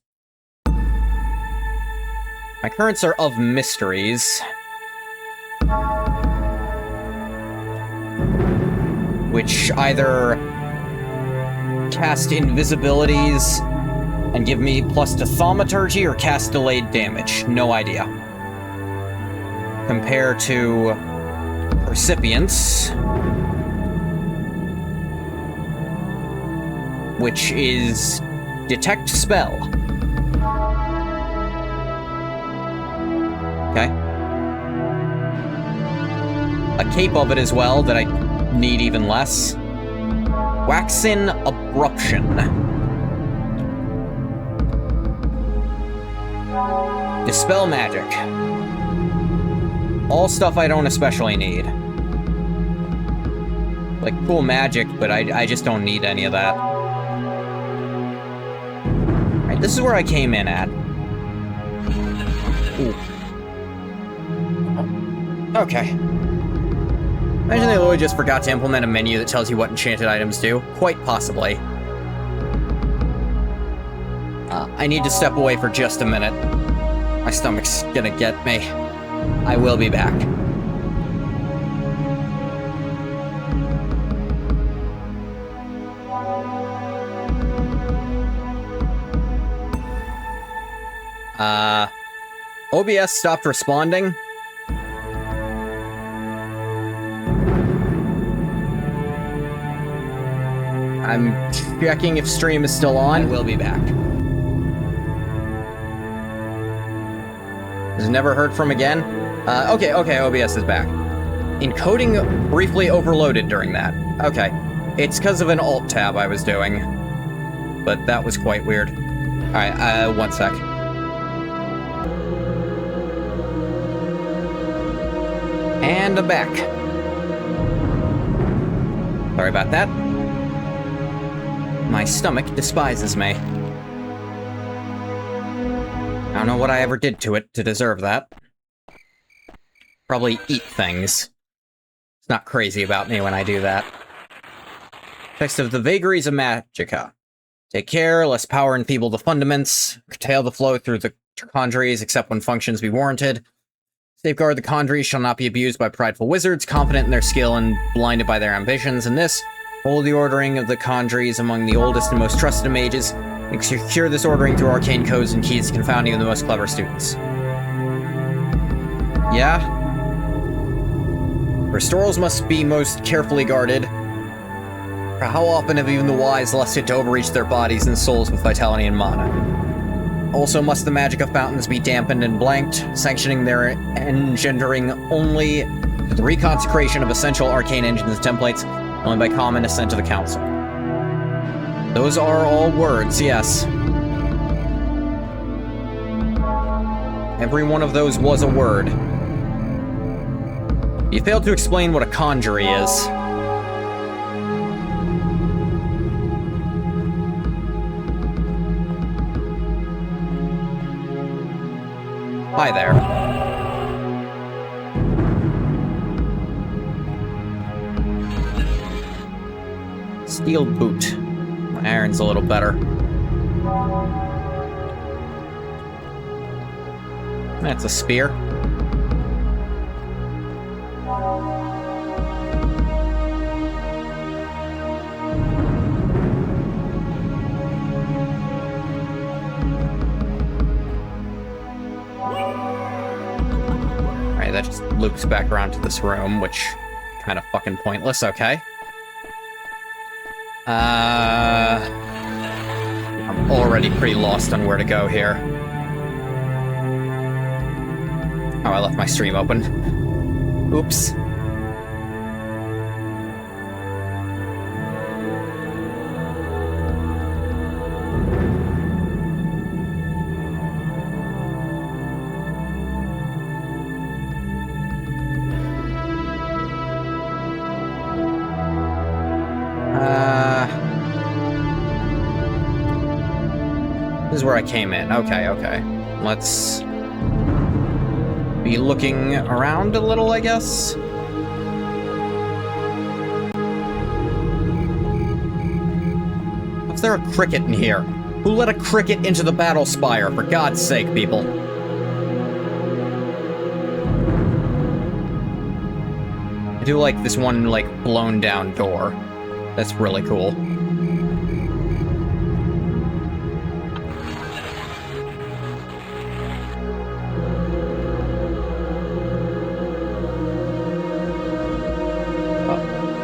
My currents are of mysteries. Which either cast invisibilities and give me plus to thaumaturgy or cast delayed damage. No idea. Compare to Percipients, which is detect spell. Okay. A cape of it as well that I need even less. Waxen Abruption. Dispel magic. All stuff I don't especially need. Like, cool magic, but I just don't need any of that. Alright, this is where I came in at. Ooh. Okay. Imagine they literally just forgot to implement a menu that tells you what enchanted items do. Quite possibly. I need to step away for just a minute. My stomach's gonna get me. I will be back. OBS stopped responding. I'm checking if stream is still on. I will be back. Is never heard from again? Okay, OBS is back. Encoding briefly overloaded during that. Okay. It's because of an alt tab I was doing. But that was quite weird. Alright, one sec. And I'm back. Sorry about that. My stomach despises me. I don't know what I ever did to it to deserve that. Probably eat things. It's not crazy about me when I do that. Text of the Vagaries of Magica. Take care, lest power enfeeble the fundaments. Curtail the flow through the conjuries, except when functions be warranted. Safeguard the conjuries shall not be abused by prideful wizards, confident in their skill and blinded by their ambitions. In this, hold the ordering of the conjuries among the oldest and most trusted of mages, and secure this ordering through arcane codes and keys, confounding the most clever students. Yeah? Restorals must be most carefully guarded. For how often have even the wise lusted to overreach their bodies and souls with vitality and mana? Also must the magic of fountains be dampened and blanked, sanctioning their engendering only the reconsecration of essential arcane engines and templates, only by common assent to the council. Those are all words, yes. Every one of those was a word. You failed to explain what a conjury is. Hi there. Steel boot. My iron's a little better. That's a spear. Alright, that just loops back around to this room, which kind of fucking pointless, okay. I'm already pretty lost on where to go here. Oh, I left my stream open. Oops. This is where I came in. Okay. Let's be looking around a little, I guess. is there a cricket in here? Who let a cricket into the BATTLESPIRE, for God's sake, people? I do like this one, like, blown down door. That's really cool.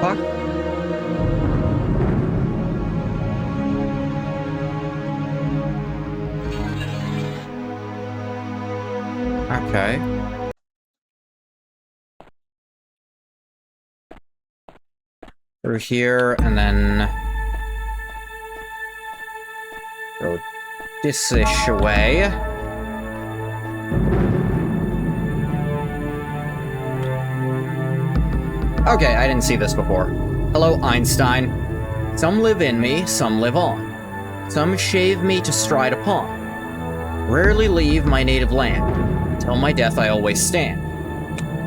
Fuck. Okay. Through here, and then go this-ish away. Okay, I didn't see this before. Hello, Einstein. Some live in me, some live on. Some shave me to stride upon. Rarely leave my native land. Till my death I always stand.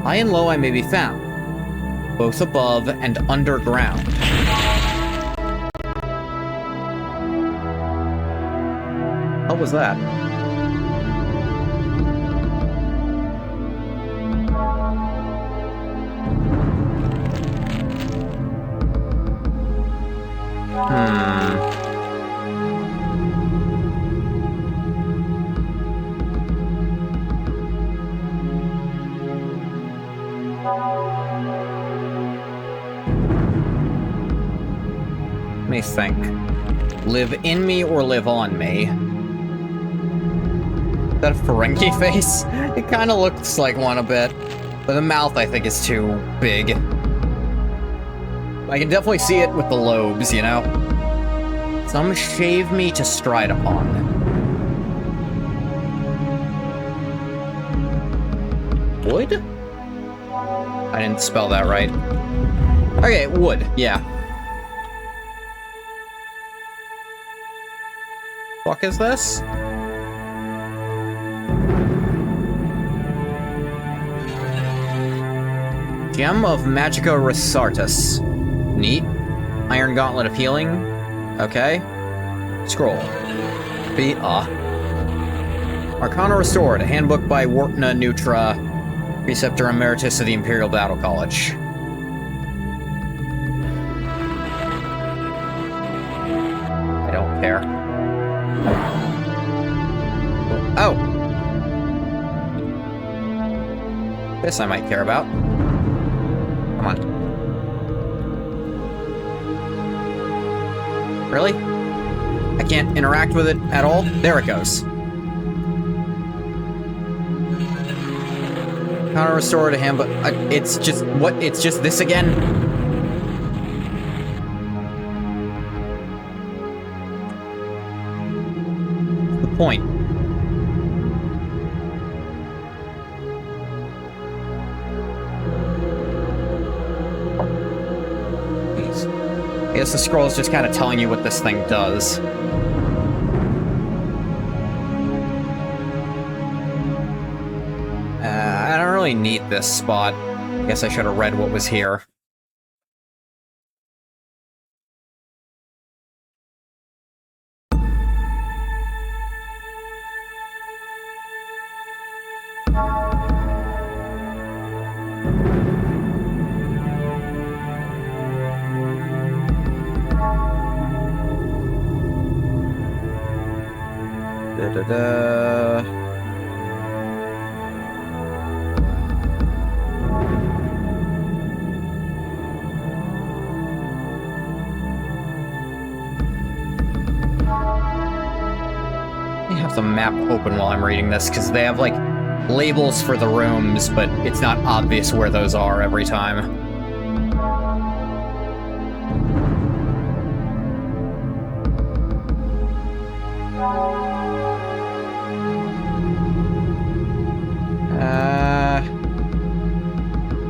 High and low I may be found, both above and underground. What was that? Let me think. Live in me or live on me? Is that a Ferengi face? It kind of looks like one a bit. But the mouth, I think, is too big. I can definitely see it with the lobes, you know? Some shave me to stride upon. Wood? I didn't spell that right. Okay, wood, yeah. Fuck is this? Gem of Magica Resartus. Neat. Iron Gauntlet of Healing. Okay. Scroll. Arcana Restored, a handbook by Wartna Nutra, Preceptor Emeritus of the Imperial Battle College. I don't care. Oh! This I might care about. Come on. Really? I can't interact with it at all? There it goes. Counter restore to him, but it's just, what? It's just this again? The point. I guess the scroll is just kind of telling you what this thing does. I don't really need this spot. I guess I should have read what was here. I have the map open while I'm reading this, because they have, like, labels for the rooms, but it's not obvious where those are every time.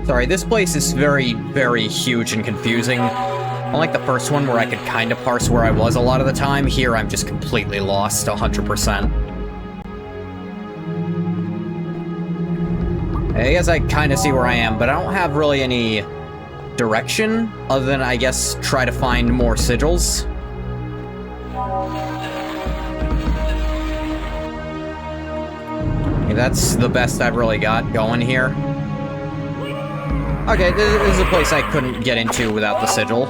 Sorry, this place is very, very huge and confusing. Unlike the first one where I could kind of parse where I was a lot of the time, here I'm just completely lost 100%. I guess I kind of see where I am, but I don't have really any direction, other than, I guess, try to find more sigils. Okay, that's the best I've really got going here. Okay, this is a place I couldn't get into without the sigil.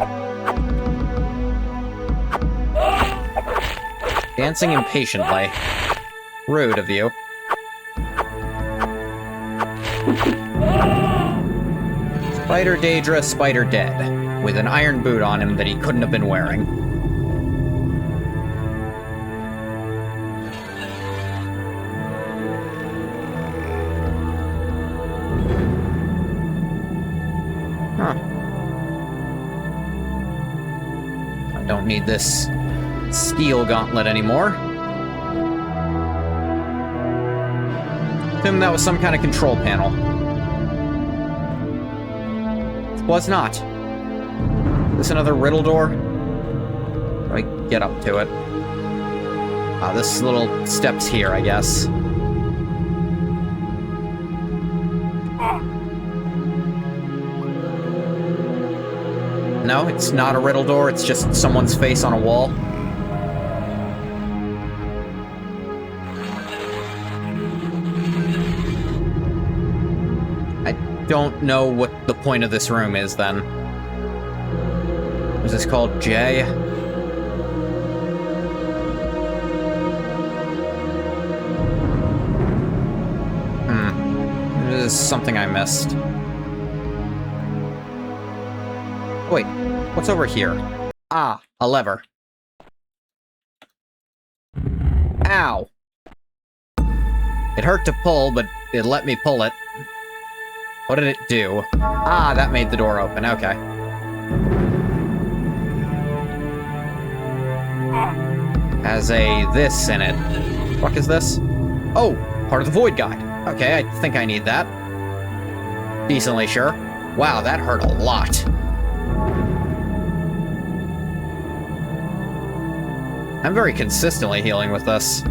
Dancing impatiently. Rude of you. Spider Daedra, Spider dead, with an iron boot on him that he couldn't have been wearing. Huh. I don't need this steel gauntlet anymore. Assume that was some kind of control panel. It was not. Is this another riddle door? How do I get up to it? Ah, this little step's here, I guess. No, it's not a riddle door, it's just someone's face on a wall. I don't know what the point of this room is, then. Was this called J? This is something I missed. Wait, what's over here? Ah, a lever. Ow! It hurt to pull, but it let me pull it. What did it do? Ah, that made the door open, okay. Has a this in it. What is this? Oh, part of the Void Guide. Okay, I think I need that. Decently sure. Wow, that hurt a lot. I'm very consistently healing with this.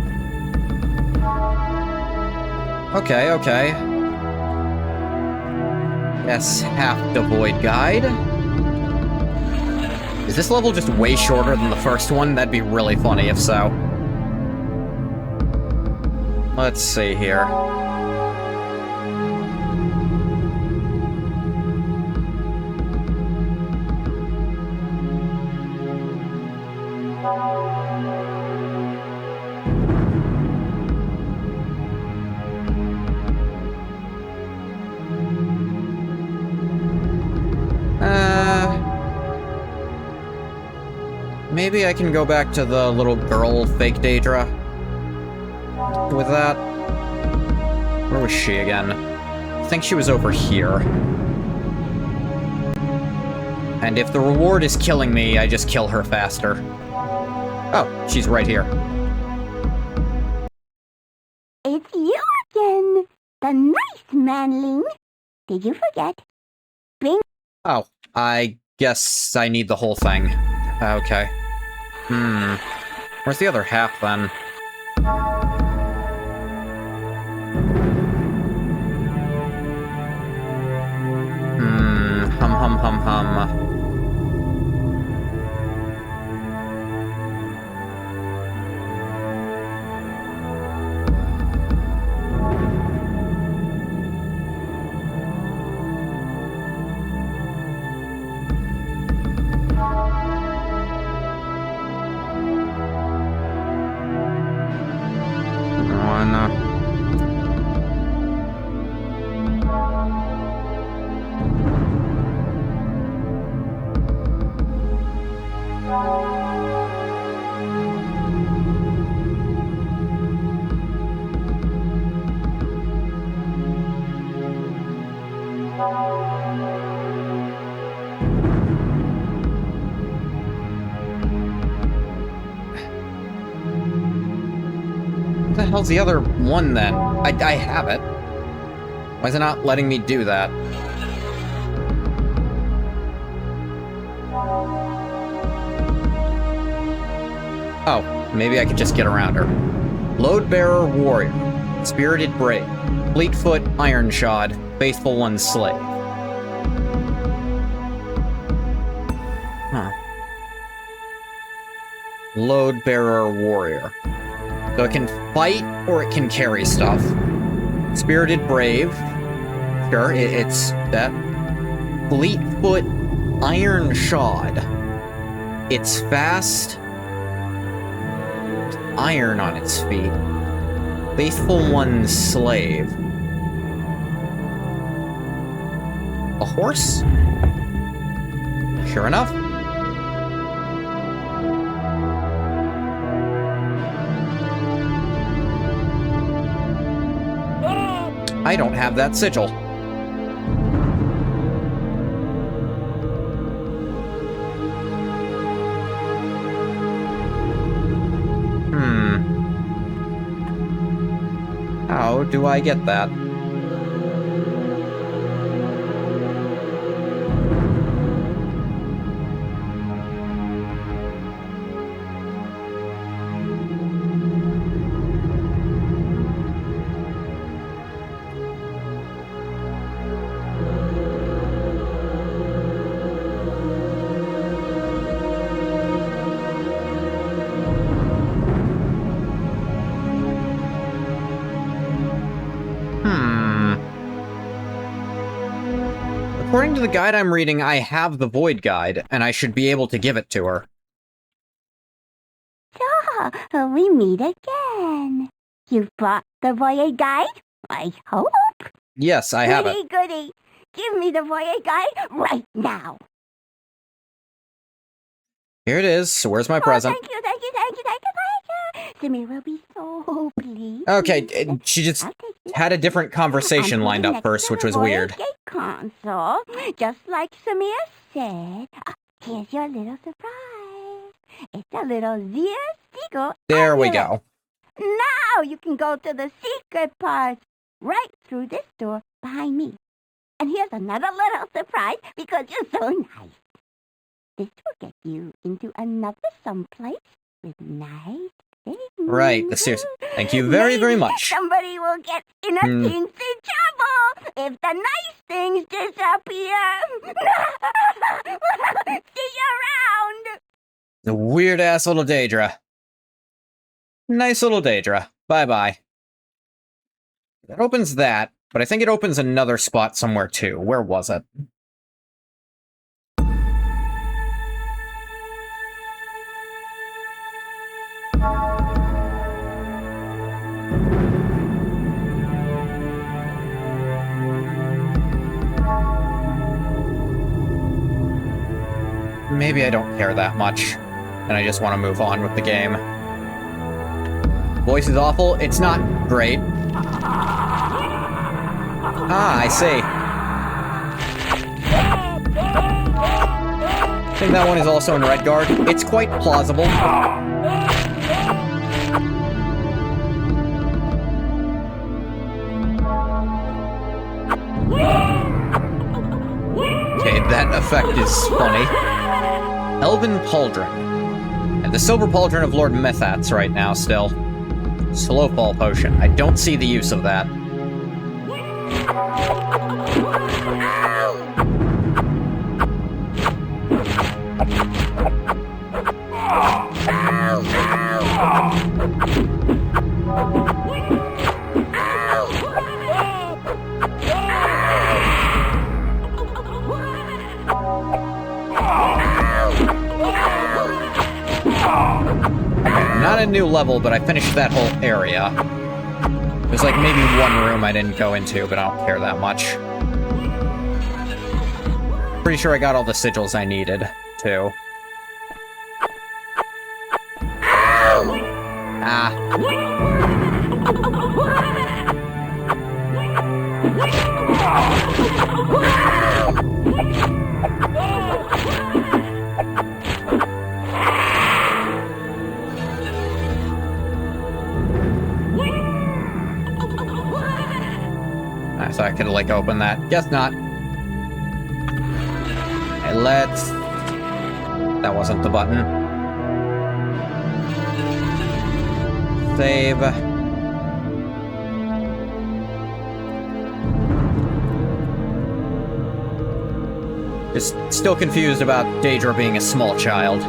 Okay, okay. Yes, half the Void Guide. Is this level just way shorter than the first one? That'd be really funny if so. Let's see here. Maybe I can go back to the little girl fake Daedra. With that. Where was she again? I think she was over here. And if the reward is killing me, I just kill her faster. Oh, she's right here. It's you again, the nice manling. Did you forget? Oh, I guess I need the whole thing. Okay. Where's the other half, then? Hum. What the hell's the other one, then? I have it. Why is it not letting me do that? Oh, maybe I could just get around her. Load-bearer warrior. Spirited brave. Fleetfoot iron shod. Faithful one's slave. Huh. Load-bearer warrior. So it can fight, or it can carry stuff. Spirited Brave. Sure, it's that. Fleetfoot Iron Shod. It's fast. Iron on its feet. Faithful One's Slave. A horse? Sure enough. I don't have that sigil. How do I get that? According to the guide I'm reading, I have the Void Guide, and I should be able to give it to her. So, we meet again. You've brought the Void Guide, I hope? Yes, I have it. Goody. Give me the Void Guide right now. Here it is. So where's my present? Thank you. Samir will be so pleased. Okay, she just had a different conversation lined up first, which was weird. Game console, just like Samir said. Here's your little surprise. It's a little Seagull. There we go. Now you can go to the secret part, right through this door behind me. And here's another little surprise because you're so nice. This will get you into another someplace with nice things. Right, seriously. Thank you very, very much. Somebody will get in a teensy trouble if the nice things disappear. See you around. The weird-ass little Daedra. Nice little Daedra. Bye-bye. That opens that, but I think it opens another spot somewhere, too. Where was it? Maybe I don't care that much, and I just want to move on with the game. Voice is awful. It's not great. Ah, I see. I think that one is also in Redguard. It's quite plausible. Okay, that effect is funny. Elven Pauldron. And the Silver Pauldron of Lord Methat's right now, still. Slowfall Potion. I don't see the use of that. Not a new level, but I finished that whole area. There's like maybe one room I didn't go into, but I don't care that much. Pretty sure I got all the sigils I needed, too. Ah. I thought I could, like, open that. Guess not. Okay, let's... That wasn't the button. Save. Just still confused about Daedra being a small child.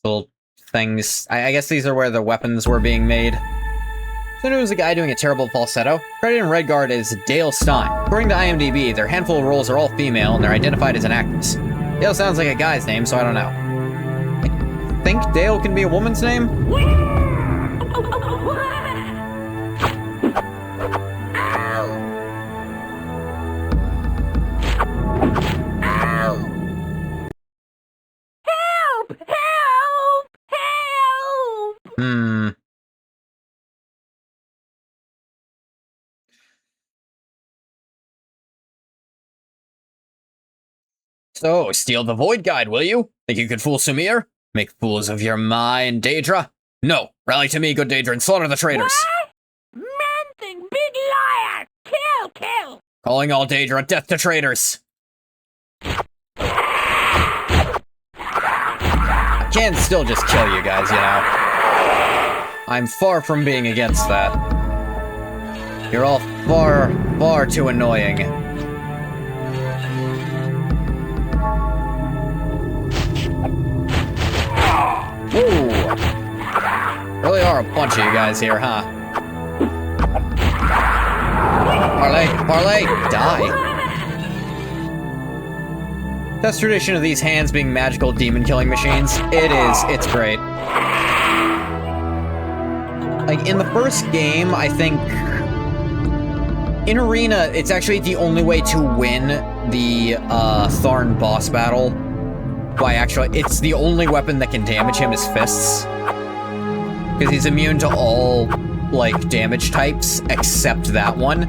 Little things. I guess these are where the weapons were being made. So there was a guy doing a terrible falsetto. Credited in Redguard is Dale Stein. According to IMDb, their handful of roles are all female, and they're identified as an actress. Dale sounds like a guy's name, so I don't know. I think Dale can be a woman's name? Help! Help! Help! So, steal the Void Guide, will you? Think you could fool Sumir? Make fools of your mind, Daedra? No, rally to me, good Daedra, and slaughter the traitors. What? Man-thing, big liar! Kill, kill! Calling all Daedra, death to traitors. I can still just kill you guys, you know. I'm far from being against that. You're all far, far too annoying. Ooh. Really are a bunch of you guys here, huh? Parlay, parlay, die. That's tradition of these hands being magical demon-killing machines. It is. It's great. Like, in the first game, I think... In Arena, it's actually the only way to win the Tharn boss battle. Why, actually, it's the only weapon that can damage him is fists. Because he's immune to all, like, damage types, except that one.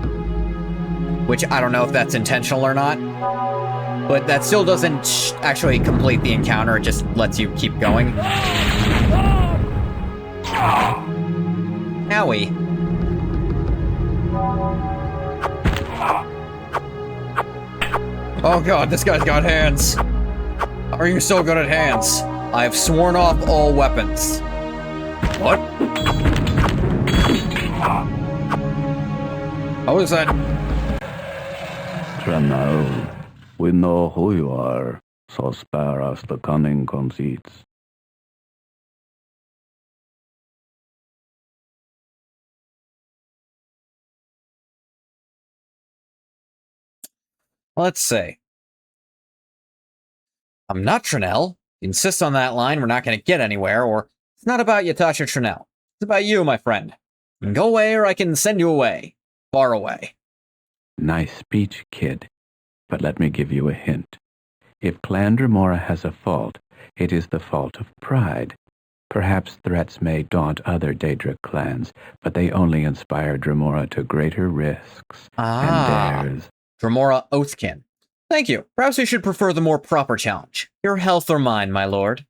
Which, I don't know if that's intentional or not. But that still doesn't actually complete the encounter, it just lets you keep going. Owie. Oh god, this guy's got hands. Are you so good at hands? I have sworn off all weapons. What? How is that? Tranel, we know who you are, so spare us the cunning conceits. Let's see. I'm not Tranel. You insist on that line, we're not going to get anywhere, or it's not about Yatasha Tranel. It's about you, my friend. You can go away, or I can send you away. Far away. Nice speech, kid. But let me give you a hint. If Clan Dremora has a fault, it is the fault of pride. Perhaps threats may daunt other Daedric clans, but they only inspire Dremora to greater risks and dares. Dremora Oathkin. Thank you. Perhaps we should prefer the more proper challenge. Your health or mine, my lord?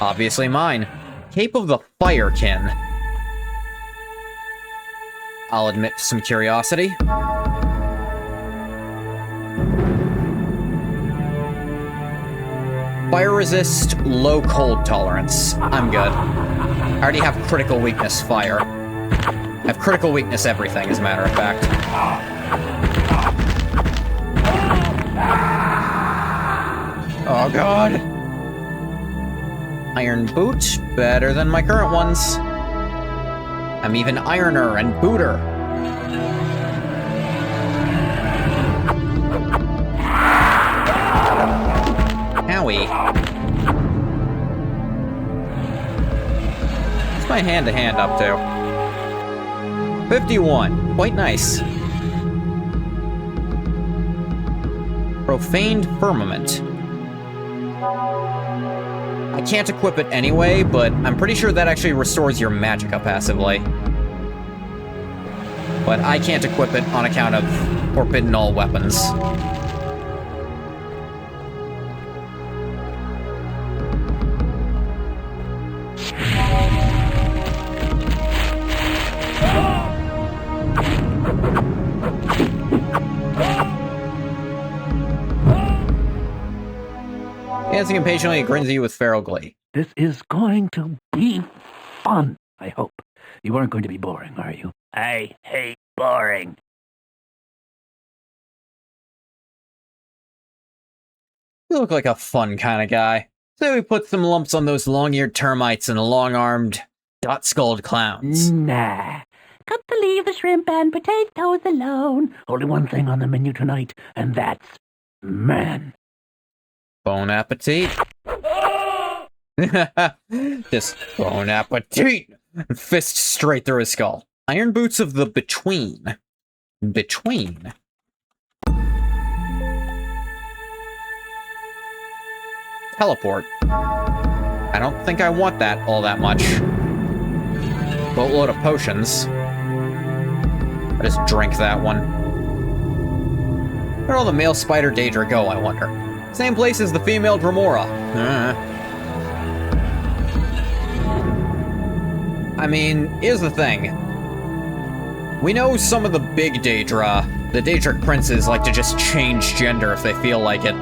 Obviously mine. Cape of the Firekin. I'll admit to some curiosity. Fire resist, low cold tolerance. I'm good. I already have critical weakness fire. I have critical weakness everything, as a matter of fact. Oh god. Iron boot, better than my current ones. I'm even ironer and booter. Owie. What's my hand-to-hand up to? 51. Quite nice. Profaned Firmament. I can't equip it anyway, but I'm pretty sure that actually restores your magicka passively. But I can't equip it on account of forbidden all weapons. Dancing impatiently, it grins at you with feral glee. This is going to be fun, I hope. You weren't going to be boring, are you? I hate boring. You look like a fun kind of guy. So we put some lumps on those long-eared termites and long-armed, dot-skulled clowns. Nah. Got to leave the shrimp and potatoes alone. Only one thing on the menu tonight, and that's man. Bon appetit. Just bon appetit. Fist straight through his skull. Iron boots of the between. Between. Teleport. I don't think I want that all that much. Boatload of potions. I just drink that one. Where'd all the male spider Daedra go, I wonder? Same place as the female Dremora. I mean, here's the thing. We know some of the big Daedra, the Daedric princes, like to just change gender if they feel like it.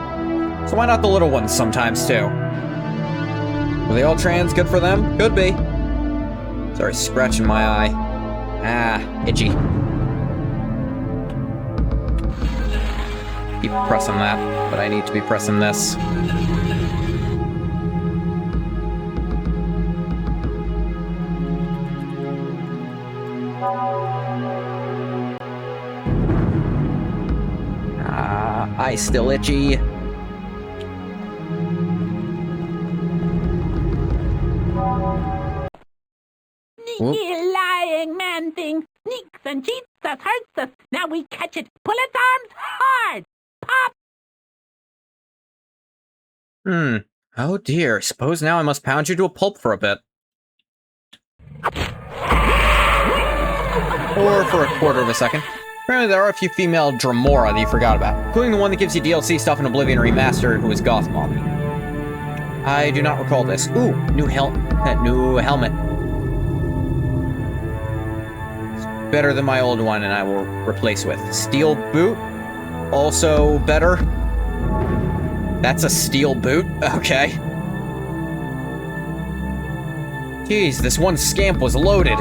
So why not the little ones sometimes, too? Are they all trans? Good for them? Could be. Sorry, scratching my eye. Ah, itchy. Keep pressing that, but I need to be pressing this. Eye still itchy. Sneaky, lying man thing. Sneaks and cheats us, hurts us. Now we catch it. Pull its arms hard. Pop. Oh dear. Suppose now I must pound you to a pulp for a bit. Or for a quarter of a second. Apparently there are a few female Dremora that you forgot about, including the one that gives you DLC stuff in Oblivion Remastered, who is Goth Mommy. I do not recall this. Ooh, new helmet. It's better than my old one, and I will replace with. Steel boot, also better. That's a steel boot? Okay. Jeez, this one scamp was loaded.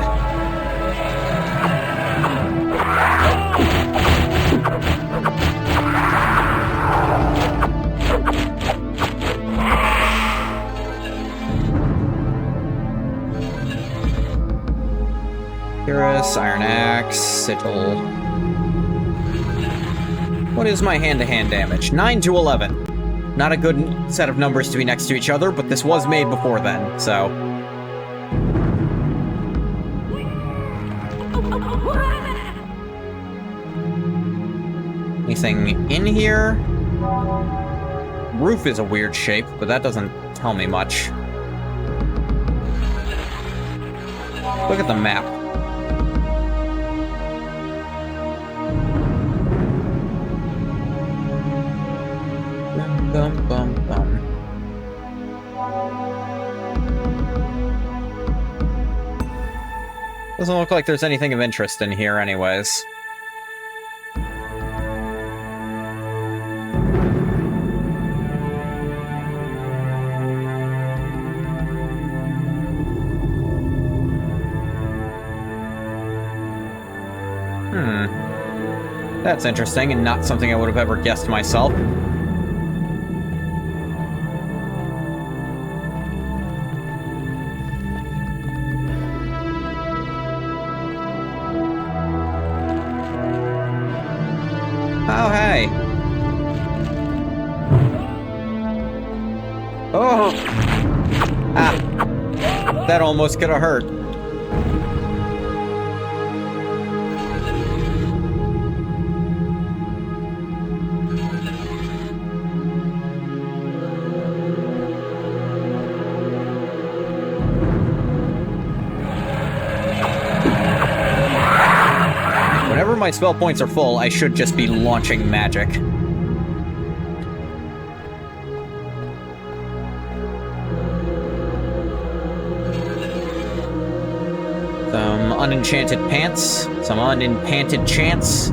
Pyrrhus, Iron Axe, Sigil. What is my hand-to-hand damage? 9 to 11. Not a good set of numbers to be next to each other, but this was made before then, so... Anything in here? Roof is a weird shape, but that doesn't tell me much. Look at the map. Bum, bum, bum. Doesn't look like there's anything of interest in here anyways. That's interesting, and not something I would have ever guessed myself. Oh, hey. Oh! Ah! That almost could have hurt. Whenever my spell points are full, I should just be launching magic. Some unenchanted pants, some unenchanted chants.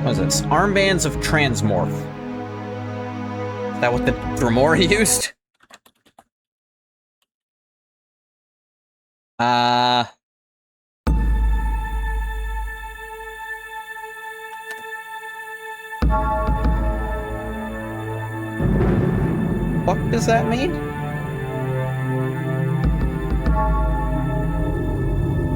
What is this? Armbands of Transmorph. Is that what the Dremora used? What does that mean?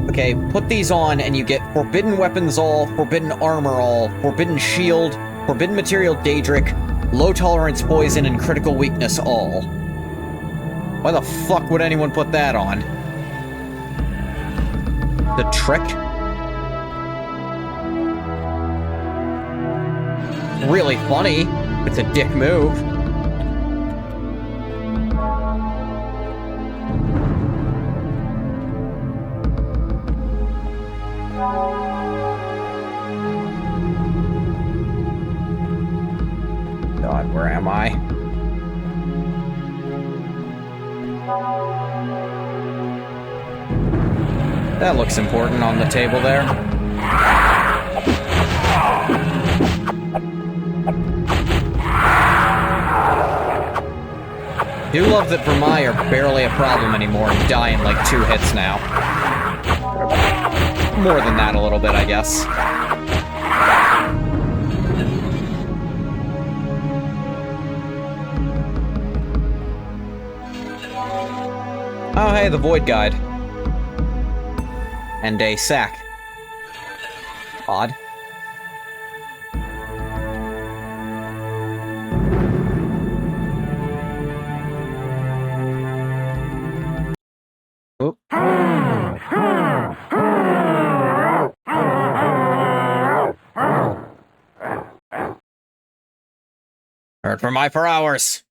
Okay, put these on and you get Forbidden Weapons all, Forbidden Armor all, Forbidden Shield, Forbidden Material Daedric, Low Tolerance Poison, and Critical Weakness all. Why the fuck would anyone put that on? The trick? Really funny. It's a dick move. God, where am I? That looks important on the table there. Do love that Vermai are barely a problem anymore and die in like 2 hits now. More than that a little bit, I guess. Oh, hey, the Void Guide. And a sack. Odd. Oop. Heard from I for hours.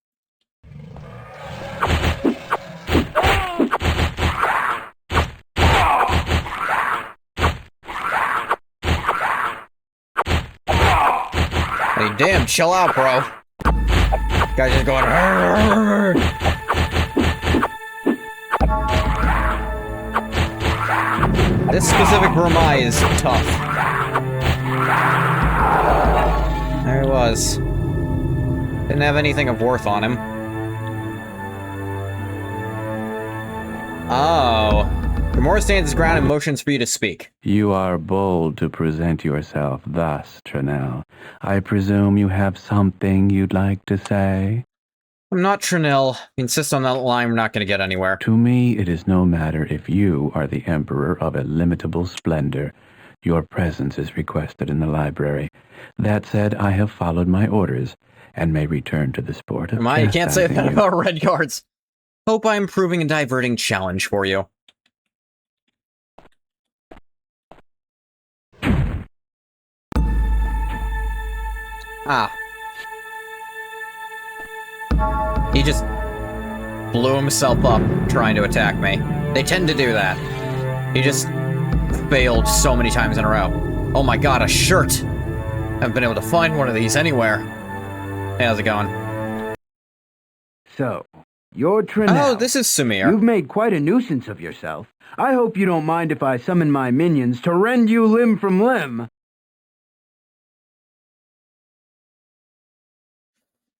Hey, damn, chill out, bro. Guy's just going. Arr! This specific Vermai is tough. There he was. Didn't have anything of worth on him. Oh. Gamora stands his ground and motions for you to speak. You are bold to present yourself thus, Trinell. I presume you have something you'd like to say? I'm not Trinell. If you insist on that line, we're not going to get anywhere. To me, it is no matter if you are the Emperor of illimitable splendor. Your presence is requested in the library. That said, I have followed my orders, and may return to the sport of You can't say that chastising you. about red cards. Hope I'm proving a diverting challenge for you. Ah. He just blew himself up trying to attack me. They tend to do that. He just failed so many times in a row. Oh my god, a shirt! Haven't been able to find one of these anywhere. Hey, how's it going? So, you're Trinell. Oh, this is Samir. You've made quite a nuisance of yourself. I hope you don't mind if I summon my minions to rend you limb from limb.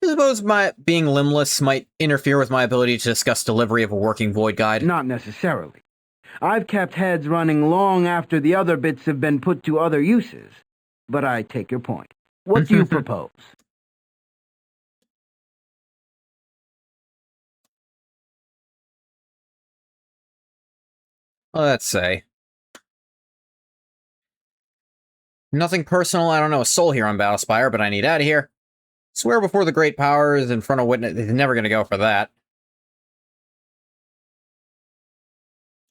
I suppose my being limbless might interfere with my ability to discuss delivery of a working Void Guide. Not necessarily. I've kept heads running long after the other bits have been put to other uses. But I take your point. What do you propose? Let's say. Nothing personal, I don't know a soul here on Battlespire, but I need out of here. Swear before the great powers in front of witness. He's never gonna go for that.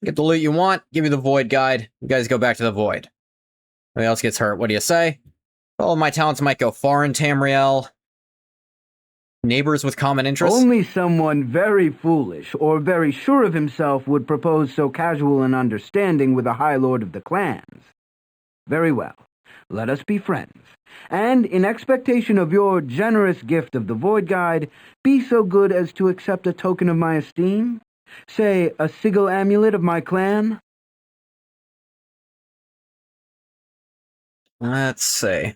Get the loot you want, give you the Void Guide. You guys go back to the Void. Nobody else gets hurt. What do you say? All of my talents might go far in Tamriel. Neighbors with common interests? Only someone very foolish or very sure of himself would propose so casual an understanding with a High Lord of the clans. Very well. Let us be friends. And, in expectation of your generous gift of the Void Guide, be so good as to accept a token of my esteem? Say, a sigil amulet of my clan? Let's see.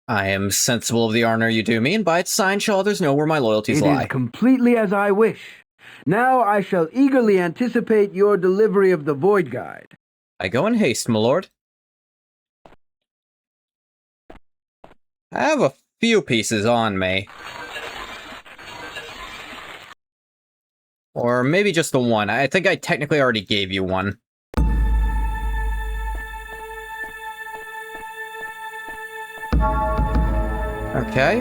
I am sensible of the honor you do me, and by its sign shall others know where my loyalties It lie. is completely as I wish. Now I shall eagerly anticipate your delivery of the Void Guide. I go in haste, my lord. I have a few pieces on me. Or maybe just the one. I think I technically already gave you one. Okay.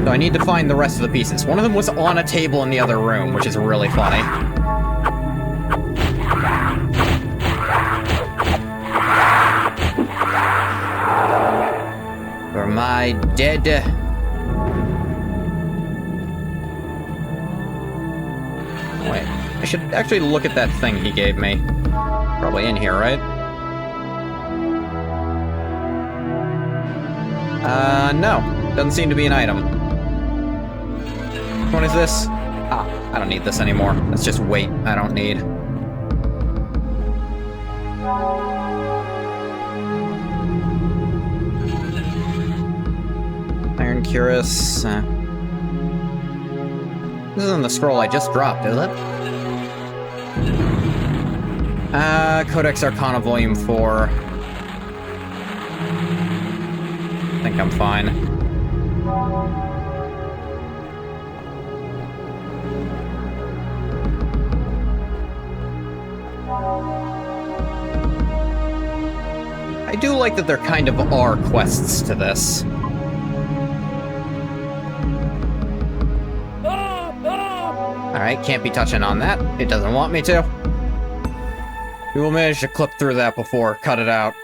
So I need to find the rest of the pieces. One of them was on a table in the other room, which is really funny. For my dead... Wait, I should actually look at that thing he gave me. Probably in here, right? No. Doesn't seem to be an item. Which one is this? Ah, I don't need this anymore. Let's just wait. I don't need. Iron Cuirass. This isn't the scroll I just dropped, is it? Codex Arcana Volume 4. I think I'm fine. I do like that there kind of are quests to this. Alright, can't be touching on that. It doesn't want me to. We will manage to clip through that before cut it out.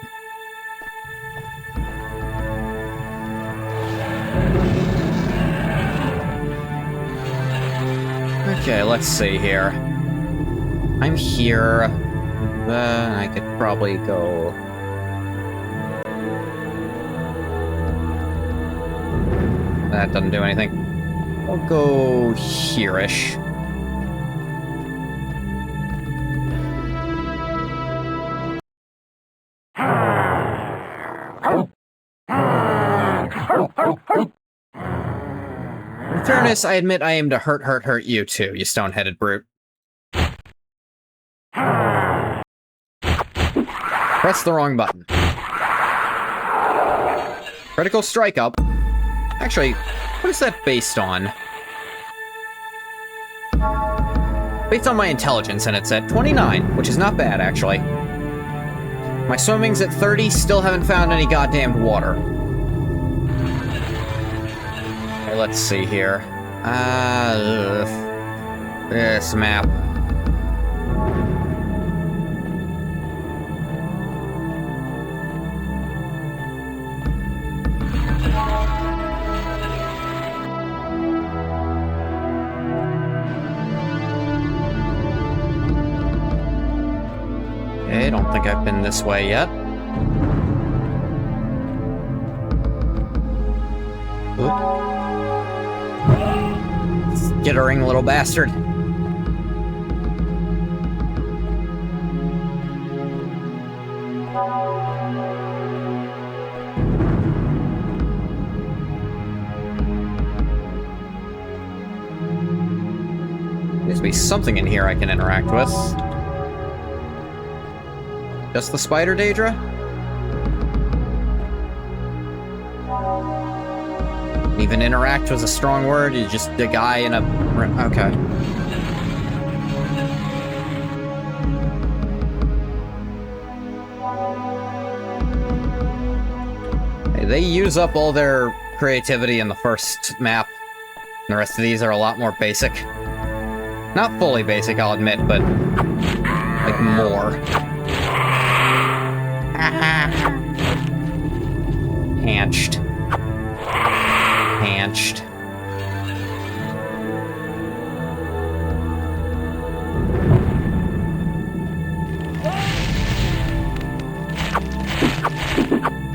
Okay, let's see here. I'm here. I could probably go... That doesn't do anything. I'll go here-ish. In fairness, I admit I aim to hurt you too, you stone-headed brute. Press the wrong button. Critical strike up. Actually, what is that based on? Based on my intelligence, and it's at 29, which is not bad, actually. My swimming's at 30, still haven't found any goddamned water. Okay, let's see here. This map. Okay, don't think I've been this way yet. Oop. Skittering little bastard. There's be something in here I can interact with. Just the spider, Daedra? Even interact was a strong word, you're just a guy in a... Okay. Hey, they use up all their creativity in the first map. And the rest of these are a lot more basic. Not fully basic, I'll admit, but... like, more. Hanched. Hanched.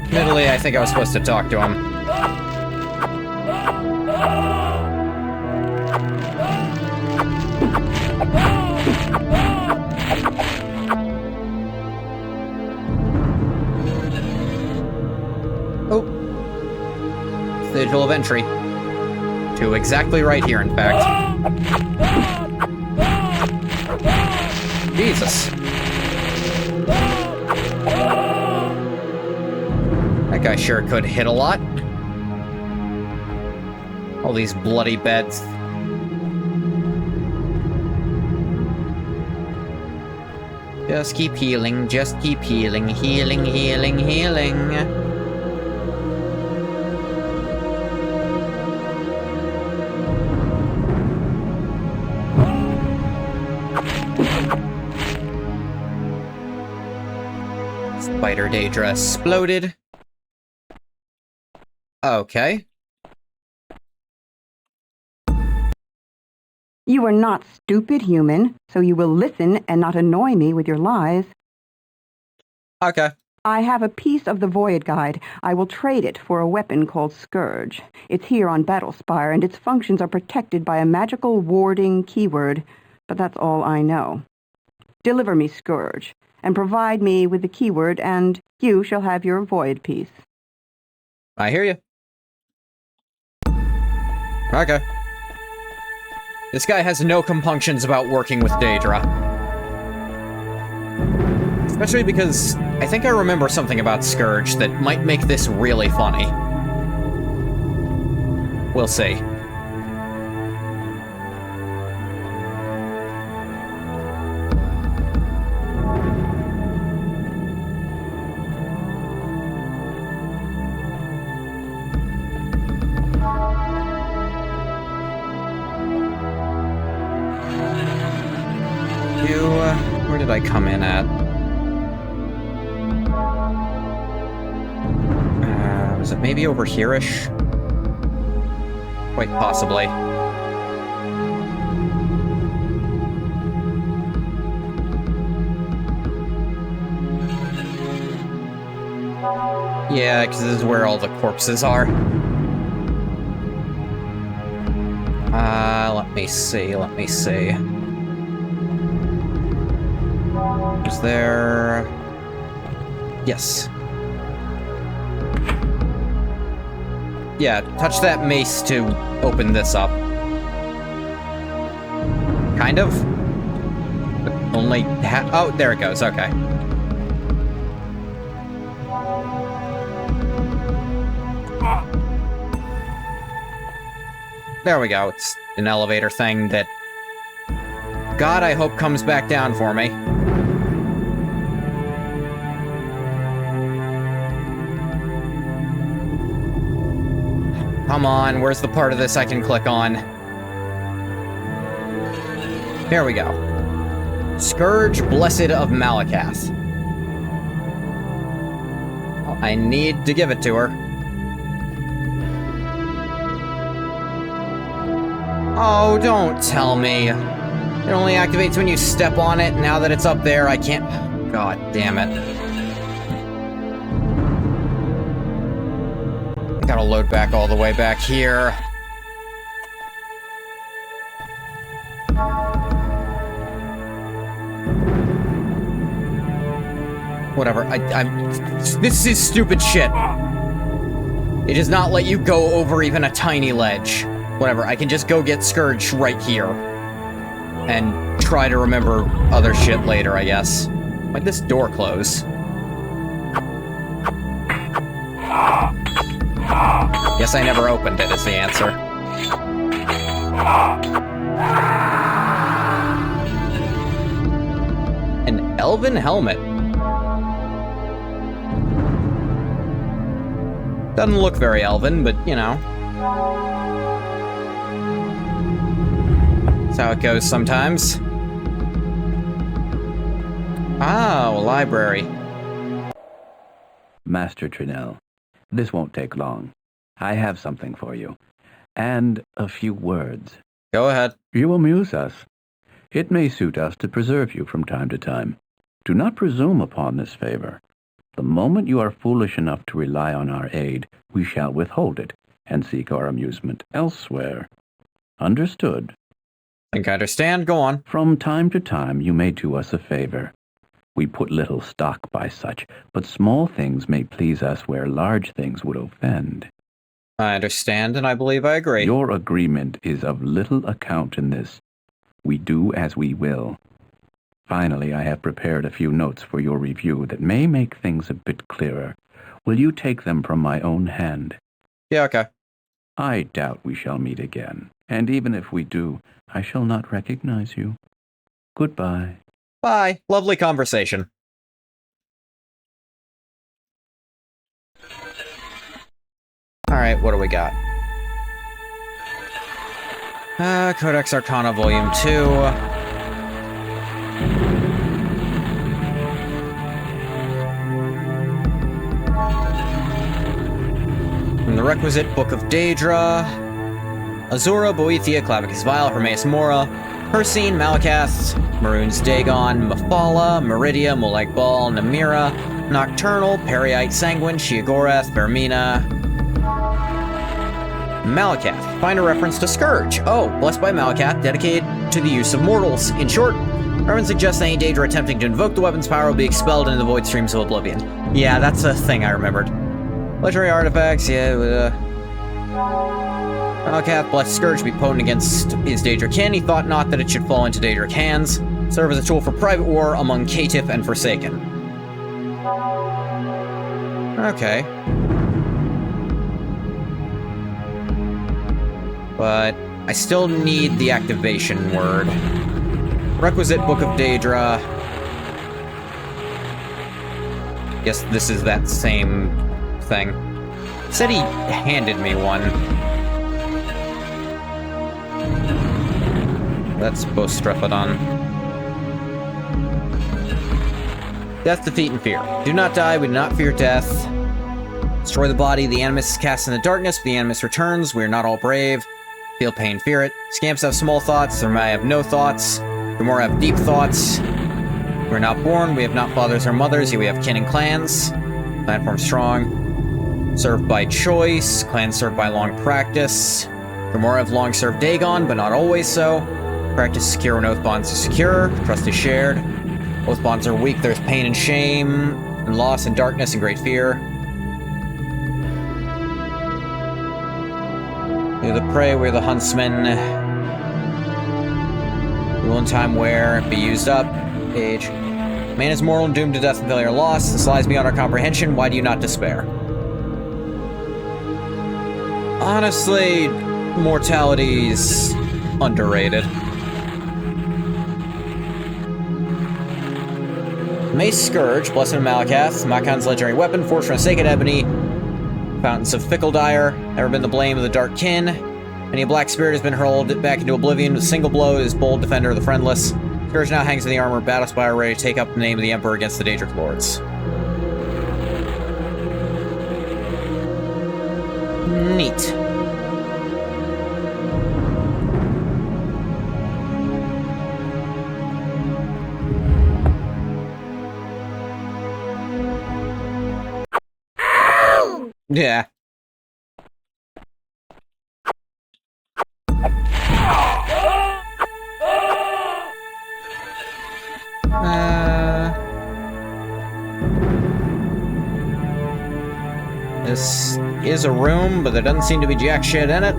Admittedly, I think I was supposed to talk to him. vehicle of entry. To exactly right here, in fact. Jesus. That guy sure could hit a lot. All these bloody beds. Just keep healing, just keep healing, healing, healing, healing. Spider Daedra exploded. Okay. You are not stupid, human, so you will listen and not annoy me with your lies. Okay. I have a piece of the Void Guide. I will trade it for a weapon called Scourge. It's here on BATTLESPIRE, and its functions are protected by a magical warding keyword, but that's all I know. Deliver me Scourge, and provide me with the keyword, and you shall have your Void piece. I hear you. Okay. This guy has no compunctions about working with Daedra. Especially because I think I remember something about Scourge that might make this really funny. We'll see. Where did I come in at? Was it maybe over here-ish? Quite possibly. Yeah, because this is where all the corpses are. Let me see, let me see. Is there... Yes. Yeah, touch that mace to open this up. Kind of. But only oh, there it goes, okay. There we go, it's an elevator thing that... God, I hope comes back down for me. Come on, where's the part of this I can click on? Here we go. Scourge, Blessed of Malakath. Well, I need to give it to her. Oh, don't tell me. It only activates when you step on it. Now that it's up there, I can't... God damn it. I gotta load back all the way back here. Whatever, this is stupid shit. It does not let you go over even a tiny ledge. Whatever, I can just go get Scourge right here. And try to remember other shit later, I guess. Why'd this door close? Guess I never opened it, is the answer. An elven helmet. Doesn't look very elven, but, you know. That's how it goes sometimes. Oh, a library. Master Trinell, this won't take long. I have something for you. And a few words. Go ahead. You amuse us. It may suit us to preserve you from time to time. Do not presume upon this favor. The moment you are foolish enough to rely on our aid, we shall withhold it and seek our amusement elsewhere. Understood? I think I understand. Go on. From time to time, you may do us a favor. We put little stock by such, but small things may please us where large things would offend. I understand, and I believe I agree. Your agreement is of little account in this. We do as we will. Finally, I have prepared a few notes for your review that may make things a bit clearer. Will you take them from my own hand? Yeah, okay. I doubt we shall meet again, and even if we do, I shall not recognize you. Goodbye. Bye. Lovely conversation. Alright, what do we got? Codex Arcana Volume 2. From the requisite Book of Daedra. Azura, Boethia, Clavicus Vile, Hermaeus Mora, Persine, Malakath, Maroons Dagon, Mephala, Meridia, Molag Bal, Namira, Nocturnal, Periite, Sanguine, Sheogorath, Vermina. Malakath. Find a reference to Scourge. Oh, blessed by Malakath, dedicated to the use of mortals. In short, Reverend suggests any Daedra attempting to invoke the weapon's power will be expelled into the void streams of oblivion. Yeah, that's a thing I remembered. Legendary artifacts, yeah, Malakath blessed Scourge to be potent against his Daedric kin. He thought not that it should fall into Daedric hands. Serve as a tool for private war among Caitiff and Forsaken. Okay. But I still need the activation word. Requisite Book of Daedra. Guess this is that same thing. Said he handed me one. That's Bostrephodon. Death, defeat, and fear. Do not die, we do not fear death. Destroy the body, the animus is cast in the darkness, but the animus returns, we are not all brave. Feel pain, fear it. Scamps have small thoughts, Thermae have no thoughts. Gamora have deep thoughts. We're not born, we have not fathers or mothers, yet we have kin and clans. Platform strong. Served by choice, clans served by long practice. Gamora have long served Dagon, but not always so. Practice secure when oath bonds are secure, trust is shared. Oath bonds are weak, there's pain and shame, and loss and darkness and great fear. We're the prey, we're the huntsman. Rule in time where, be used up. Page. Man is mortal and doomed to death and failure and loss. This lies beyond our comprehension, why do you not despair? Honestly, mortality's underrated. Mace Scourge, Blessed of Malakath, Makan's legendary weapon, Forged from Sacred Ebony, Fountains of Fickle Dire, never been the blame of the Dark Kin. Many a black spirit has been hurled back into oblivion with a single blow, is bold defender of the friendless. Scourge now hangs in the armor of Battlespire, ready to take up the name of the Emperor against the Daedric Lords. Neat. Yeah. This is a room, but there doesn't seem to be jack shit in it.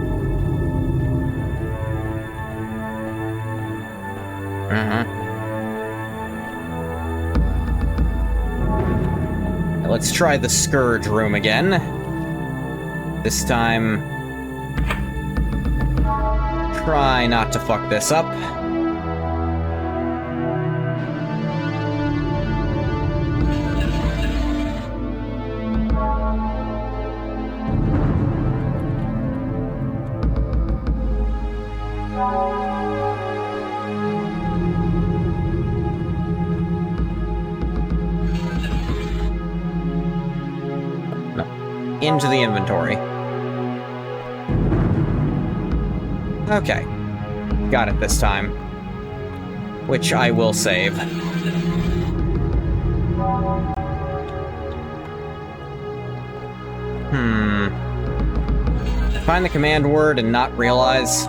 Let's try the Scourge room again. This time, try not to fuck this up. Into the inventory. Okay. Got it this time. Which I will save. Find the command word and not realize.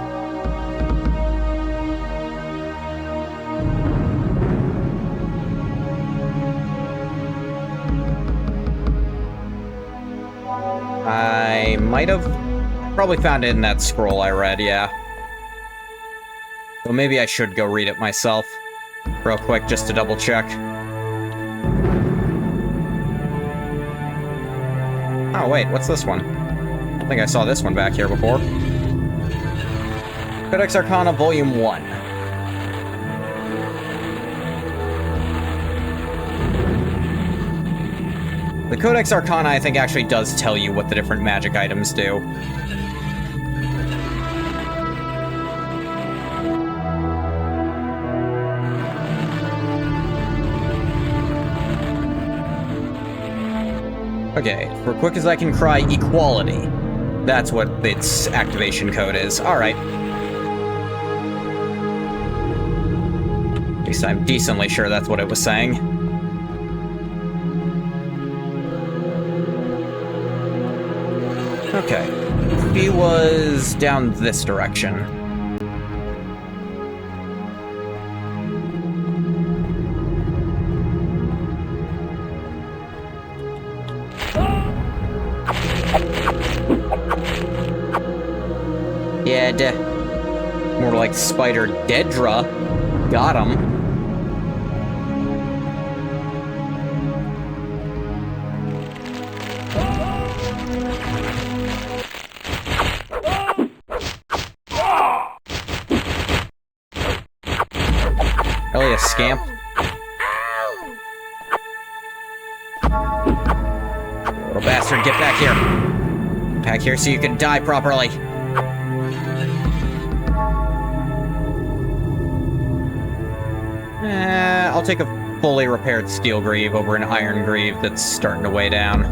I might have Probably found it in that scroll I read, yeah. Well, maybe I should go read it myself. Real quick, just to double check. Oh, wait, what's this one? I think I saw this one back here before. Codex Arcana, Volume 1. The Codex Arcana, I think, actually does tell you what the different magic items do. Okay, for quick as I can cry, equality. That's what its activation code is. Alright. At least I'm decently sure that's what it was saying. Okay. He was down this direction. Dead. More like Spider Dedra. Got him. Really a scamp? Little bastard, get back here. Back here so you can die properly. I'll take a fully repaired steel greave over an iron greave that's starting to weigh down.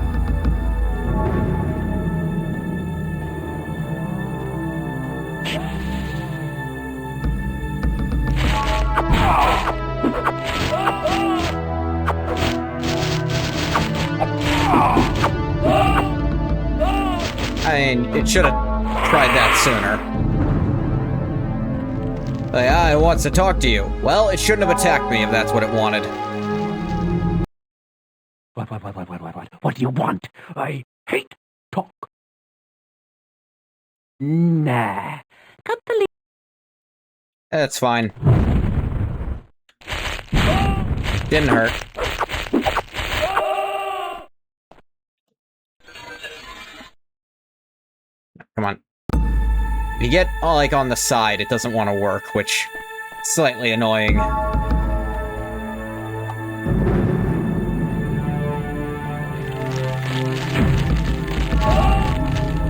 I mean, it should have tried that sooner. The AI wants to talk to you. Well, it shouldn't have attacked me if that's what it wanted. What? What do you want? I hate talk. Nah. Cut the lead. That's fine. Didn't hurt. Come on. If you get, like, on the side, it doesn't want to work, which is slightly annoying.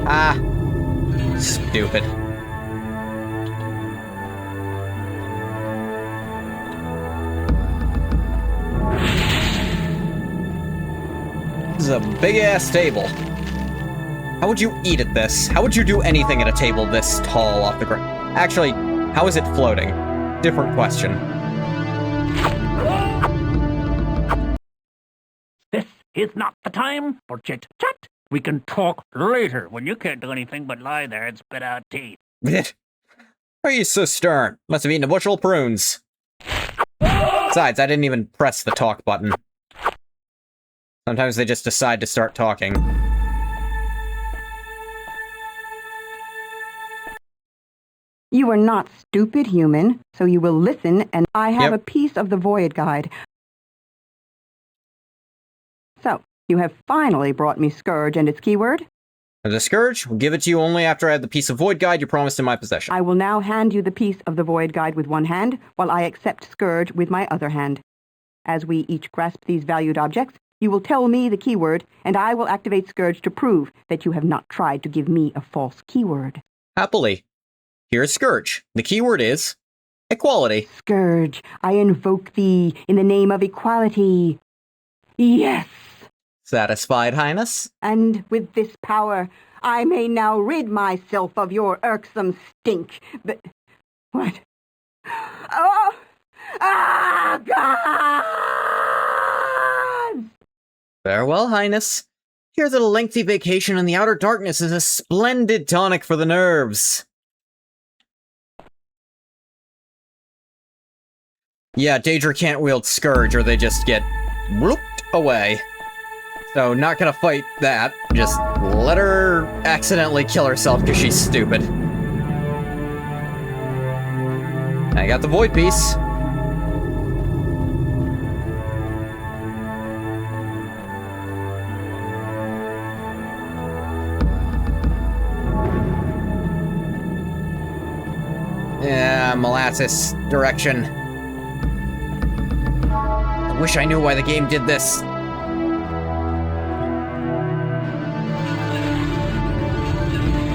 Ah. Stupid. This is a big-ass table. How would you eat at this? How would you do anything at a table this tall off the ground? Actually, how is it floating? Different question. This is not the time for chit-chat. We can talk later when you can't do anything but lie there and spit out teeth. Why are you so stern? Must have eaten a bushel of prunes. Besides, I didn't even press the talk button. Sometimes they just decide to start talking. You are not stupid, human, so you will listen, and I have a piece of the Void Guide. So, you have finally brought me Scourge and its keyword. The Scourge will give it to you only after I have the piece of Void Guide you promised in my possession. I will now hand you the piece of the Void Guide with one hand, while I accept Scourge with my other hand. As we each grasp these valued objects, you will tell me the keyword, and I will activate Scourge to prove that you have not tried to give me a false keyword. Happily. Here's Scourge. The keyword is equality. Scourge, I invoke thee in the name of equality. Yes. Satisfied, Highness? And with this power, I may now rid myself of your irksome stink. But what? Oh! Ah, God! Farewell, Highness. Hear that a lengthy vacation in the outer darkness is a splendid tonic for the nerves. Yeah, Daedra can't wield Scourge or they just get whooped away. So, not gonna fight that. Just let her accidentally kill herself because she's stupid. I got the void piece. Yeah, molasses direction. I wish I knew why the game did this.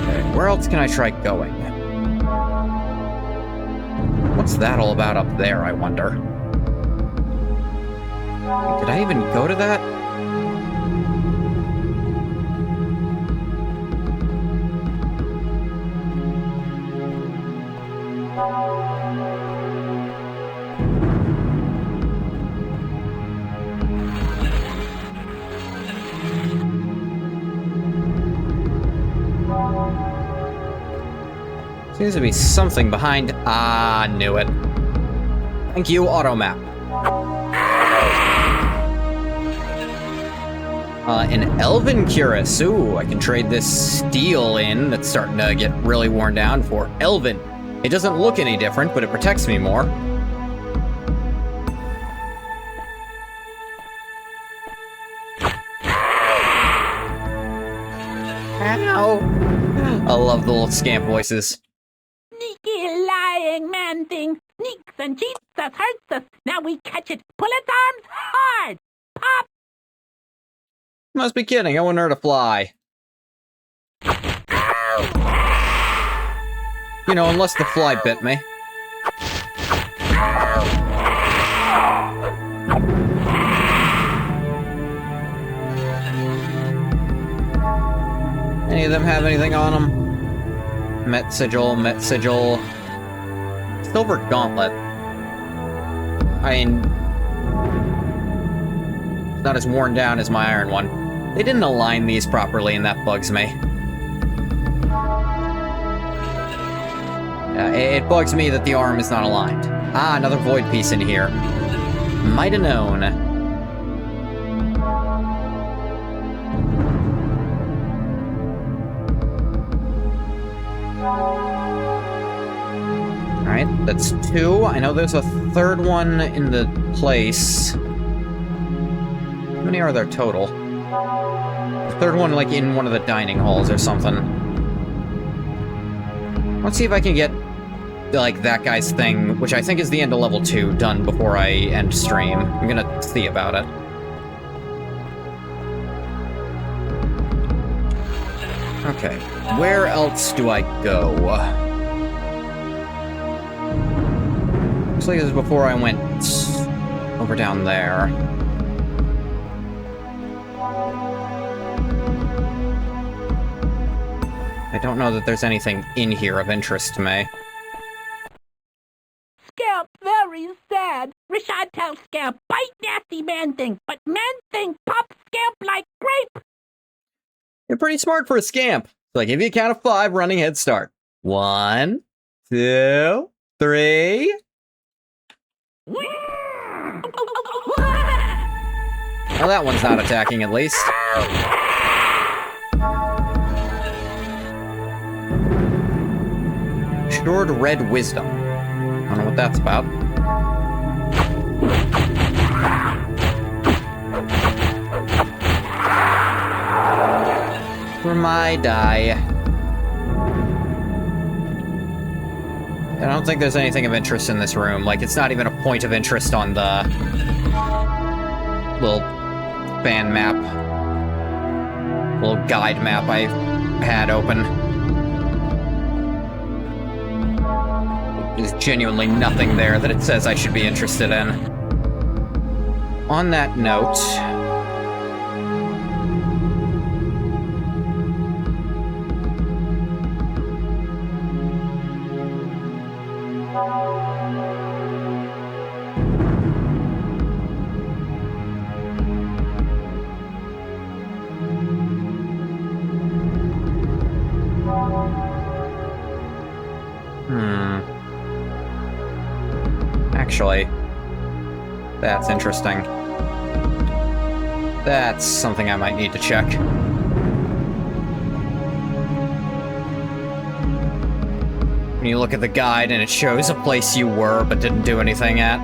Okay, where else can I try going? What's that all about up there, I wonder? Did I even go to that? Seems to be something behind. Ah, knew it. Thank you, Automap. An Elven Cuirass. Ooh, I can trade this steel in that's starting to get really worn down for Elven. It doesn't look any different, but it protects me more. Ow! I love the little scamp voices. Sneaky, lying man thing. Sneaks and cheats us, hurts us. Now we catch it. Pull its arms hard. Pop. Must be kidding. I want her to fly. You know, unless the fly bit me. Any of them have anything on them? Met Sigil, Met Sigil. Silver Gauntlet. I mean, it's not as worn down as my iron one. They didn't align these properly, and that bugs me. It bugs me that the arm is not aligned. Ah, another void piece in here. Might have known. Alright, that's 2. I know there's a third one in the place. How many are there total? The third one, like, in one of the dining halls or something. Let's see if I can get, like, that guy's thing, which I think is the end of level 2, done before I end stream. I'm gonna see about it. Okay, where else do I go? Looks like this is before I went over down there. I don't know that there's anything in here of interest to me. Scamp, very sad. Rashad tells Scamp, bite nasty man thing, but man thing pop Scamp like grape. You're pretty smart for a scamp. So I give you a count of 5, running head start. 1, 2, 3. Well, that one's not attacking, at least. Assured Red Wisdom. I don't know what that's about. For my die. I don't think there's anything of interest in this room. Like, it's not even a point of interest on the little fan map. Little guide map I had open. There's genuinely nothing there that it says I should be interested in. On that note... Actually, that's interesting. That's something I might need to check. When you look at the guide and it shows a place you were but didn't do anything at.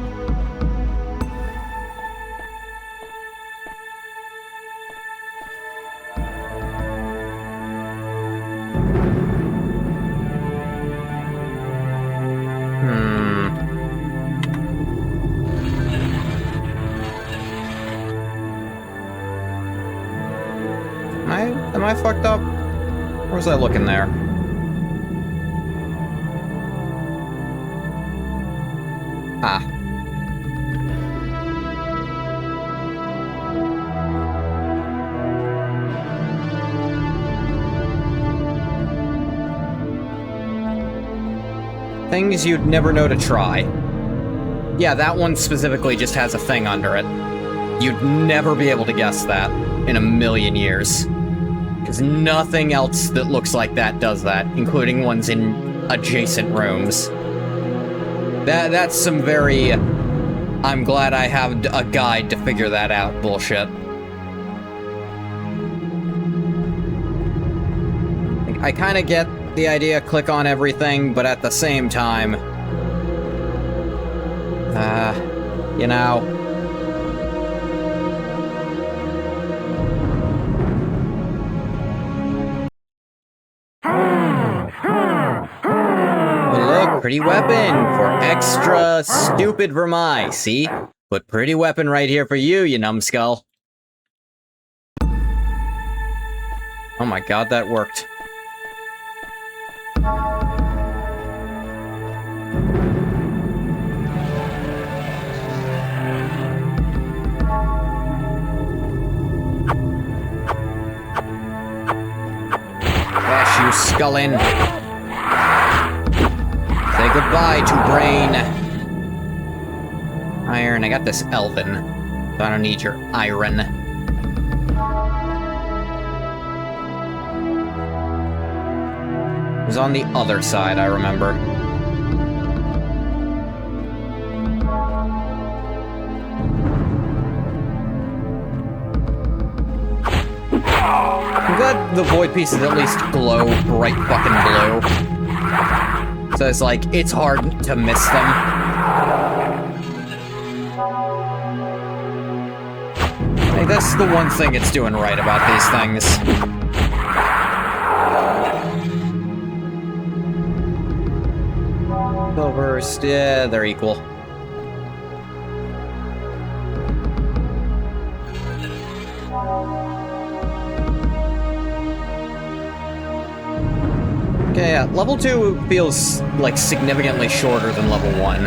Am I fucked up? Or was I looking there? Ah. Things you'd never know to try. Yeah, that one specifically just has a thing under it. You'd never be able to guess that in a million years. Because nothing else that looks like that does that, including ones in adjacent rooms. That's some very... I'm glad I have a guide to figure that out bullshit. I kind of get the idea, click on everything, but at the same time... you know... Pretty weapon for extra stupid Vermai, see? Put pretty weapon right here for you, you numbskull. Oh my god, that worked. Bash you, skullin'. Say goodbye to brain. Iron, I got this elven. So I don't need your iron. It was on the other side, I remember. I'm glad the void pieces at least glow bright fucking blue. So it's like, it's hard to miss them. Like, that's the one thing it's doing right about these things. Silvers, yeah, they're equal. Okay, yeah, level 2 feels like significantly shorter than level 1.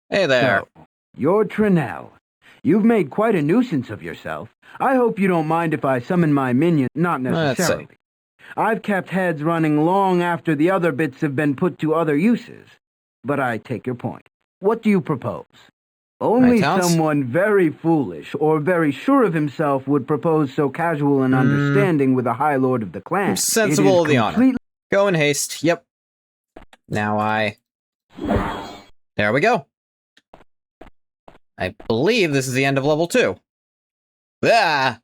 Hey there. So, you're Trinell. You've made quite a nuisance of yourself. I hope you don't mind if I summon my minion. Not necessarily. I've kept heads running long after the other bits have been put to other uses. But I take your point. What do you propose? Only someone very foolish or very sure of himself would propose so casual an understanding with a High Lord of the Clan. Sensible of the honor. Go in haste. Yep. Now there we go. I believe this is the end of level 2. Ah!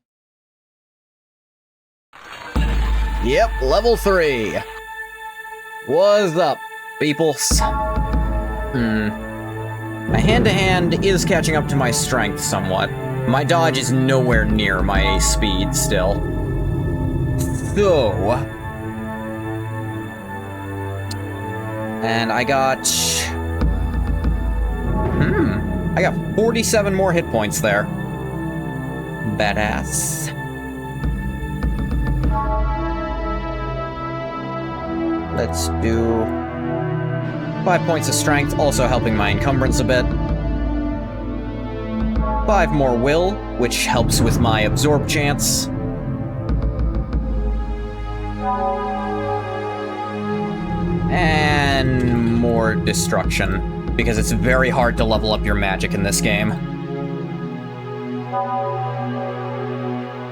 Yep, level 3. What's up, peoples? My hand-to-hand is catching up to my strength somewhat. My dodge is nowhere near my speed still. So... And I got... I got 47 more hit points there. Badass. Let's do 5 points of strength, also helping my encumbrance a bit. 5 more will, which helps with my absorb chance. And more destruction, because it's very hard to level up your magic in this game.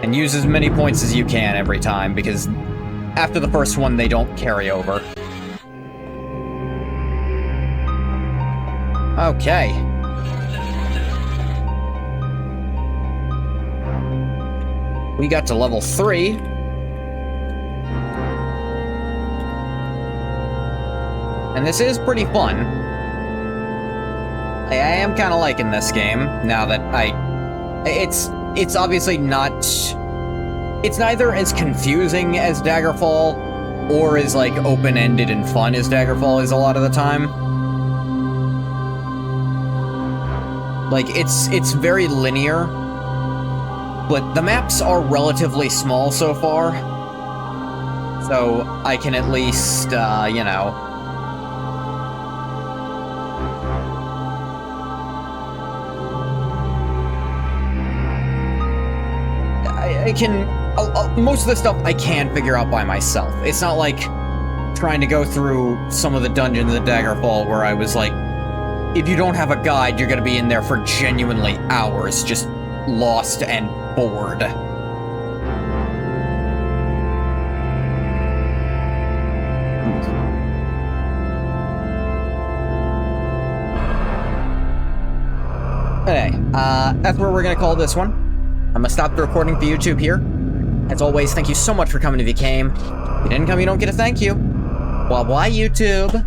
And use as many points as you can every time, because after the first one, they don't carry over. Okay. We got to level 3. And this is pretty fun. I am kind of liking this game, now that It's obviously not... It's neither as confusing as Daggerfall, or as, like, open-ended and fun as Daggerfall is a lot of the time. Like, it's very linear, but the maps are relatively small so far, so I can at least, you know... I can... most of the stuff I can figure out by myself. It's not like trying to go through some of the dungeons in Daggerfall where I was like, if you don't have a guide, you're gonna be in there for genuinely hours, just lost and bored. Okay, that's where we're gonna call this one. I'm gonna stop the recording for YouTube here. As always, thank you so much for coming if you came. If you didn't come, you don't get a thank you. Well, bye, YouTube.